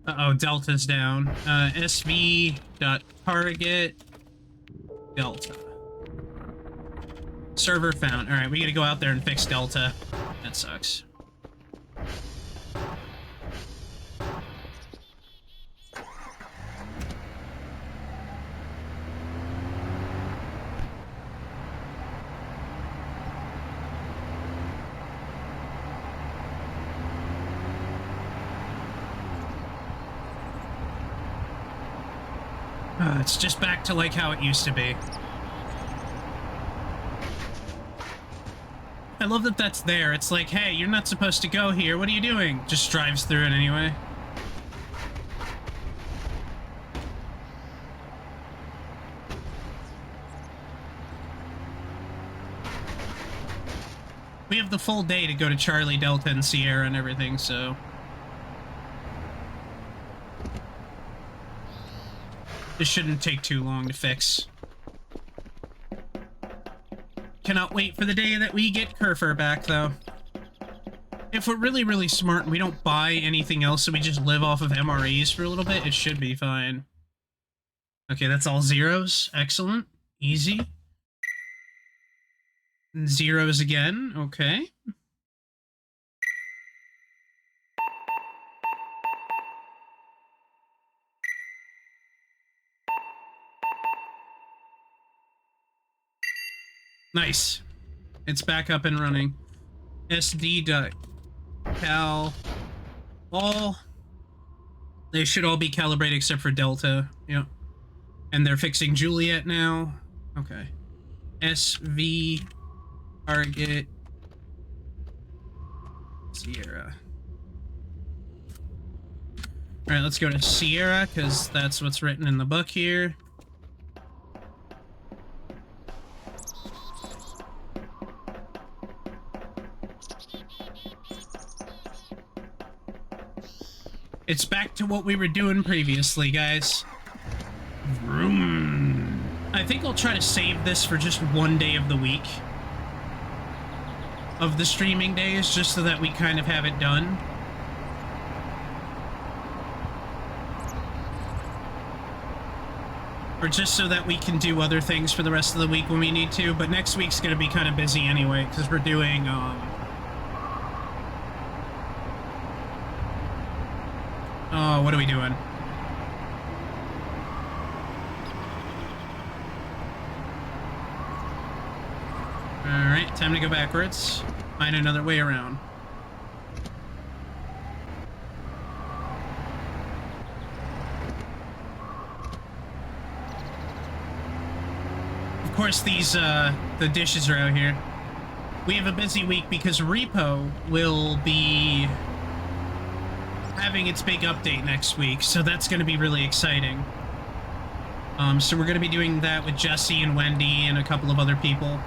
Speaker 1: Uh-oh, Delta's down. SV dot target Delta. Server found. Alright, we gotta go out there and fix Delta. That sucks. It's just back to like how it used to be. I love that that's there. It's like, hey, you're not supposed to go here. What are you doing? Just drives through it anyway. We have the full day to go to Charlie, Delta, and Sierra and everything, so... This shouldn't take too long to fix. Cannot wait for the day that we get Kerfer back, though. If we're really, really smart and we don't buy anything else and we just live off of MREs for a little bit, it should be fine. Okay, that's all zeros. Excellent. Easy. Zeros again. Okay. Nice. It's back up and running. SD.cal. All. They should all be calibrated except for Delta. Yep. And they're fixing Juliet now. Okay. SV target Sierra. Alright, let's go to Sierra, because that's what's written in the book here. It's back to what we were doing previously, guys. Vroom. I think I'll try to save this for just one day of the week. Of the streaming days, just so that we kind of have it done. Or just so that we can do other things for the rest of the week when we need to. But next week's gonna be kind of busy anyway, because we're doing, Oh, what are we doing? Alright, time to go backwards. Find another way around. Of course, these, the dishes are out here. We have a busy week because Repo will be having its big update next week, so that's going to be really exciting. So we're going to be doing that with Jesse and Wendy and a couple of other people.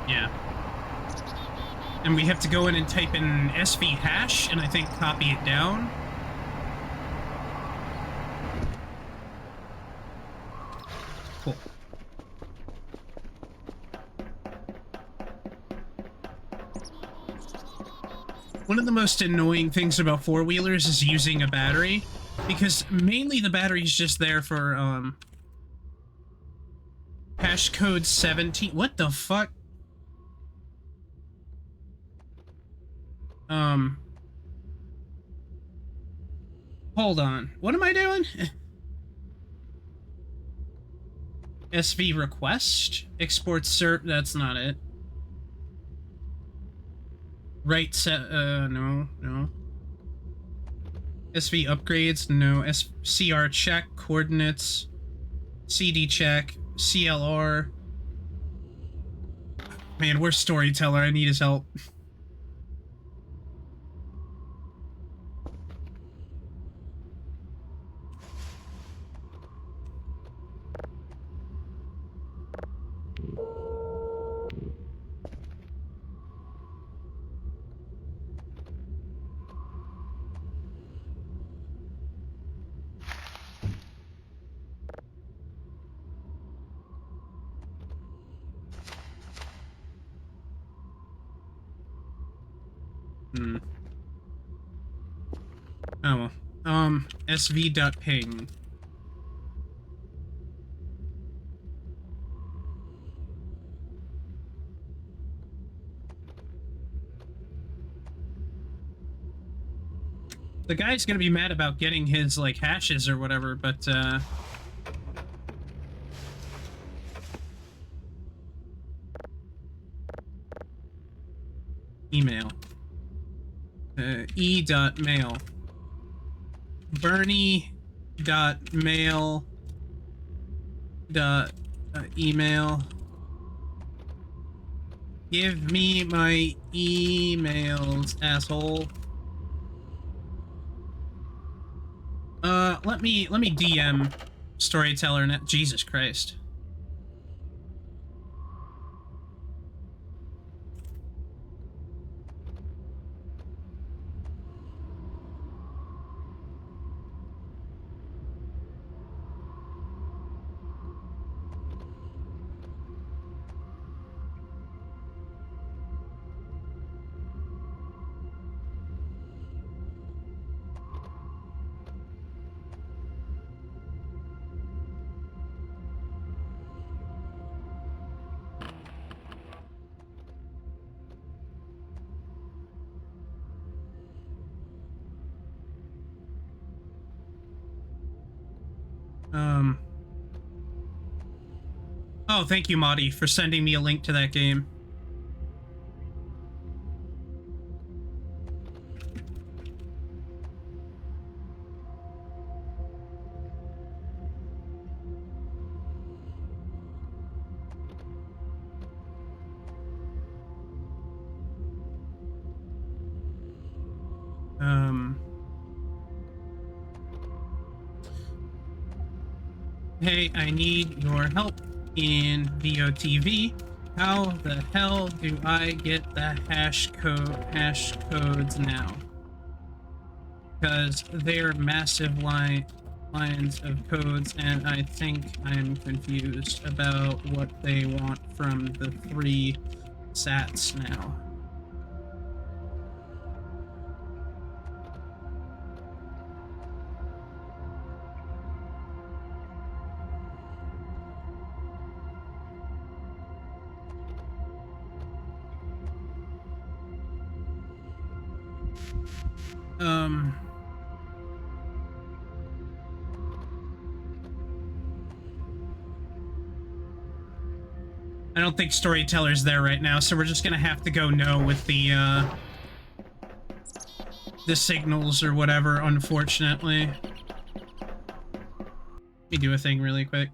Speaker 1: Yeah. And we have to go in and type in SV hash and I think copy it down. Cool. One of the most annoying things about four-wheelers is using a battery. Because mainly the battery's just there for, hash code 17. What the fuck? Hold on. What am I doing? SV request? Export cert? That's not it. Right set, no. SV upgrades? No. CR check, coordinates, CD check, CLR. Man, where's Storyteller? I need his help. Oh well. SV.ping. The guy's gonna be mad about getting his, like, hashes or whatever, but, email. E.mail. Bernie.mail. Email. Give me my emails, asshole. Let me DM Storyteller net. Jesus Christ. Oh, thank you, Madi, for sending me a link to that game. Hey, I need your help in VOTV. How the hell do I get the hash codes now? Because they're massive lines of codes, and I think I'm confused about what they want from the 3 sats now. I don't think Storyteller's there right now, so we're just gonna have to go no with the signals or whatever, unfortunately. Let me do a thing really quick.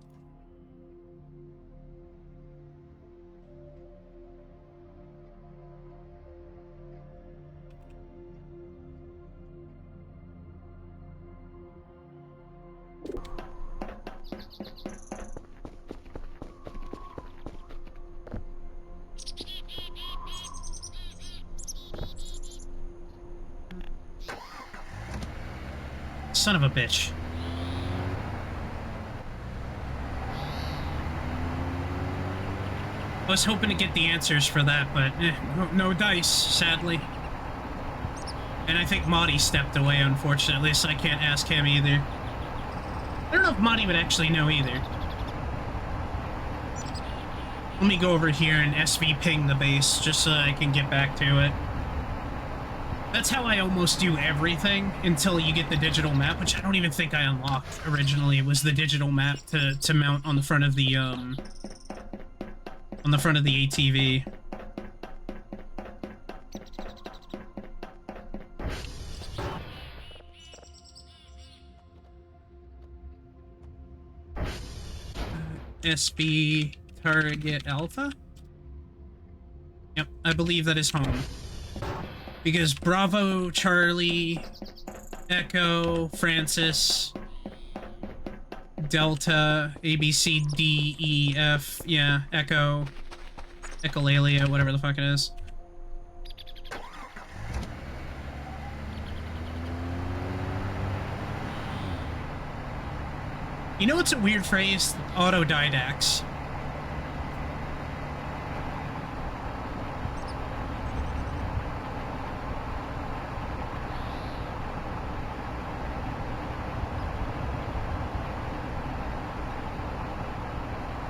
Speaker 1: Son of a bitch. I was hoping to get the answers for that, but no dice, sadly. And I think Marty stepped away, unfortunately, so I can't ask him either. I don't know if Marty would actually know either. Let me go over here and SV ping the base, just so I can get back to it. That's how I almost do everything until you get the digital map, which I don't even think I unlocked originally. It was the digital map to mount on the front of the ATV. SB target alpha? Yep, I believe that is home. Because Bravo, Charlie, Echo, Francis, Delta, A, B, C, D, E, F, yeah, Echo, Echolalia, whatever the fuck it is. You know what's a weird phrase? Autodidacts.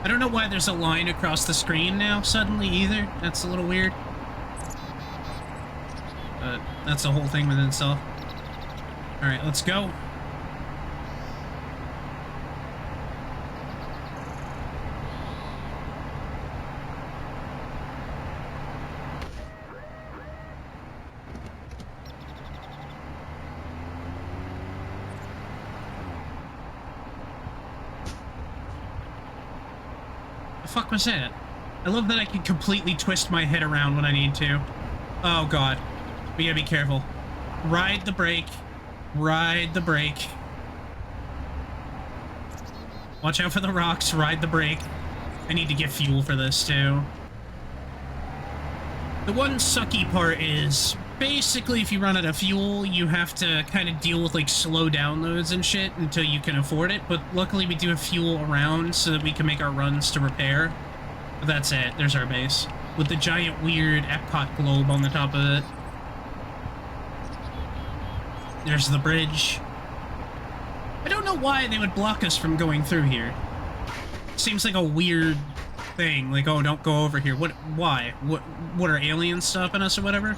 Speaker 1: I don't know why there's a line across the screen now suddenly either. That's a little weird. But that's a whole thing within itself. Alright, let's go. The fuck was that? I love that I can completely twist my head around when I need to. Oh god. We gotta be careful. Ride the brake. Ride the brake. Watch out for the rocks. Ride the brake. I need to get fuel for this too. The one sucky part is basically if you run out of fuel, you have to kind of deal with like slow downloads and shit until you can afford it. But luckily we do have fuel around so that we can make our runs to repair. But that's it. There's our base. With the giant weird Epcot globe on the top of it. There's the bridge. I don't know why they would block us from going through here. Seems like a weird thing. Like, oh, don't go over here. What? Why? What are aliens stopping us or whatever?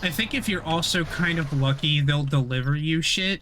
Speaker 1: I think if you're also kind of lucky, they'll deliver you shit.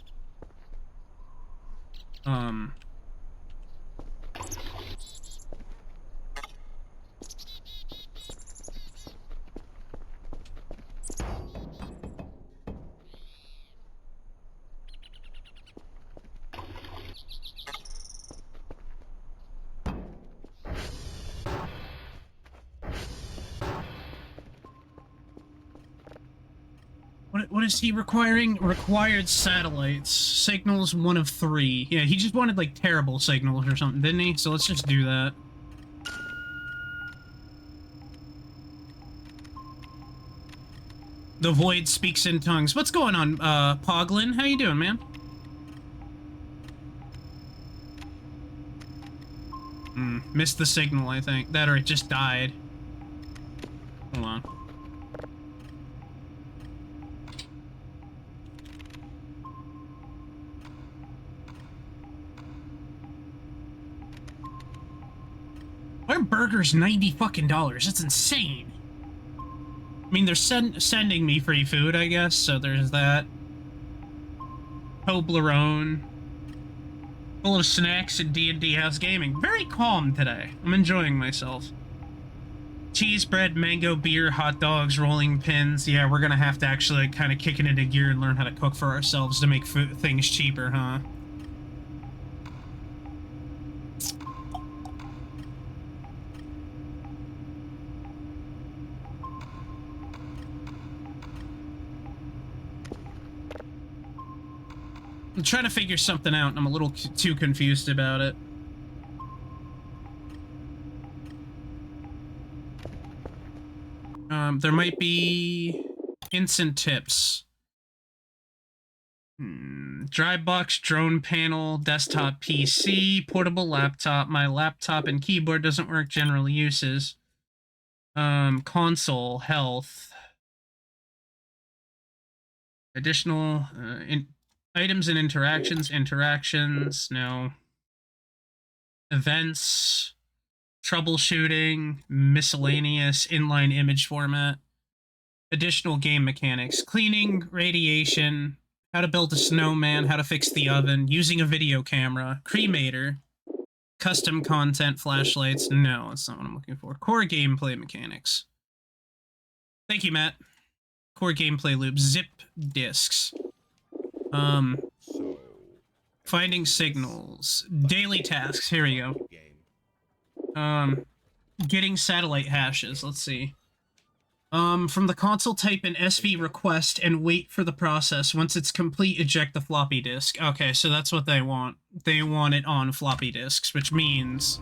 Speaker 1: What is he requiring? Required satellites. Signals 1 of 3. Yeah, he just wanted, like, terrible signals or something, didn't he? So let's just do that. The void speaks in tongues. What's going on, Poglin? How you doing, man? Missed the signal, I think. That or it just died. Hold on. Our burger's $90 fucking. That's insane. I mean, they're sending me free food, I guess, so there's that. Toblerone. Full of snacks and D&D House Gaming. Very calm today. I'm enjoying myself. Cheese, bread, mango, beer, hot dogs, rolling pins. Yeah, we're gonna have to actually kind of kick it into gear and learn how to cook for ourselves to make things cheaper, huh? I'm trying to figure something out, and I'm a little too confused about it. There might be instant tips. Dry box, drone panel, desktop PC, portable laptop. My laptop and keyboard doesn't work. General uses. Console, health. Additional items and interactions, no. Events, troubleshooting, miscellaneous, inline image format. Additional game mechanics, cleaning, radiation, how to build a snowman, how to fix the oven, using a video camera, cremator, custom content, flashlights. No, that's not what I'm looking for. Core gameplay mechanics. Thank you, Matt. Core gameplay loop, zip disks. Finding signals, daily tasks. Here we go. Getting satellite hashes. Let's see. From the console, type in SV request and wait for the process. Once it's complete, eject the floppy disk. Okay, so that's what they want. They want it on floppy disks, which means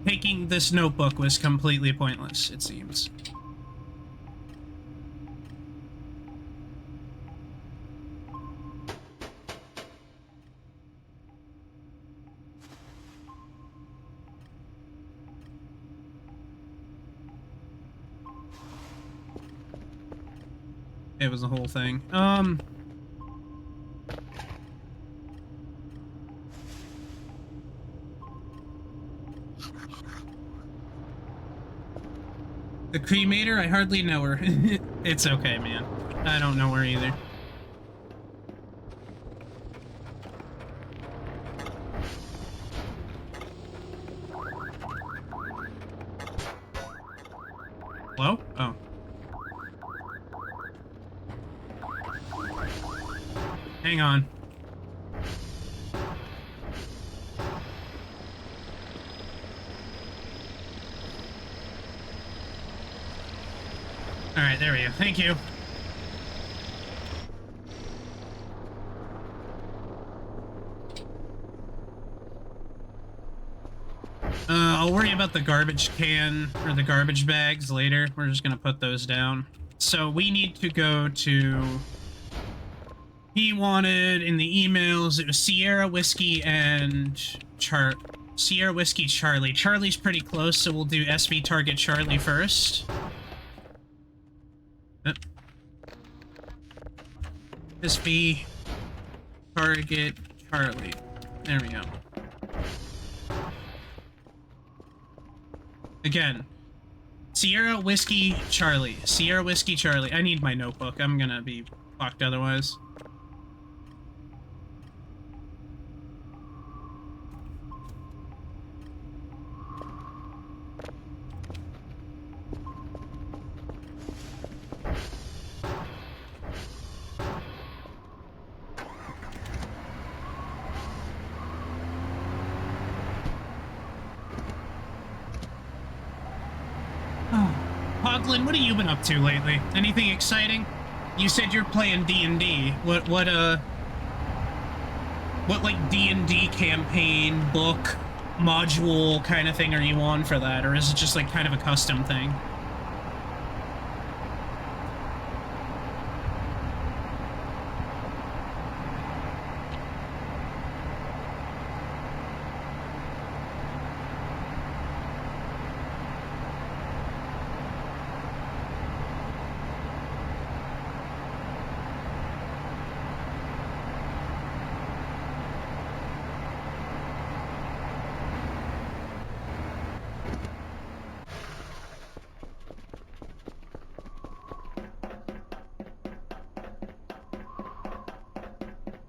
Speaker 1: taking this notebook was completely pointless, it seems. It was the whole thing. The cremator? I hardly know her. It's okay, man. I don't know her either. Hello? Oh. Hang on. Alright, there we go. Thank you. I'll worry about the garbage can or the garbage bags later. We're just gonna put those down. So we need to go to... He wanted in the emails, it was Sierra Whiskey and Sierra Whiskey Charlie. Charlie's pretty close, so we'll do SV target Charlie first. SV target Charlie. There we go. Again, Sierra Whiskey Charlie. Sierra Whiskey Charlie. I need my notebook. I'm gonna be fucked otherwise. Hoglin, what have you been up to lately? Anything exciting? You said you're playing D&D. What like D&D campaign, book, module kind of thing are you on for that? Or is it just like kind of a custom thing?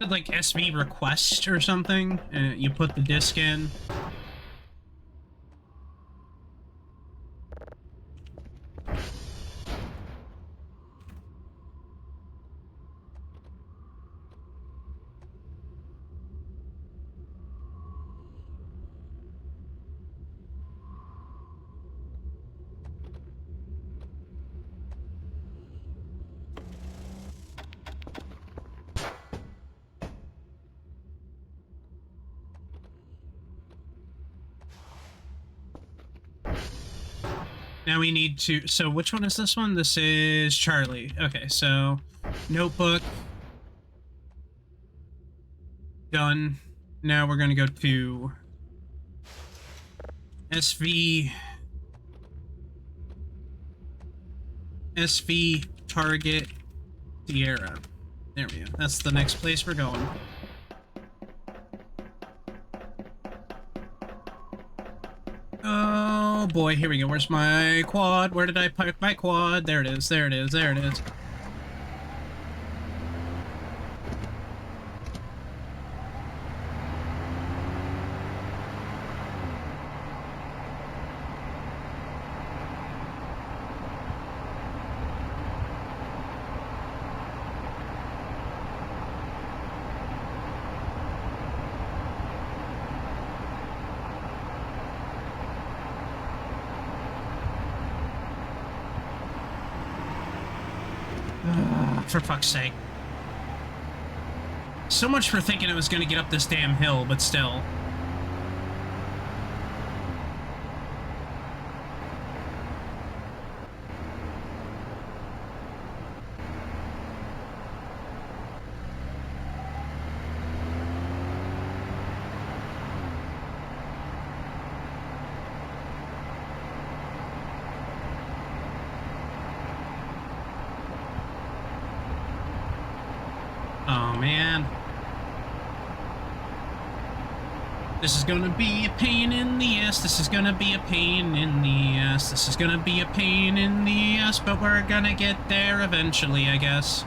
Speaker 1: Like SV request or something, you put the disc in. Now we need to... So which one is this one? This is Charlie. Okay, so... Notebook. Done. Now we're gonna go to... SV... SV Target Sierra. There we go. That's the next place we're going. Oh boy, here we go. Where's my quad? Where did I park my quad? There it is, there it is, there it is. For fuck's sake. So much for thinking I was gonna get up this damn hill, but still. Oh, man. This is gonna be a pain in the ass. This is gonna be a pain in the ass. This is gonna be a pain in the ass, but we're gonna get there eventually, I guess.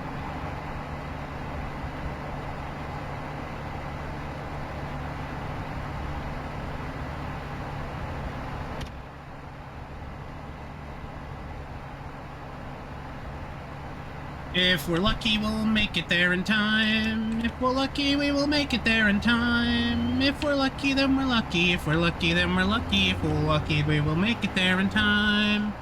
Speaker 1: If we're lucky, we'll make it there in time. If we're lucky, we will make it there in time. If we're lucky, then we're lucky. If we're lucky, then we're lucky. If we're lucky, we will make it there in time.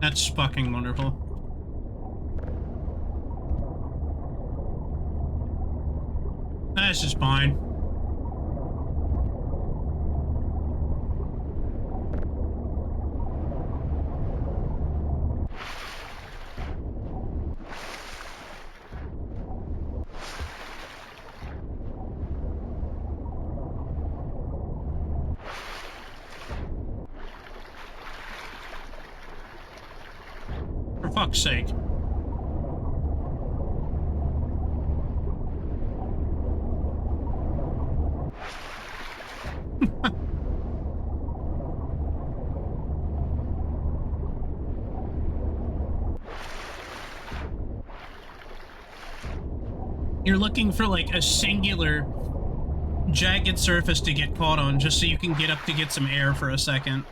Speaker 1: That's fucking wonderful. That's just fine. For fuck's sake. You're looking for like a singular jagged surface to get caught on just so you can get up to get some air for a second.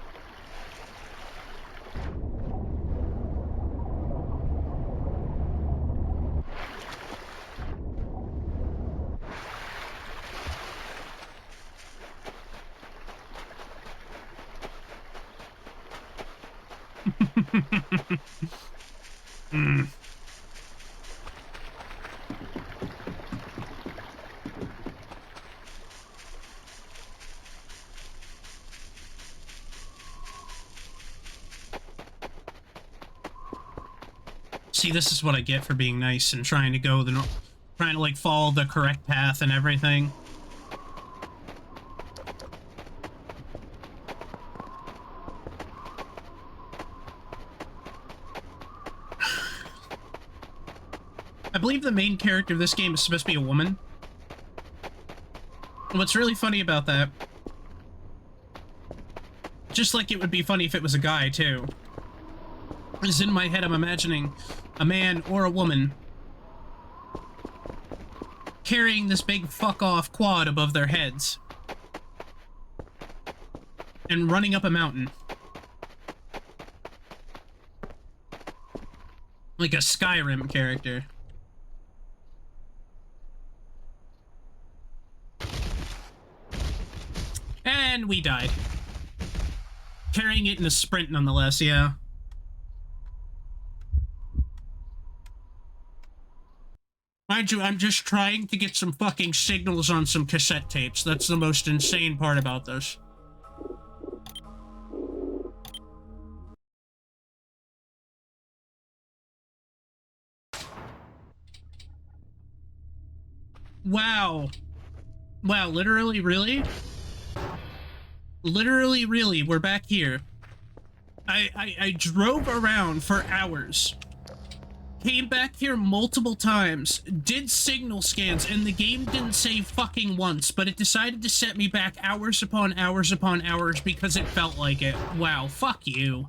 Speaker 1: See, this is what I get for being nice and trying to go trying to like follow the correct path and everything. I believe the main character of this game is supposed to be a woman. What's really funny about that, just like it would be funny if it was a guy too, is in my head I'm imagining a man or a woman carrying this big fuck-off quad above their heads. And running up a mountain. Like a Skyrim character. And we died. Carrying it in a sprint nonetheless, yeah. Mind you, I'm just trying to get some fucking signals on some cassette tapes. That's the most insane part about this. Wow. Wow, literally, really? Literally, really, we're back here. I drove around for hours. Came back here multiple times, did signal scans, and the game didn't save fucking once, but it decided to set me back hours upon hours upon hours because it felt like it. Wow, fuck you.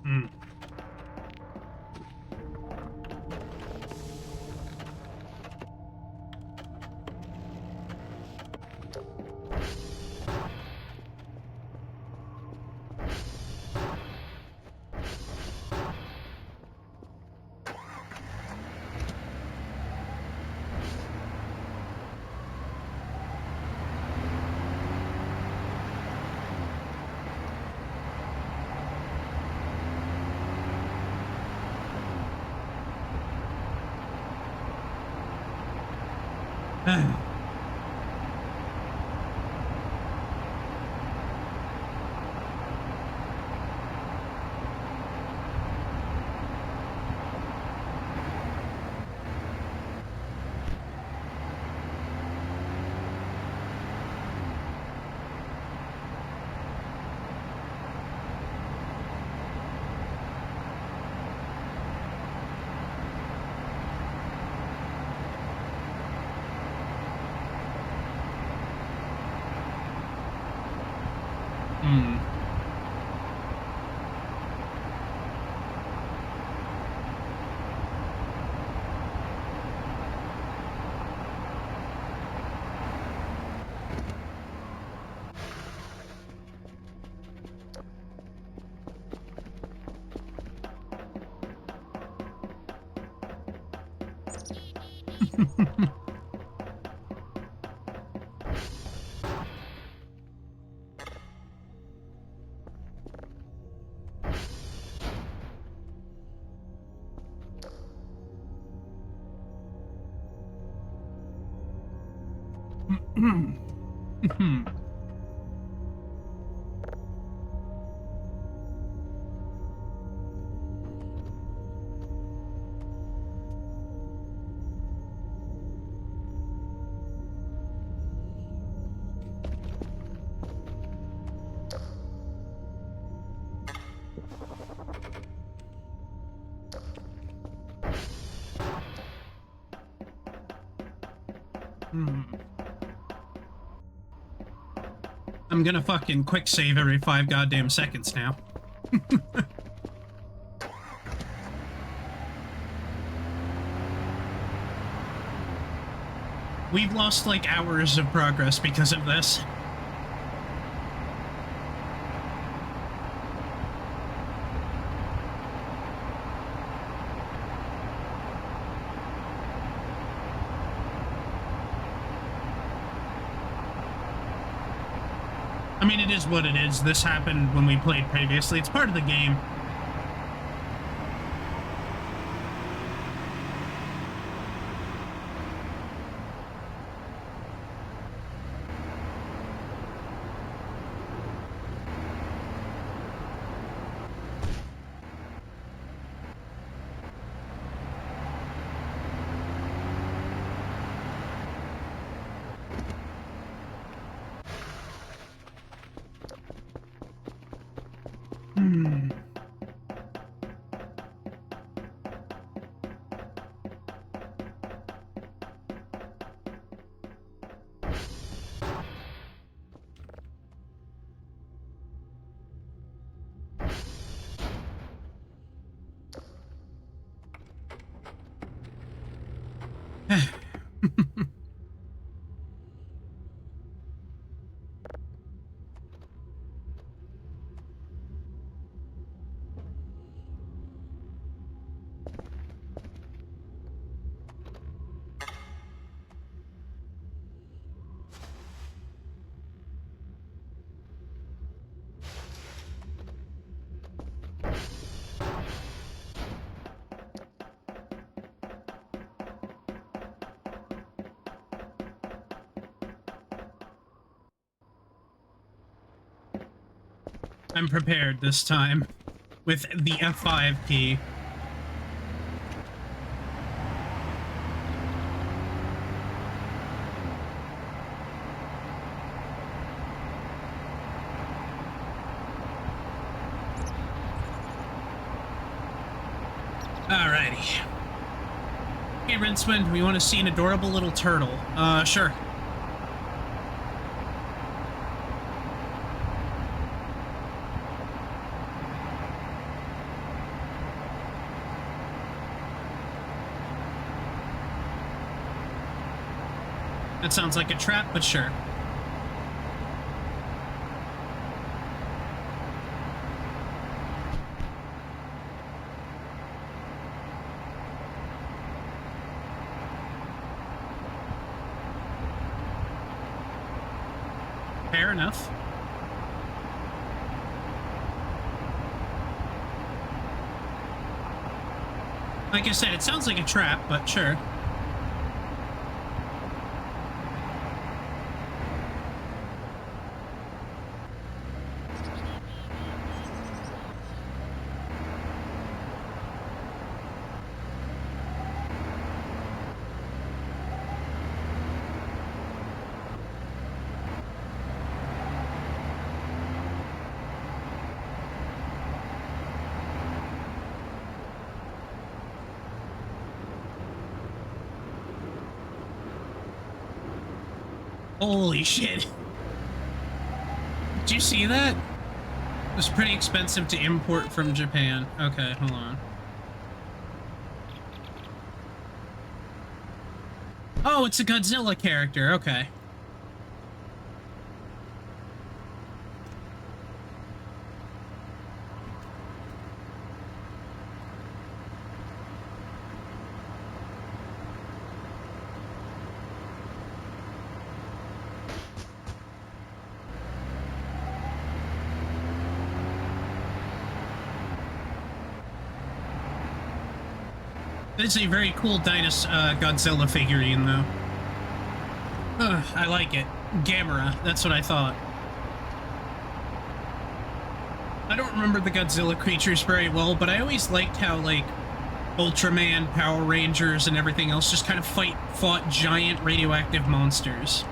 Speaker 1: Hmm. Hmm. I'm gonna fucking quick save every 5 goddamn seconds now. We've lost like hours of progress because of this. I mean, it is what it is. This happened when we played previously. It's part of the game. I'm prepared this time with the F5 key. Alrighty. Hey, Rinceman, we want to see an adorable little turtle. Sure. That sounds like a trap, but sure. Fair enough. Like I said, it sounds like a trap, but sure. Holy shit. Did you see that? It was pretty expensive to import from Japan. Okay, hold on. Oh, it's a Godzilla character. Okay. It's a very cool Godzilla figurine, though. Ugh, I like it. Gamera, that's what I thought. I don't remember the Godzilla creatures very well, but I always liked how, like, Ultraman, Power Rangers, and everything else just kind of fought giant radioactive monsters.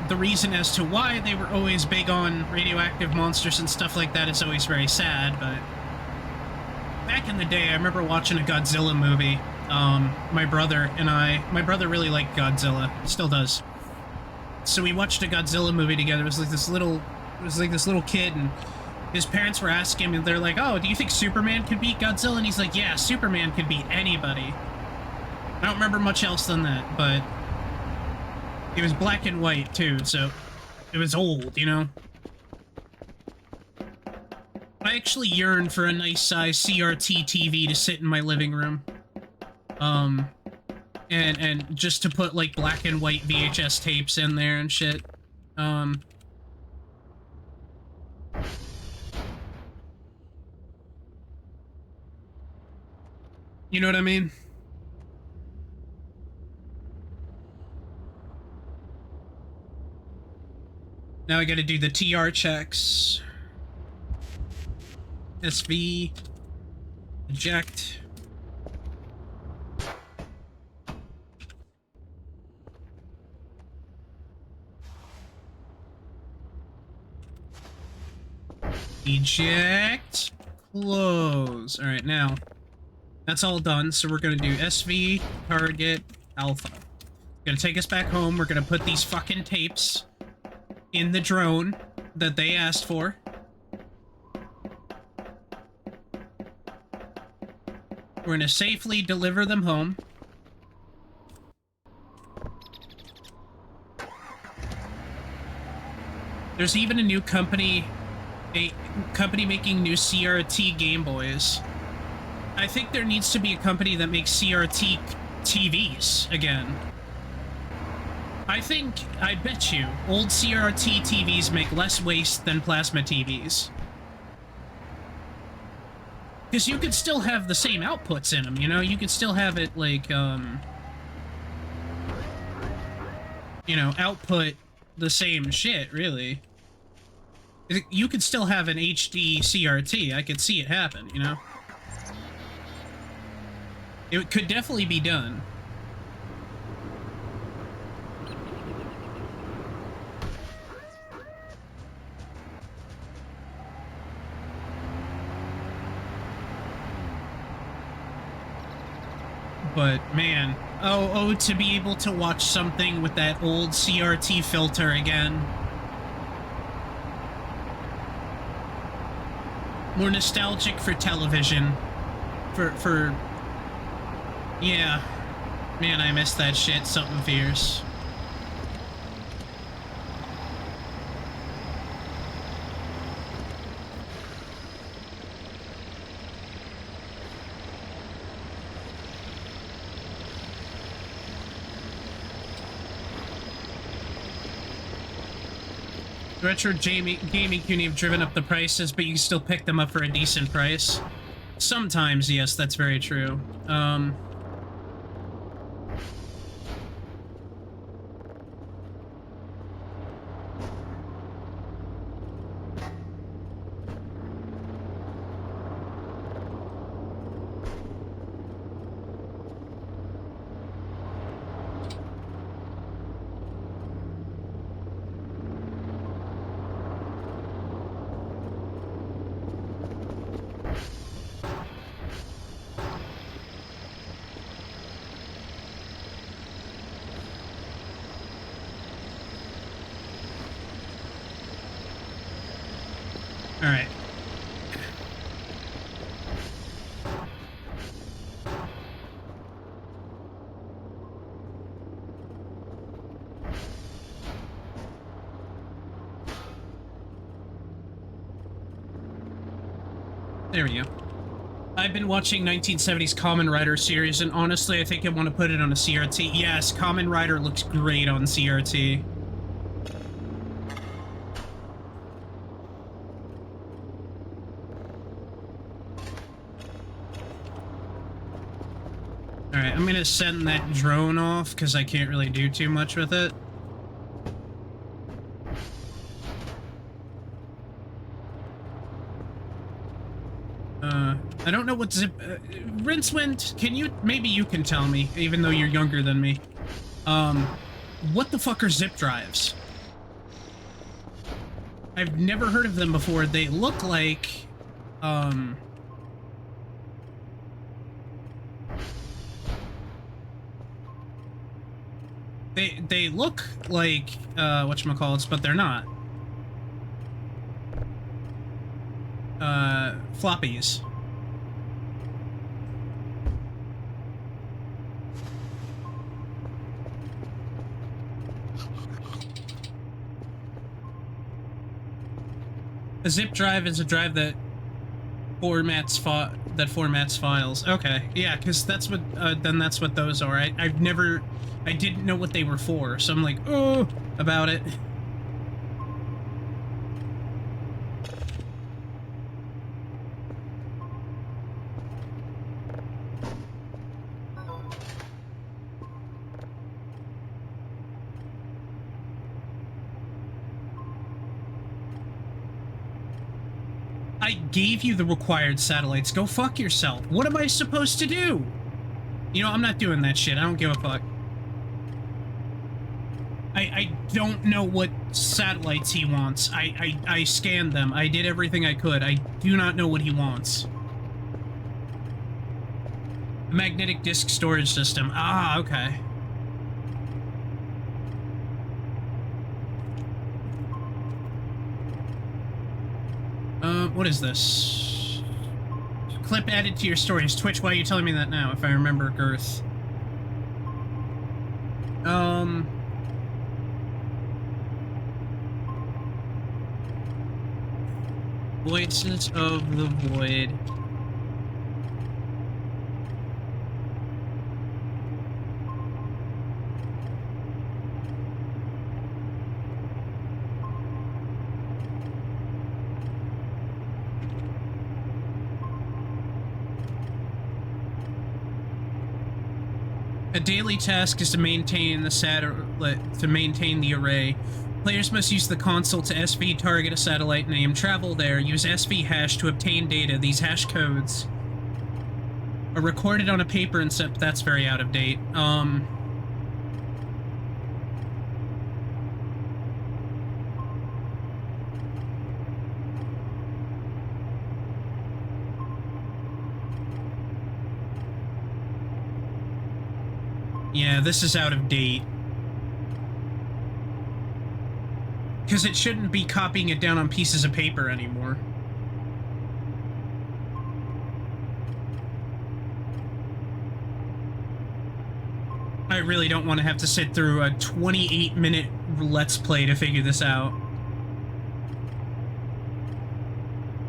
Speaker 1: the reason as to why they were always big on radioactive monsters and stuff like that is always very sad, but back in the day, I remember watching a Godzilla movie. My brother really liked Godzilla, still does. So we watched a Godzilla movie together. It was like this little kid, and his parents were asking him, and they're like, "Oh, do you think Superman could beat Godzilla?" And he's like, "Yeah, Superman could beat anybody." I don't remember much else than that, but it was black and white too, so it was old, you know? I actually yearn for a nice size CRT TV to sit in my living room. And just to put, like, black and white VHS tapes in there and shit. You know what I mean? Now I gotta do the TR checks. SV. Eject. Eject. Close. Alright, now. That's all done, so we're gonna do SV, target, alpha. Gonna take us back home, we're gonna put these fucking tapes in the drone that they asked for. We're gonna safely deliver them home. There's even a new company, making new CRT Game Boys. I think there needs to be a company that makes CRT TVs again. I bet you, old CRT TVs make less waste than plasma TVs. Because you could still have the same outputs in them, you know? You could still have it, like, you know, output the same shit, really. You could still have an HD CRT. I could see it happen, you know? It could definitely be done. But, man, oh, to be able to watch something with that old CRT filter again. More nostalgic for television. Yeah. Man, I miss that shit. Something fierce. Retro gaming can have driven up the prices, but you can still pick them up for a decent price. Sometimes, yes, that's very true. Alright. There we go. I've been watching 1970s Kamen Rider series, and honestly, I think I want to put it on a CRT. Yes, Kamen Rider looks great on CRT. Alright, I'm gonna send that drone off, because I can't really do too much with it. I don't know what zip... Rincewind, can you... Maybe you can tell me, even though you're younger than me. What the fuck are zip drives? I've never heard of them before. They look like, They look like, whatchamacallits, but they're not. Floppies. A zip drive is a drive that formats files. Okay, yeah, because that's what then that's what those are. I didn't know what they were for, so I'm like, oh, about it. I gave you the required satellites. Go fuck yourself. What am I supposed to do? You know, I'm not doing that shit. I don't give a fuck. I don't know what satellites he wants. I scanned them. I did everything I could. I do not know what he wants. Magnetic disk storage system. Ah, okay. What is this? Clip added to your stories. Twitch, why are you telling me that now, if I remember Girth? Voices of the Void. A daily task is to maintain the array. Players must use the console to SV target a satellite name, travel there, use SV hash to obtain data. These hash codes are recorded on a paper and set. That's very out of date. Yeah, this is out of date. Because it shouldn't be copying it down on pieces of paper anymore. I really don't want to have to sit through a 28-minute Let's Play to figure this out.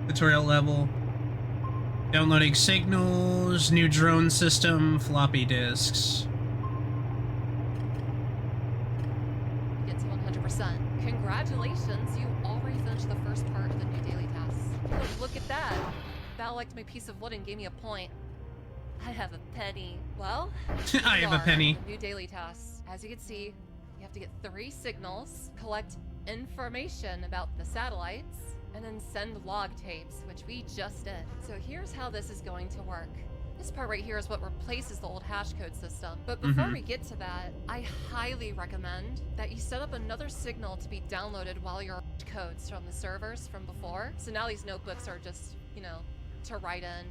Speaker 1: Tutorial level. Downloading signals, new drone system, floppy disks.
Speaker 5: Congratulations, you already finished the first part of the new daily tasks. Oh, look at that. Val liked my piece of wood and gave me a point. I have a penny. Well,
Speaker 1: I have a penny.
Speaker 5: New daily tasks. As you can see, you have to get 3 signals, collect information about the satellites, and then send log tapes, which we just did. So here's how this is going to work. This part right here is what replaces the old hash code system. But before we get to that, I highly recommend that you set up another signal to be downloaded while your codes from the servers from before. So now these notebooks are just, you know, to write in,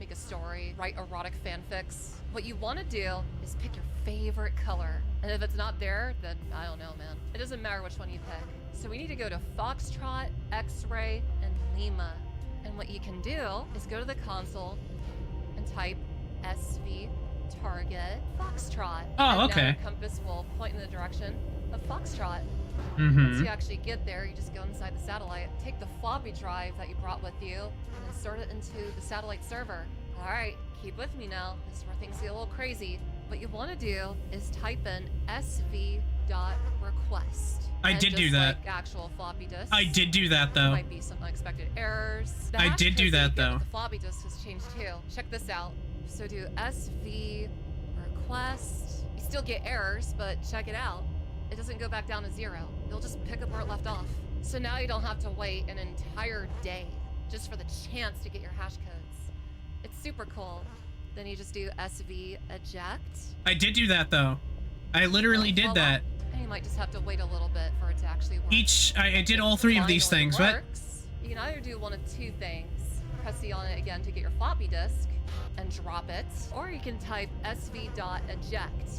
Speaker 5: make a story, write erotic fanfics. What you want to do is pick your favorite color. And if it's not there, then I don't know, man. It doesn't matter which one you pick. So we need to go to Foxtrot, X-Ray, and Lima. And what you can do is go to the console and type SV target Foxtrot.
Speaker 1: Oh, okay.
Speaker 5: Now your compass will point in the direction of Foxtrot.
Speaker 1: Mm-hmm.
Speaker 5: Once you actually get there, you just go inside the satellite, take the floppy drive that you brought with you, and then start it into the satellite server. Alright, keep with me now. This is where things get a little crazy. What you want to do is type in sv.request.
Speaker 1: I did do that.
Speaker 5: Like actual floppy disks.
Speaker 1: I did do that, though.
Speaker 5: Might be some unexpected errors. The
Speaker 1: I
Speaker 5: hash
Speaker 1: did do
Speaker 5: codes
Speaker 1: that,
Speaker 5: you get
Speaker 1: though.
Speaker 5: with the floppy disk has changed too. Check this out. So do sv request. You still get errors, but check it out. It doesn't go back down to 0. It'll just pick up where it left off. So now you don't have to wait an entire day just for the chance to get your hash codes. It's super cool. Then you just do sv eject.
Speaker 1: I did do that, though. I literally did
Speaker 5: Voila.
Speaker 1: that.
Speaker 5: And you might just have to wait a little bit for it to actually work.
Speaker 1: I did all three of these
Speaker 5: Finally
Speaker 1: things, but
Speaker 5: works, you can either do one of two things. Press C on it again to get your floppy disk and drop it, or you can type sv.eject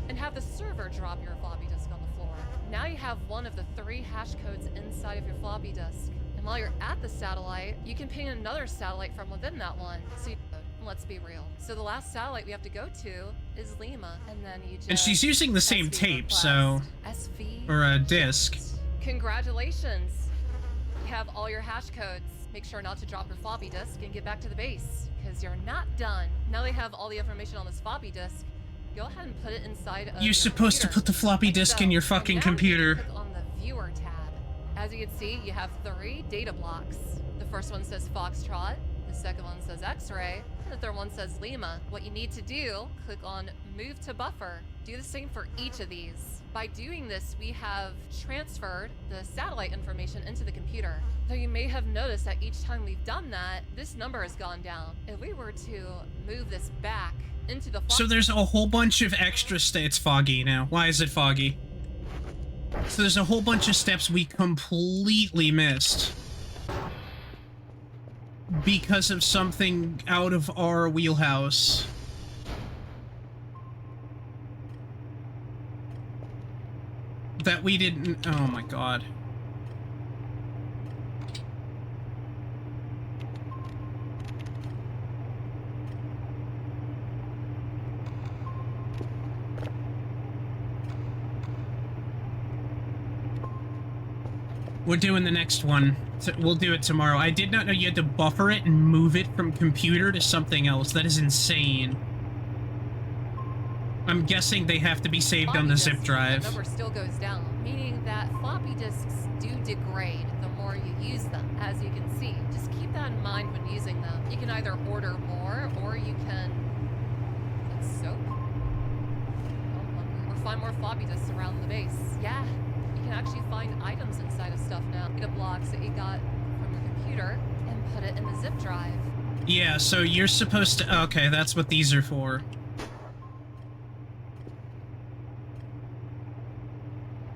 Speaker 5: and have the server drop your floppy disk on the floor. Now you have one of the 3 hash codes inside of your floppy disk. And while you're at the satellite, you can ping another satellite from within that one. So let's be real. So the last satellite we have to go to is Lima, and then you just...
Speaker 1: And she's using the same
Speaker 5: SV
Speaker 1: tape,
Speaker 5: request,
Speaker 1: so...
Speaker 5: SV
Speaker 1: Or a disk.
Speaker 5: Congratulations! You have all your hash codes. Make sure not to drop your floppy disk and get back to the base, because you're not done. Now they have all the information on this floppy disk. Go ahead and put it inside of
Speaker 1: You're supposed to put the floppy disk in your fucking computer.
Speaker 5: Click on the viewer tab. As you can see, you have 3 data blocks. The first one says Foxtrot, the second one says X-ray, and the third one says Lima. What you need to do, click on Move to Buffer. Do the same for each of these. By doing this, we have transferred the satellite information into the computer. Though you may have noticed that each time we've done that, this number has gone down. If we were to move this back into the...
Speaker 1: So there's a whole bunch of extra it's foggy now. Why is it foggy? So there's a whole bunch of steps we completely missed. Because of something out of our wheelhouse. That we didn't... Oh my god. We're doing the next one. We'll do it tomorrow. I did not know you had to buffer it and move it from computer to something else. That is insane. I'm guessing they have to be saved on the zip drive.
Speaker 5: The number still goes down, meaning that floppy disks do degrade the more you use them. As you can see, just keep that in mind when using them. You can either order more, or you can get soap, or find more floppy disks around the base. Yeah, you can actually find items inside of stuff now. Data blocks that you got from your computer and put it in the zip drive.
Speaker 1: Yeah, so you're supposed to... Okay, that's what these are for.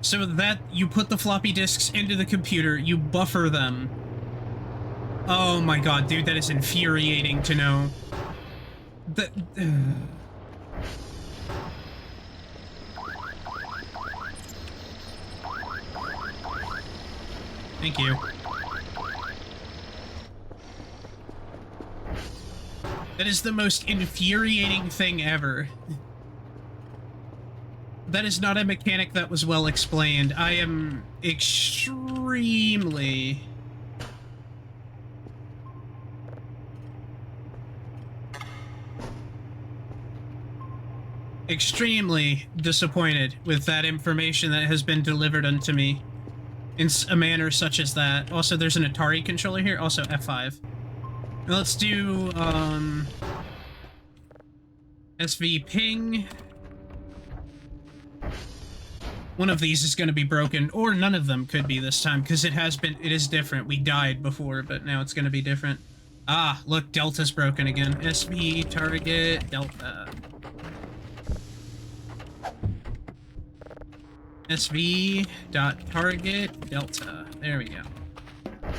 Speaker 1: So that, you put the floppy disks into the computer, you buffer them. Oh my god, dude, that is infuriating to know. That... Thank you. That is the most infuriating thing ever. That is not a mechanic that was well explained. I am extremely... extremely disappointed with that information that has been delivered unto me in a manner such as that. Also, there's an Atari controller here. Also, F5. Now let's do, SV ping. One of these is going to be broken, or none of them could be this time, because it is different. We died before, but now it's going to be different. Ah, look, Delta's broken again. SV, target, Delta. SV dot target Delta. There we go. I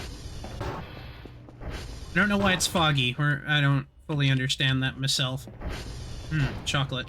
Speaker 1: don't know why it's foggy, or I don't fully understand that myself. Chocolate.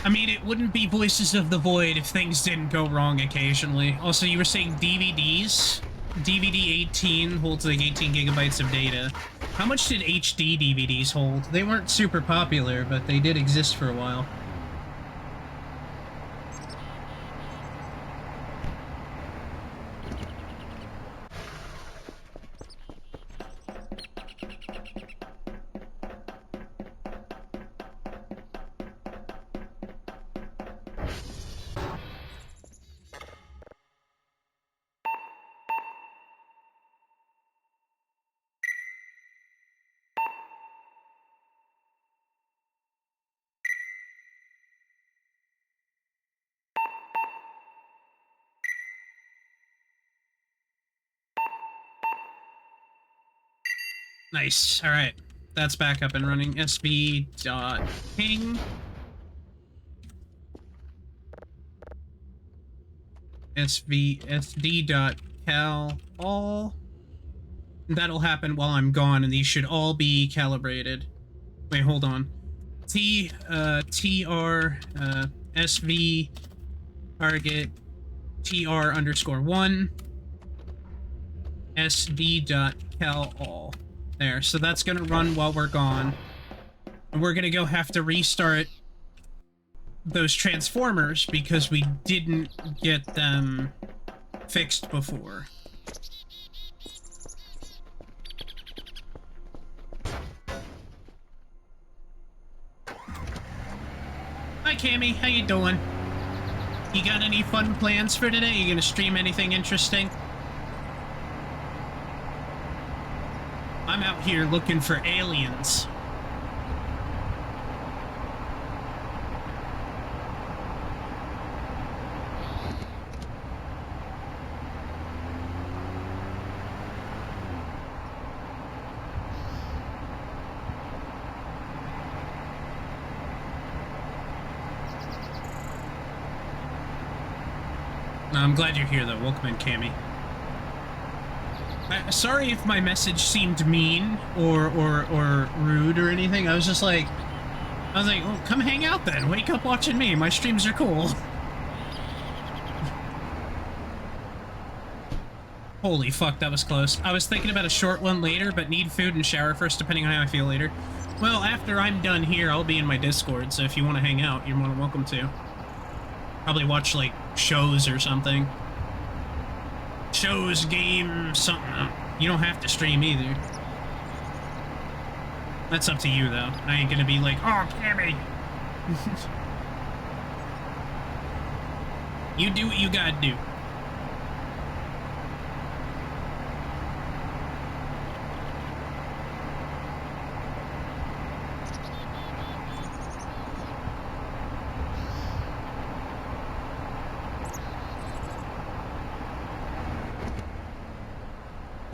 Speaker 1: I mean, it wouldn't be Voices of the Void if things didn't go wrong occasionally. Also, you were saying DVDs? DVD 18 holds like 18 gigabytes of data. How much did HD DVDs hold? They weren't super popular, but they did exist for a while. Nice. All right. That's back up and running. sv.ping. sd.cal all. That'll happen while I'm gone, and these should all be calibrated. Wait, hold on. tr sv target tr_1 sd.cal all. There, so that's gonna run while we're gone. And we're gonna go have to restart those transformers because we didn't get them fixed before. Hi Cammy, how you doing? You got any fun plans for today? You gonna stream anything interesting? I'm out here looking for aliens. I'm glad you're here, though. Welcome in, Cammy. Sorry if my message seemed mean or rude or anything. I was like, well, come hang out then. Wake up watching me. My streams are cool. Holy fuck, that was close. I was thinking about a short one later, but need food and shower first, depending on how I feel later. Well, after I'm done here, I'll be in my Discord, so if you want to hang out, you're more than welcome to. Probably watch, like, shows or something. Shows, games, something. You don't have to stream either. That's up to you, though. I ain't gonna be like, oh, Cammy! You do what you gotta do.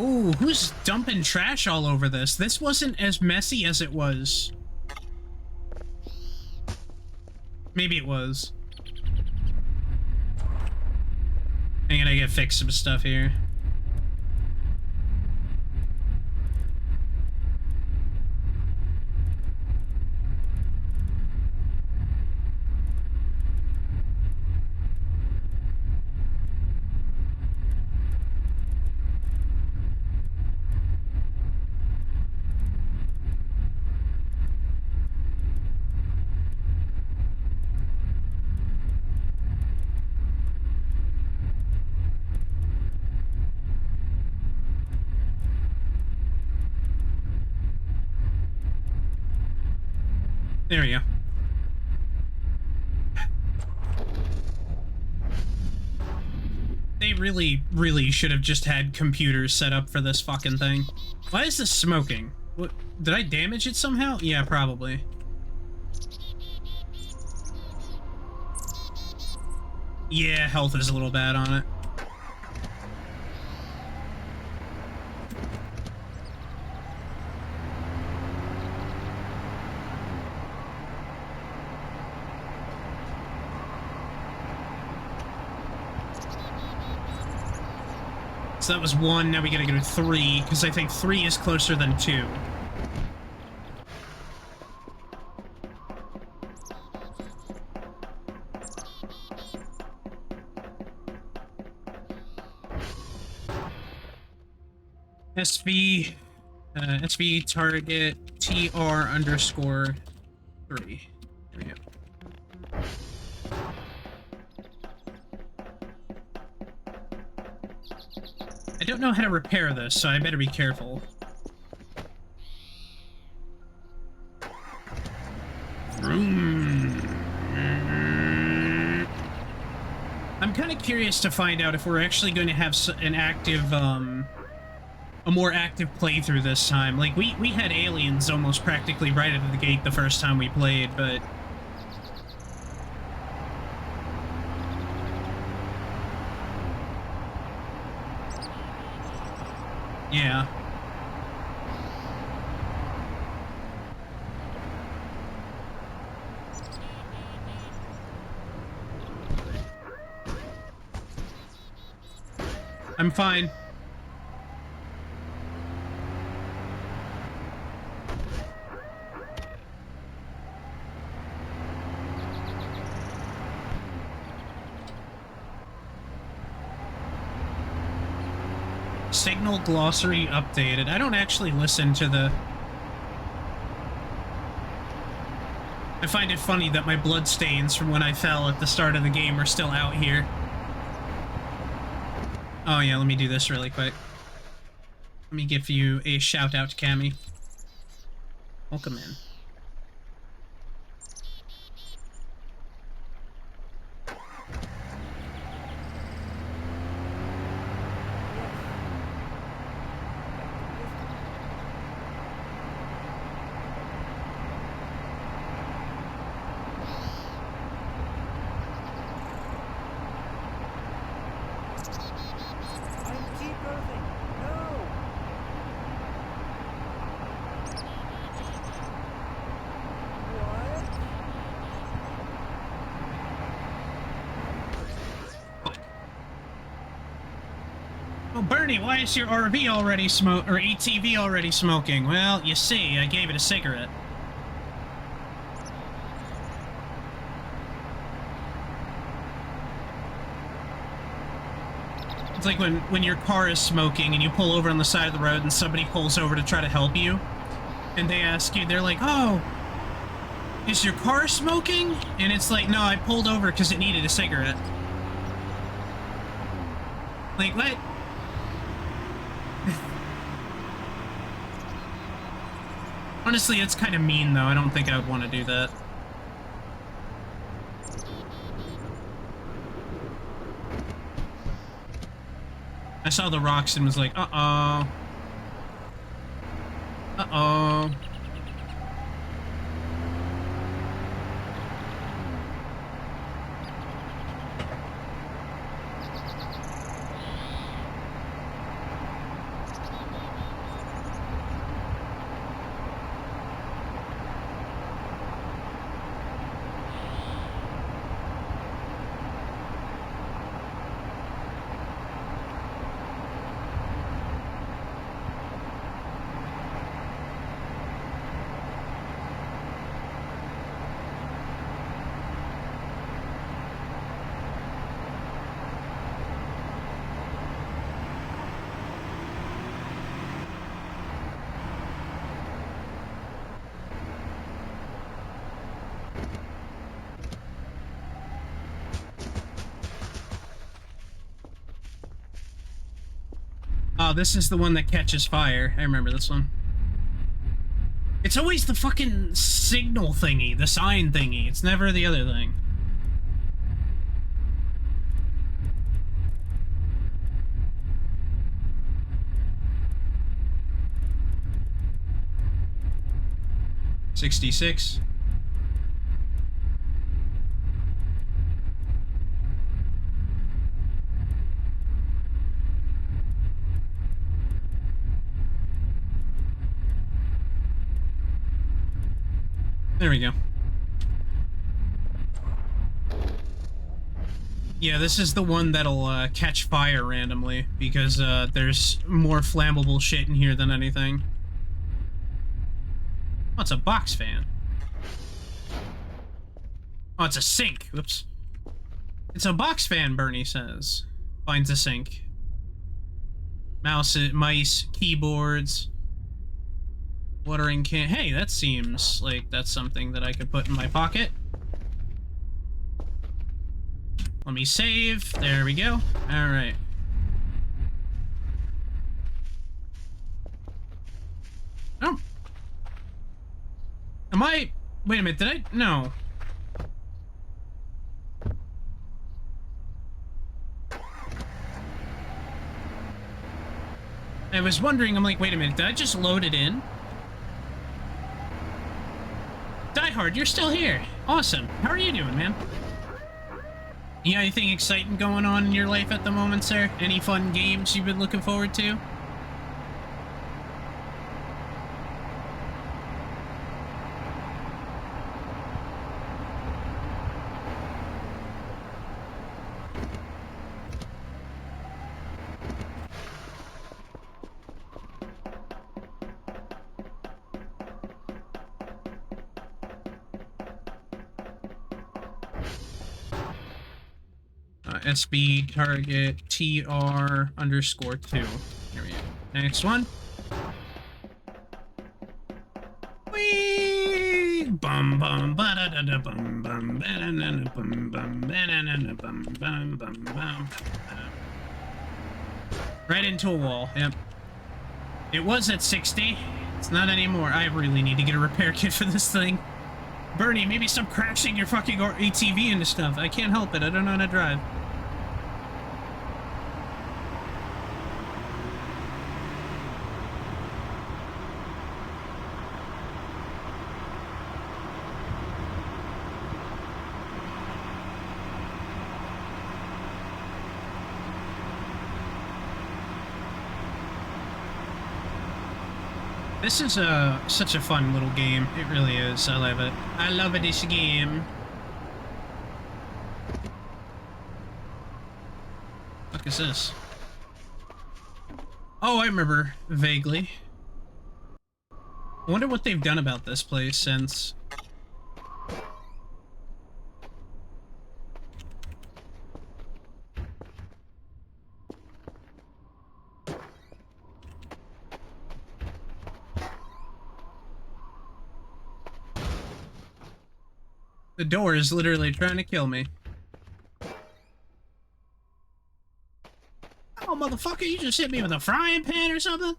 Speaker 1: Ooh, who's dumping trash all over this? This wasn't as messy as it was. Maybe it was. I'm gonna get fix some stuff here. There we go. They really should have just had computers set up for this fucking thing. Why is this smoking? What, did I damage it somehow? Yeah, probably. Yeah, health is a little bad on it. So that was 1, now we gotta go to 3, because I think 3 is closer than 2. SV target TR_3. There we go. I don't know how to repair this, so I better be careful. I'm kind of curious to find out if we're actually going to have an active, a more active playthrough this time. Like, we had aliens almost practically right out of the gate the first time we played, but... yeah. I'm fine. Signal glossary updated. I don't actually listen to the... I find it funny that my blood stains from when I fell at the start of the game are still out here. Oh yeah, let me do this really quick. Let me give you a shout out to Cammy. Welcome in. Oh, Bernie, why is your RV already or ATV already smoking? Well, you see, I gave it a cigarette. It's like when your car is smoking and you pull over on the side of the road and somebody pulls over to try to help you, and they ask you, they're like, oh, is your car smoking? And it's like, no, I pulled over because it needed a cigarette. Like, what? Honestly, it's kind of mean, though. I don't think I would want to do that. I saw the rocks and was like, uh-oh. Uh-oh. Oh, this is the one that catches fire. I remember this one. It's always the fucking signal thingy, the sign thingy. It's never the other thing. $66. There we go. Yeah, this is the one that'll catch fire randomly, because there's more flammable shit in here than anything. Oh, it's a box fan. Oh, it's a sink. Whoops. It's a box fan, Bernie says. Finds a sink. Mice, keyboards. Watering can. Hey, that seems like that's something that I could put in my pocket. Let me save. There we go. Alright. Oh. Am I... Wait a minute, did I... No. I was wondering, I'm like, wait a minute, did I just load it in? Die Hard, you're still here. Awesome. How are you doing, man? You got anything exciting going on in your life at the moment, sir? Any fun games you've been looking forward to? SB target TR_2. Here we go. Next one. Whee! Bum bum ba da da da bum bum ba da da da bum bum ba da da da bum bum bum bum. Right into a wall. Yep. It was at 60. It's not anymore. I really need to get a repair kit for this thing. Bernie, maybe stop crashing your fucking ATV into stuff. I can't help it. I don't know how to drive. This is such a fun little game. It really is. I love it. I love it, this game. What is this? Oh, I remember vaguely. I wonder what they've done about this place since. The door is literally trying to kill me. Oh, motherfucker, you just hit me with a frying pan or something?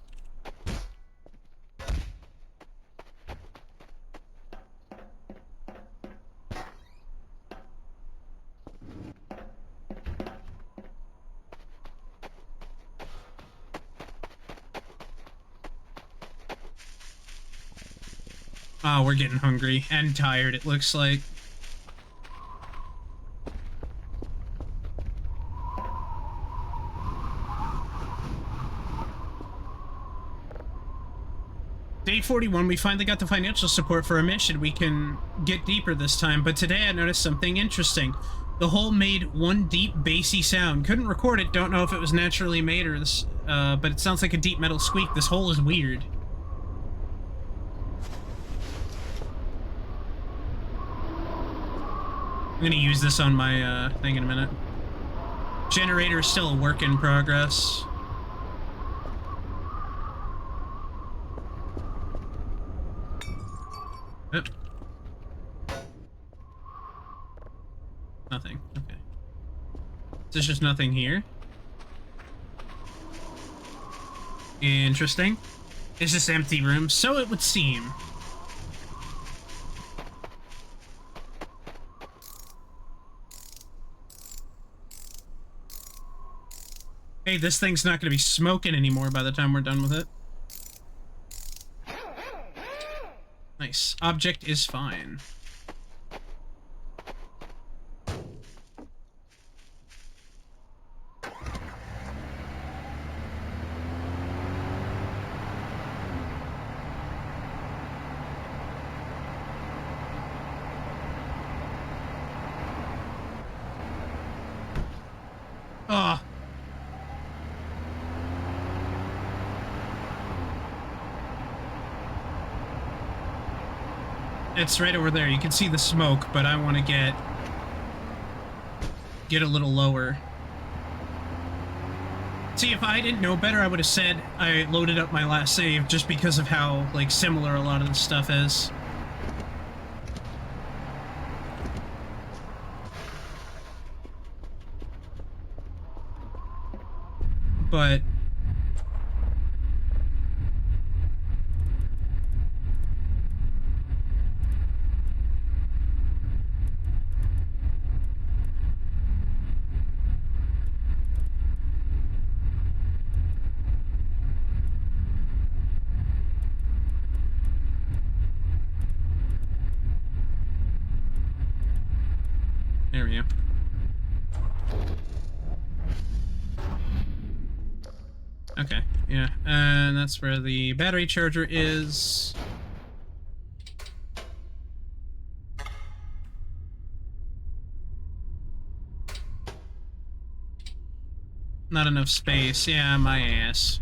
Speaker 1: Oh, we're getting hungry and tired, it looks like. Day 41, we finally got the financial support for our mission. We can get deeper this time, but today I noticed something interesting. The hole made one deep, bassy sound. Couldn't record it, don't know if it was naturally made or this, but it sounds like a deep metal squeak. This hole is weird. I'm gonna use this on my, thing in a minute. Generator is still a work in progress. Yep. Nothing. Okay. There's just nothing here. Interesting. It's just empty room, so it would seem. Hey, this thing's not gonna be smoking anymore by the time we're done with it. Nice. Object is fine. Ah. It's right over there. You can see the smoke, but I want to get a little lower. See, if I didn't know better, I would have said I loaded up my last save just because of how, like, similar a lot of the stuff is. But there we go. Okay, yeah, and that's where the battery charger is. Not enough space, yeah, my ass.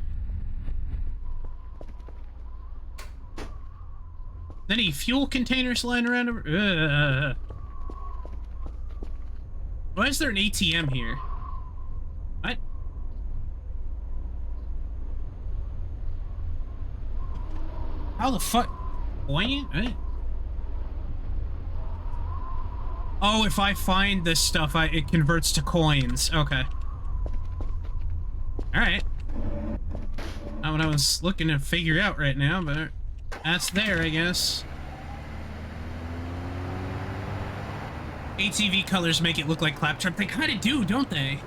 Speaker 1: Any fuel containers lying around over? Why is there an ATM here? How the fuck? Buoyant? Right? Oh, if I find this stuff, it converts to coins. Okay. Alright. Not what I was looking to figure out right now, but that's there, I guess. ATV colors make it look like Claptrap. They kind of do, don't they?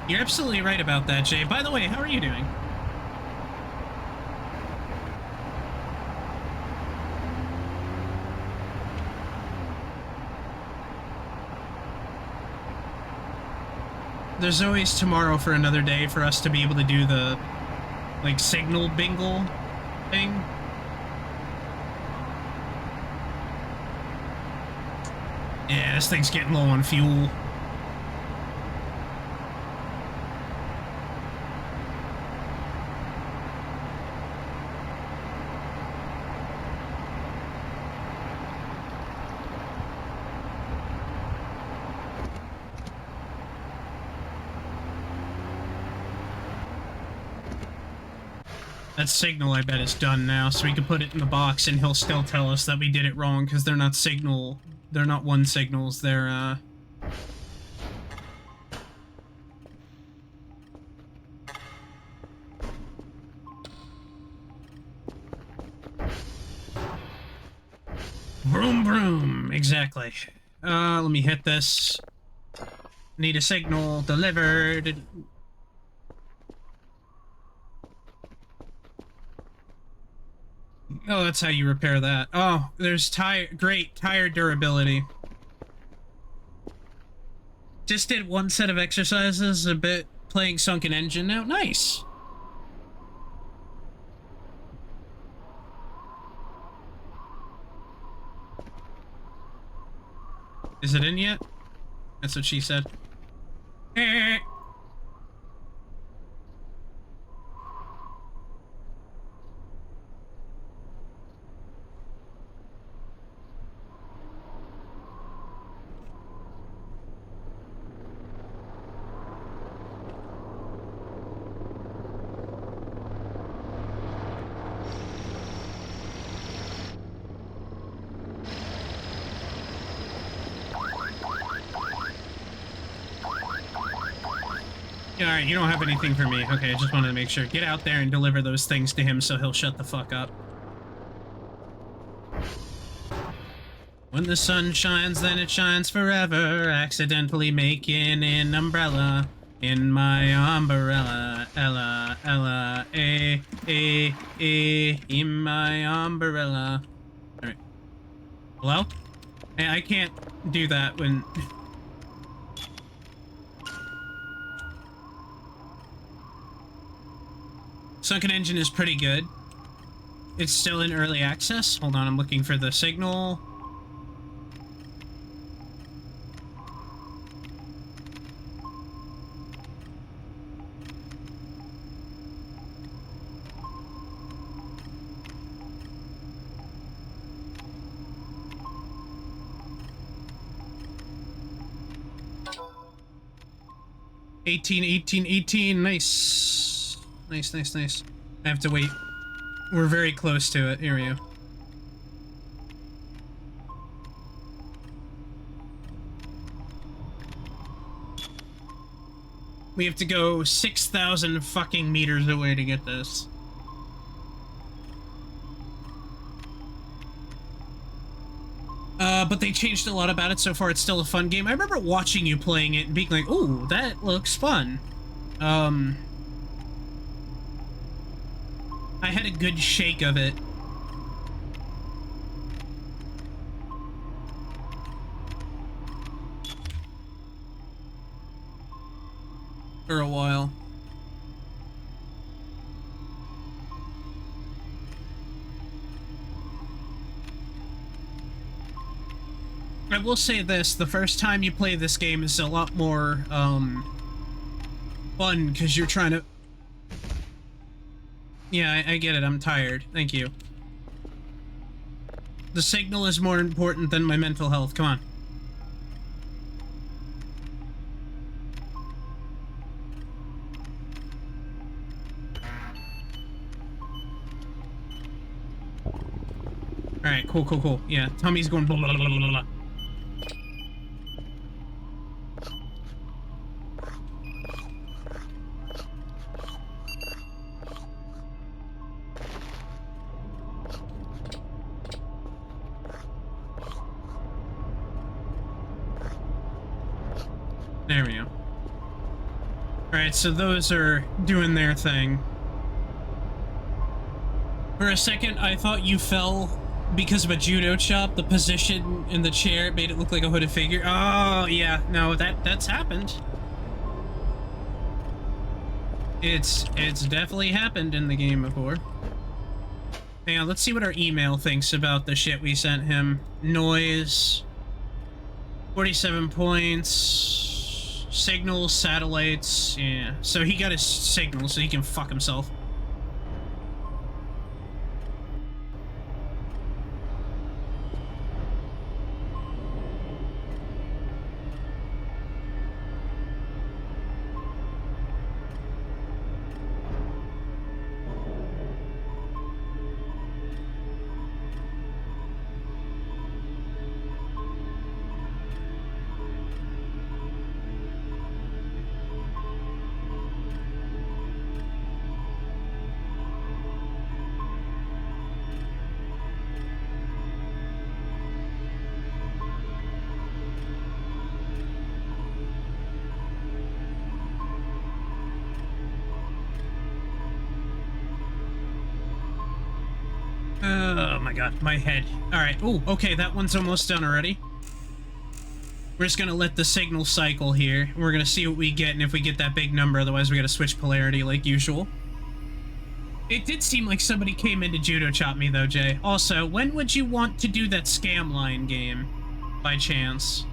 Speaker 1: You're absolutely right about that, Jay. By the way, how are you doing? There's always tomorrow for another day for us to be able to do the, like, signal bingle thing. Yeah, this thing's getting low on fuel. That signal, I bet, is done now, so we can put it in the box and he'll still tell us that we did it wrong, because they're not they're not one signals, they're, Vroom vroom, exactly. Let me hit this. Need a signal delivered. Oh, that's how you repair that. Oh, there's great tire durability. Just did one set of exercises, a bit playing Sunken Engine now. Nice. Is it in yet? That's what she said. Alright, you don't have anything for me. Okay, I just wanted to make sure. Get out there and deliver those things to him so he'll shut the fuck up. When the sun shines, then it shines forever. Accidentally making an umbrella in my umbrella. Ella, Ella, in my umbrella. Alright. Hello? Hey, I can't do that when... Sunken Engine is pretty good. It's still in early access. Hold on, I'm looking for the signal. $18. Nice. Nice. I have to wait. We're very close to it. Here we go. We have to go 6,000 fucking meters away to get this. But they changed a lot about it so far. It's still a fun game. I remember watching you playing it and being like, ooh, that looks fun. I had a good shake of it. For a while. I will say this, the first time you play this game is a lot more, fun, because you're trying to... Yeah, I get it. I'm tired. Thank you. The signal is more important than my mental health. Come on. Alright, cool. Yeah, Tommy's going blah, blah, blah, blah, blah. There we go. Alright, so those are doing their thing. For a second, I thought you fell because of a judo chop. The position in the chair made it look like a hooded figure. Oh, yeah. No, that's happened. It's definitely happened in the game before. Hang on, let's see what our email thinks about the shit we sent him. Noise. 47 points. Signals, satellites. Yeah. So he got his signal, so he can fuck himself. Oh my god, my head. Alright, ooh, okay, that one's almost done already. We're just gonna let the signal cycle here. We're gonna see what we get, and if we get that big number, otherwise we gotta switch polarity like usual. It did seem like somebody came in to judo chop me though, Jay. Also, when would you want to do that scam line game, by chance?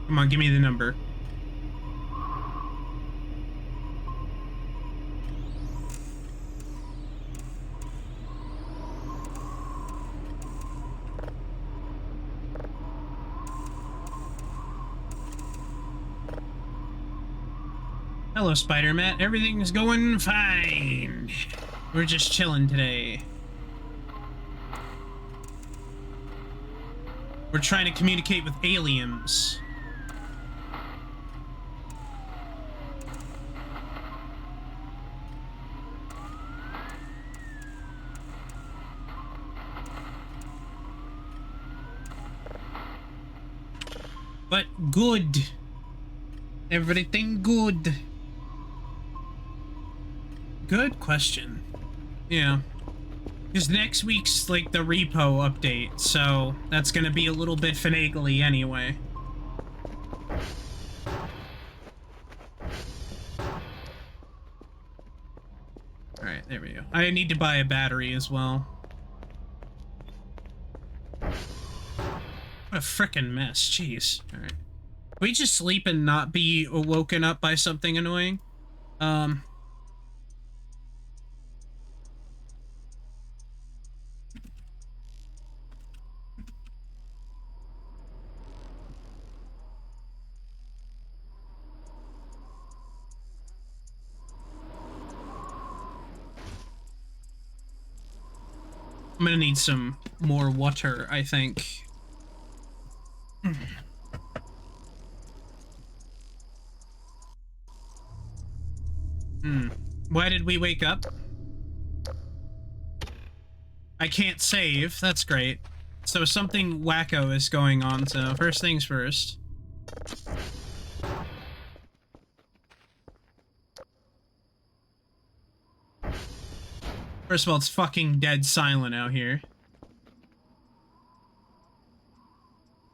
Speaker 1: Come on, give me the number. Hello, Spider-Man. Everything's going fine. We're just chilling today. We're trying to communicate with aliens. But good. Everything good. Good question. Yeah. Because next week's like the repo update, so that's gonna be a little bit finagly anyway. Alright, there we go. I need to buy a battery as well. What a frickin' mess, jeez. Alright. Can we just sleep and not be woken up by something annoying? I'm gonna need some more water, I think. Why did we wake up? I can't save. That's great. So something wacko is going on, so first things first. First of all, it's fucking dead silent out here.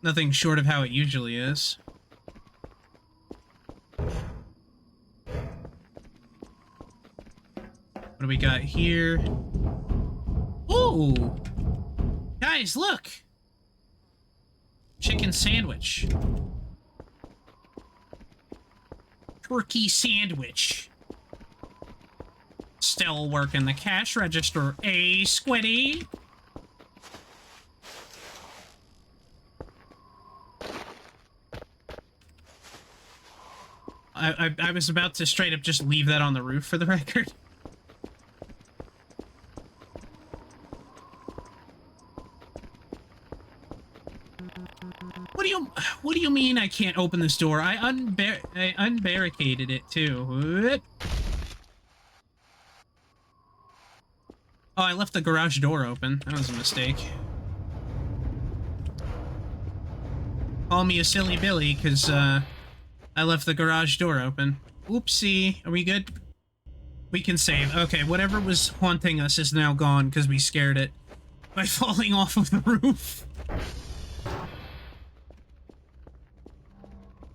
Speaker 1: Nothing short of how it usually is. What do we got here? Ooh! Guys, look! Chicken sandwich. Turkey sandwich. Still working the cash register, eh, Squiddy? I was about to straight up just leave that on the roof for the record. What do you mean I can't open this door? I unbarricaded it too. What? Oh, I left the garage door open. That was a mistake. Call me a silly Billy, because, I left the garage door open. Oopsie. Are we good? We can save. Okay, whatever was haunting us is now gone, because we scared it by falling off of the roof.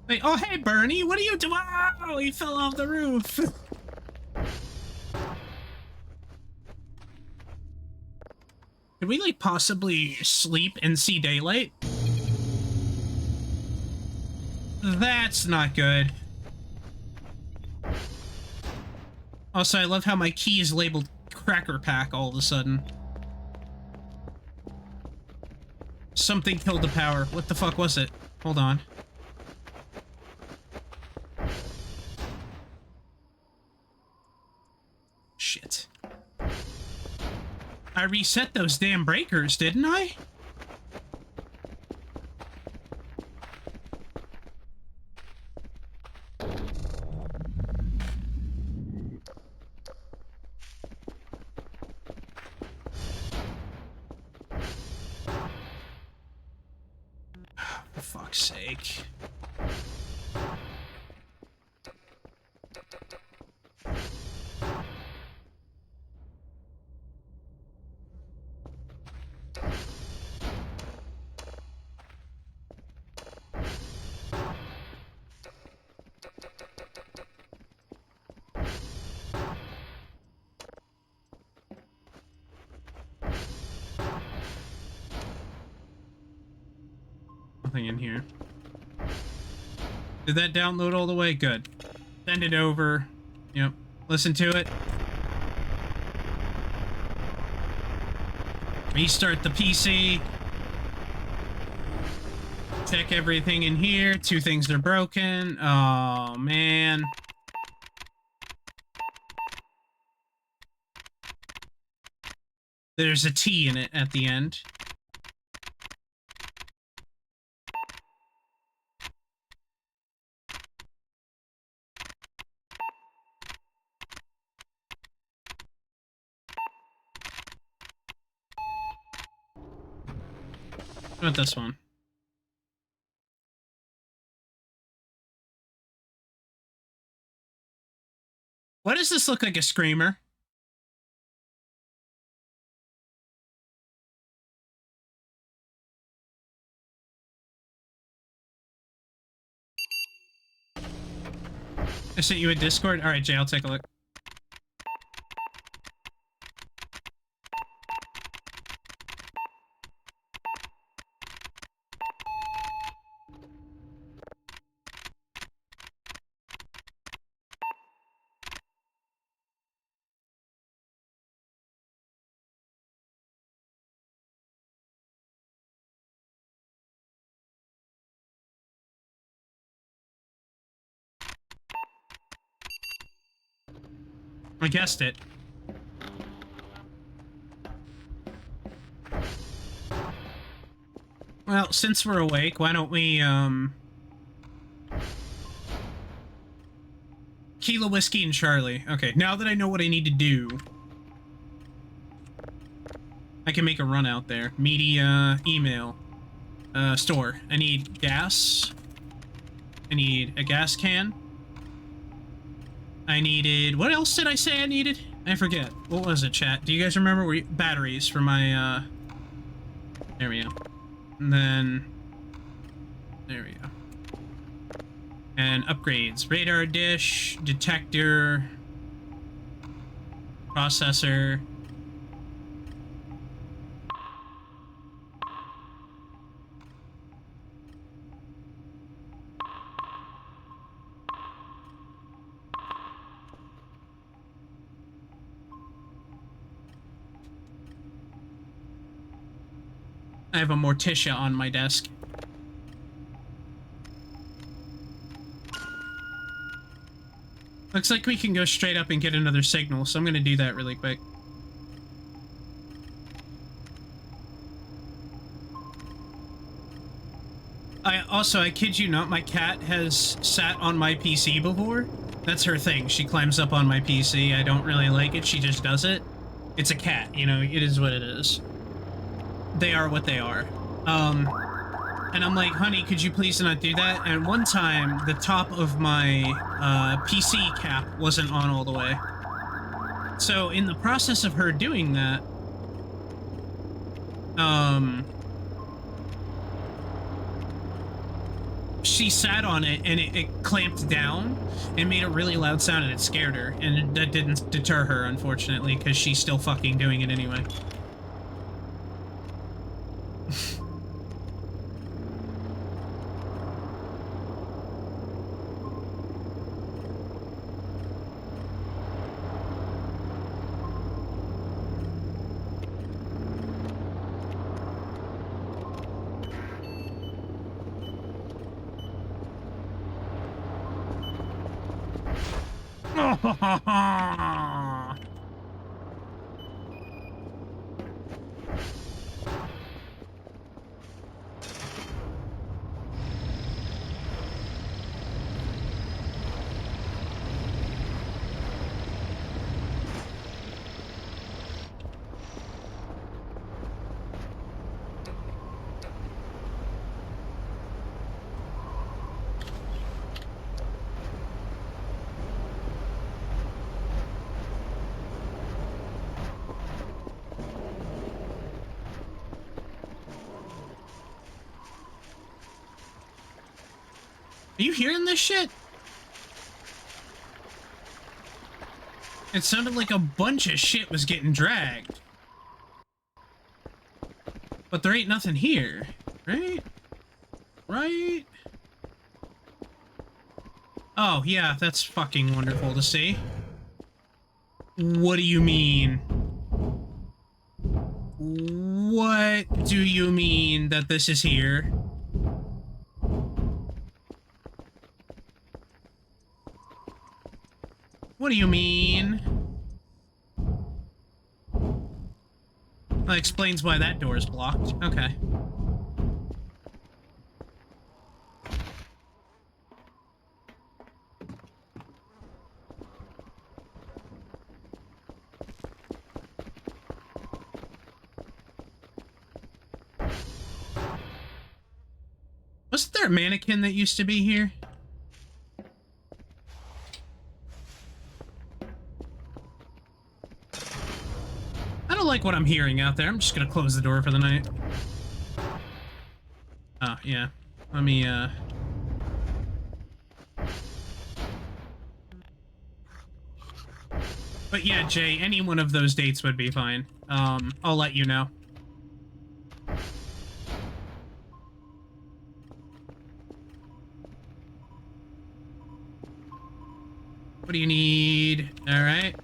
Speaker 1: Wait, oh, hey, Bernie, what are you doing? Oh, he fell off the roof. Could we, like, possibly sleep and see daylight? That's not good. Also, I love how my key is labeled Cracker Pack all of a sudden. Something killed the power. What the fuck was it? Hold on. Shit. I reset those damn breakers, didn't I? For fuck's sake. Nothing in here. Did that download all the way? Good. Send it over. Yep. Listen to it. Restart the PC. Check everything in here. Two things are broken. Oh, man. There's a T in it at the end. What about this one? Why does this look like a screamer? I sent you a Discord? Alright, Jay, I'll take a look. I guessed it. Well, since we're awake, why don't we, Kilo Whiskey and Charlie. Okay, now that I know what I need to do, I can make a run out there. Media, email, store. I need gas. I need a gas can. I needed... What else did I say I needed? I forget. What was it, chat? Do you guys remember? Batteries for my, There we go. And then... There we go. And upgrades. Radar dish, detector, processor. I have a Morticia on my desk. Looks like we can go straight up and get another signal, so I'm gonna do that really quick. I kid you not, my cat has sat on my PC before. That's her thing. She climbs up on my PC. I don't really like it. She just does it. It's a cat, you know, it is what it is. They are what they are. And I'm like, honey, could you please not do that? And one time, the top of my PC cap wasn't on all the way. So in the process of her doing that, she sat on it and it clamped down and made a really loud sound and it scared her. And that didn't deter her, unfortunately, because she's still fucking doing it anyway. Are you hearing this shit? It sounded like a bunch of shit was getting dragged. But there ain't nothing here, right? Right? Oh, yeah, that's fucking wonderful to see. What do you mean? What do you mean that this is here? What do you mean? That explains why that door is blocked. Okay. Wasn't there a mannequin that used to be here? I don't like what I'm hearing out there. I'm just gonna close the door for the night. Oh, yeah. Let me, But yeah, Jay, any one of those dates would be fine. I'll let you know. What do you need? All right.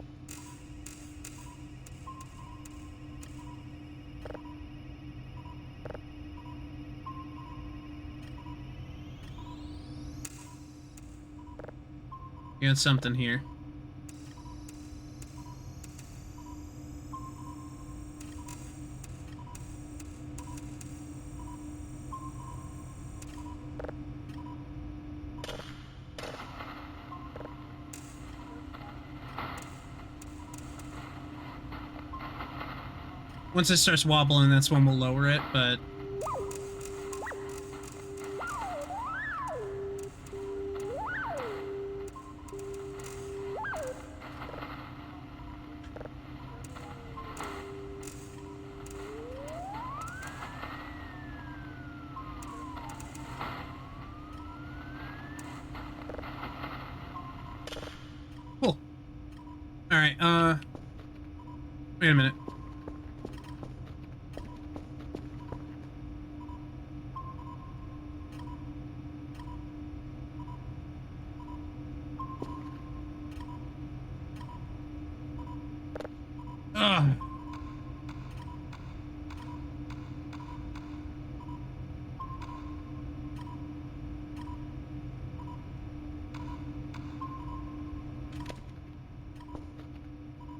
Speaker 1: You got something here. Once it starts wobbling, that's when we'll lower it, but... Wait a minute. Ugh.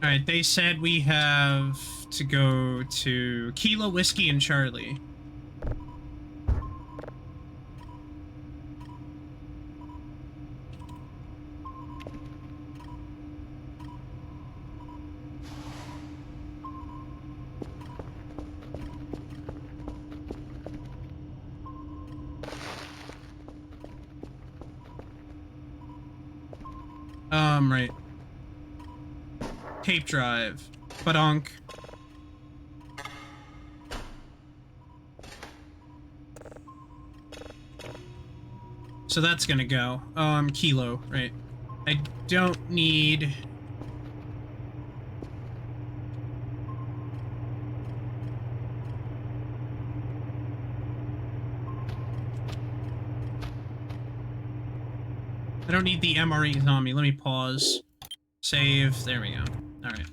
Speaker 1: Alright, they said we have to go to Kilo Whiskey and Charlie. Right. Tape drive. Badonk. So that's gonna go. Kilo, right. I don't need... I don't need the MRE zombie. Let me pause. Save. There we go. Alright.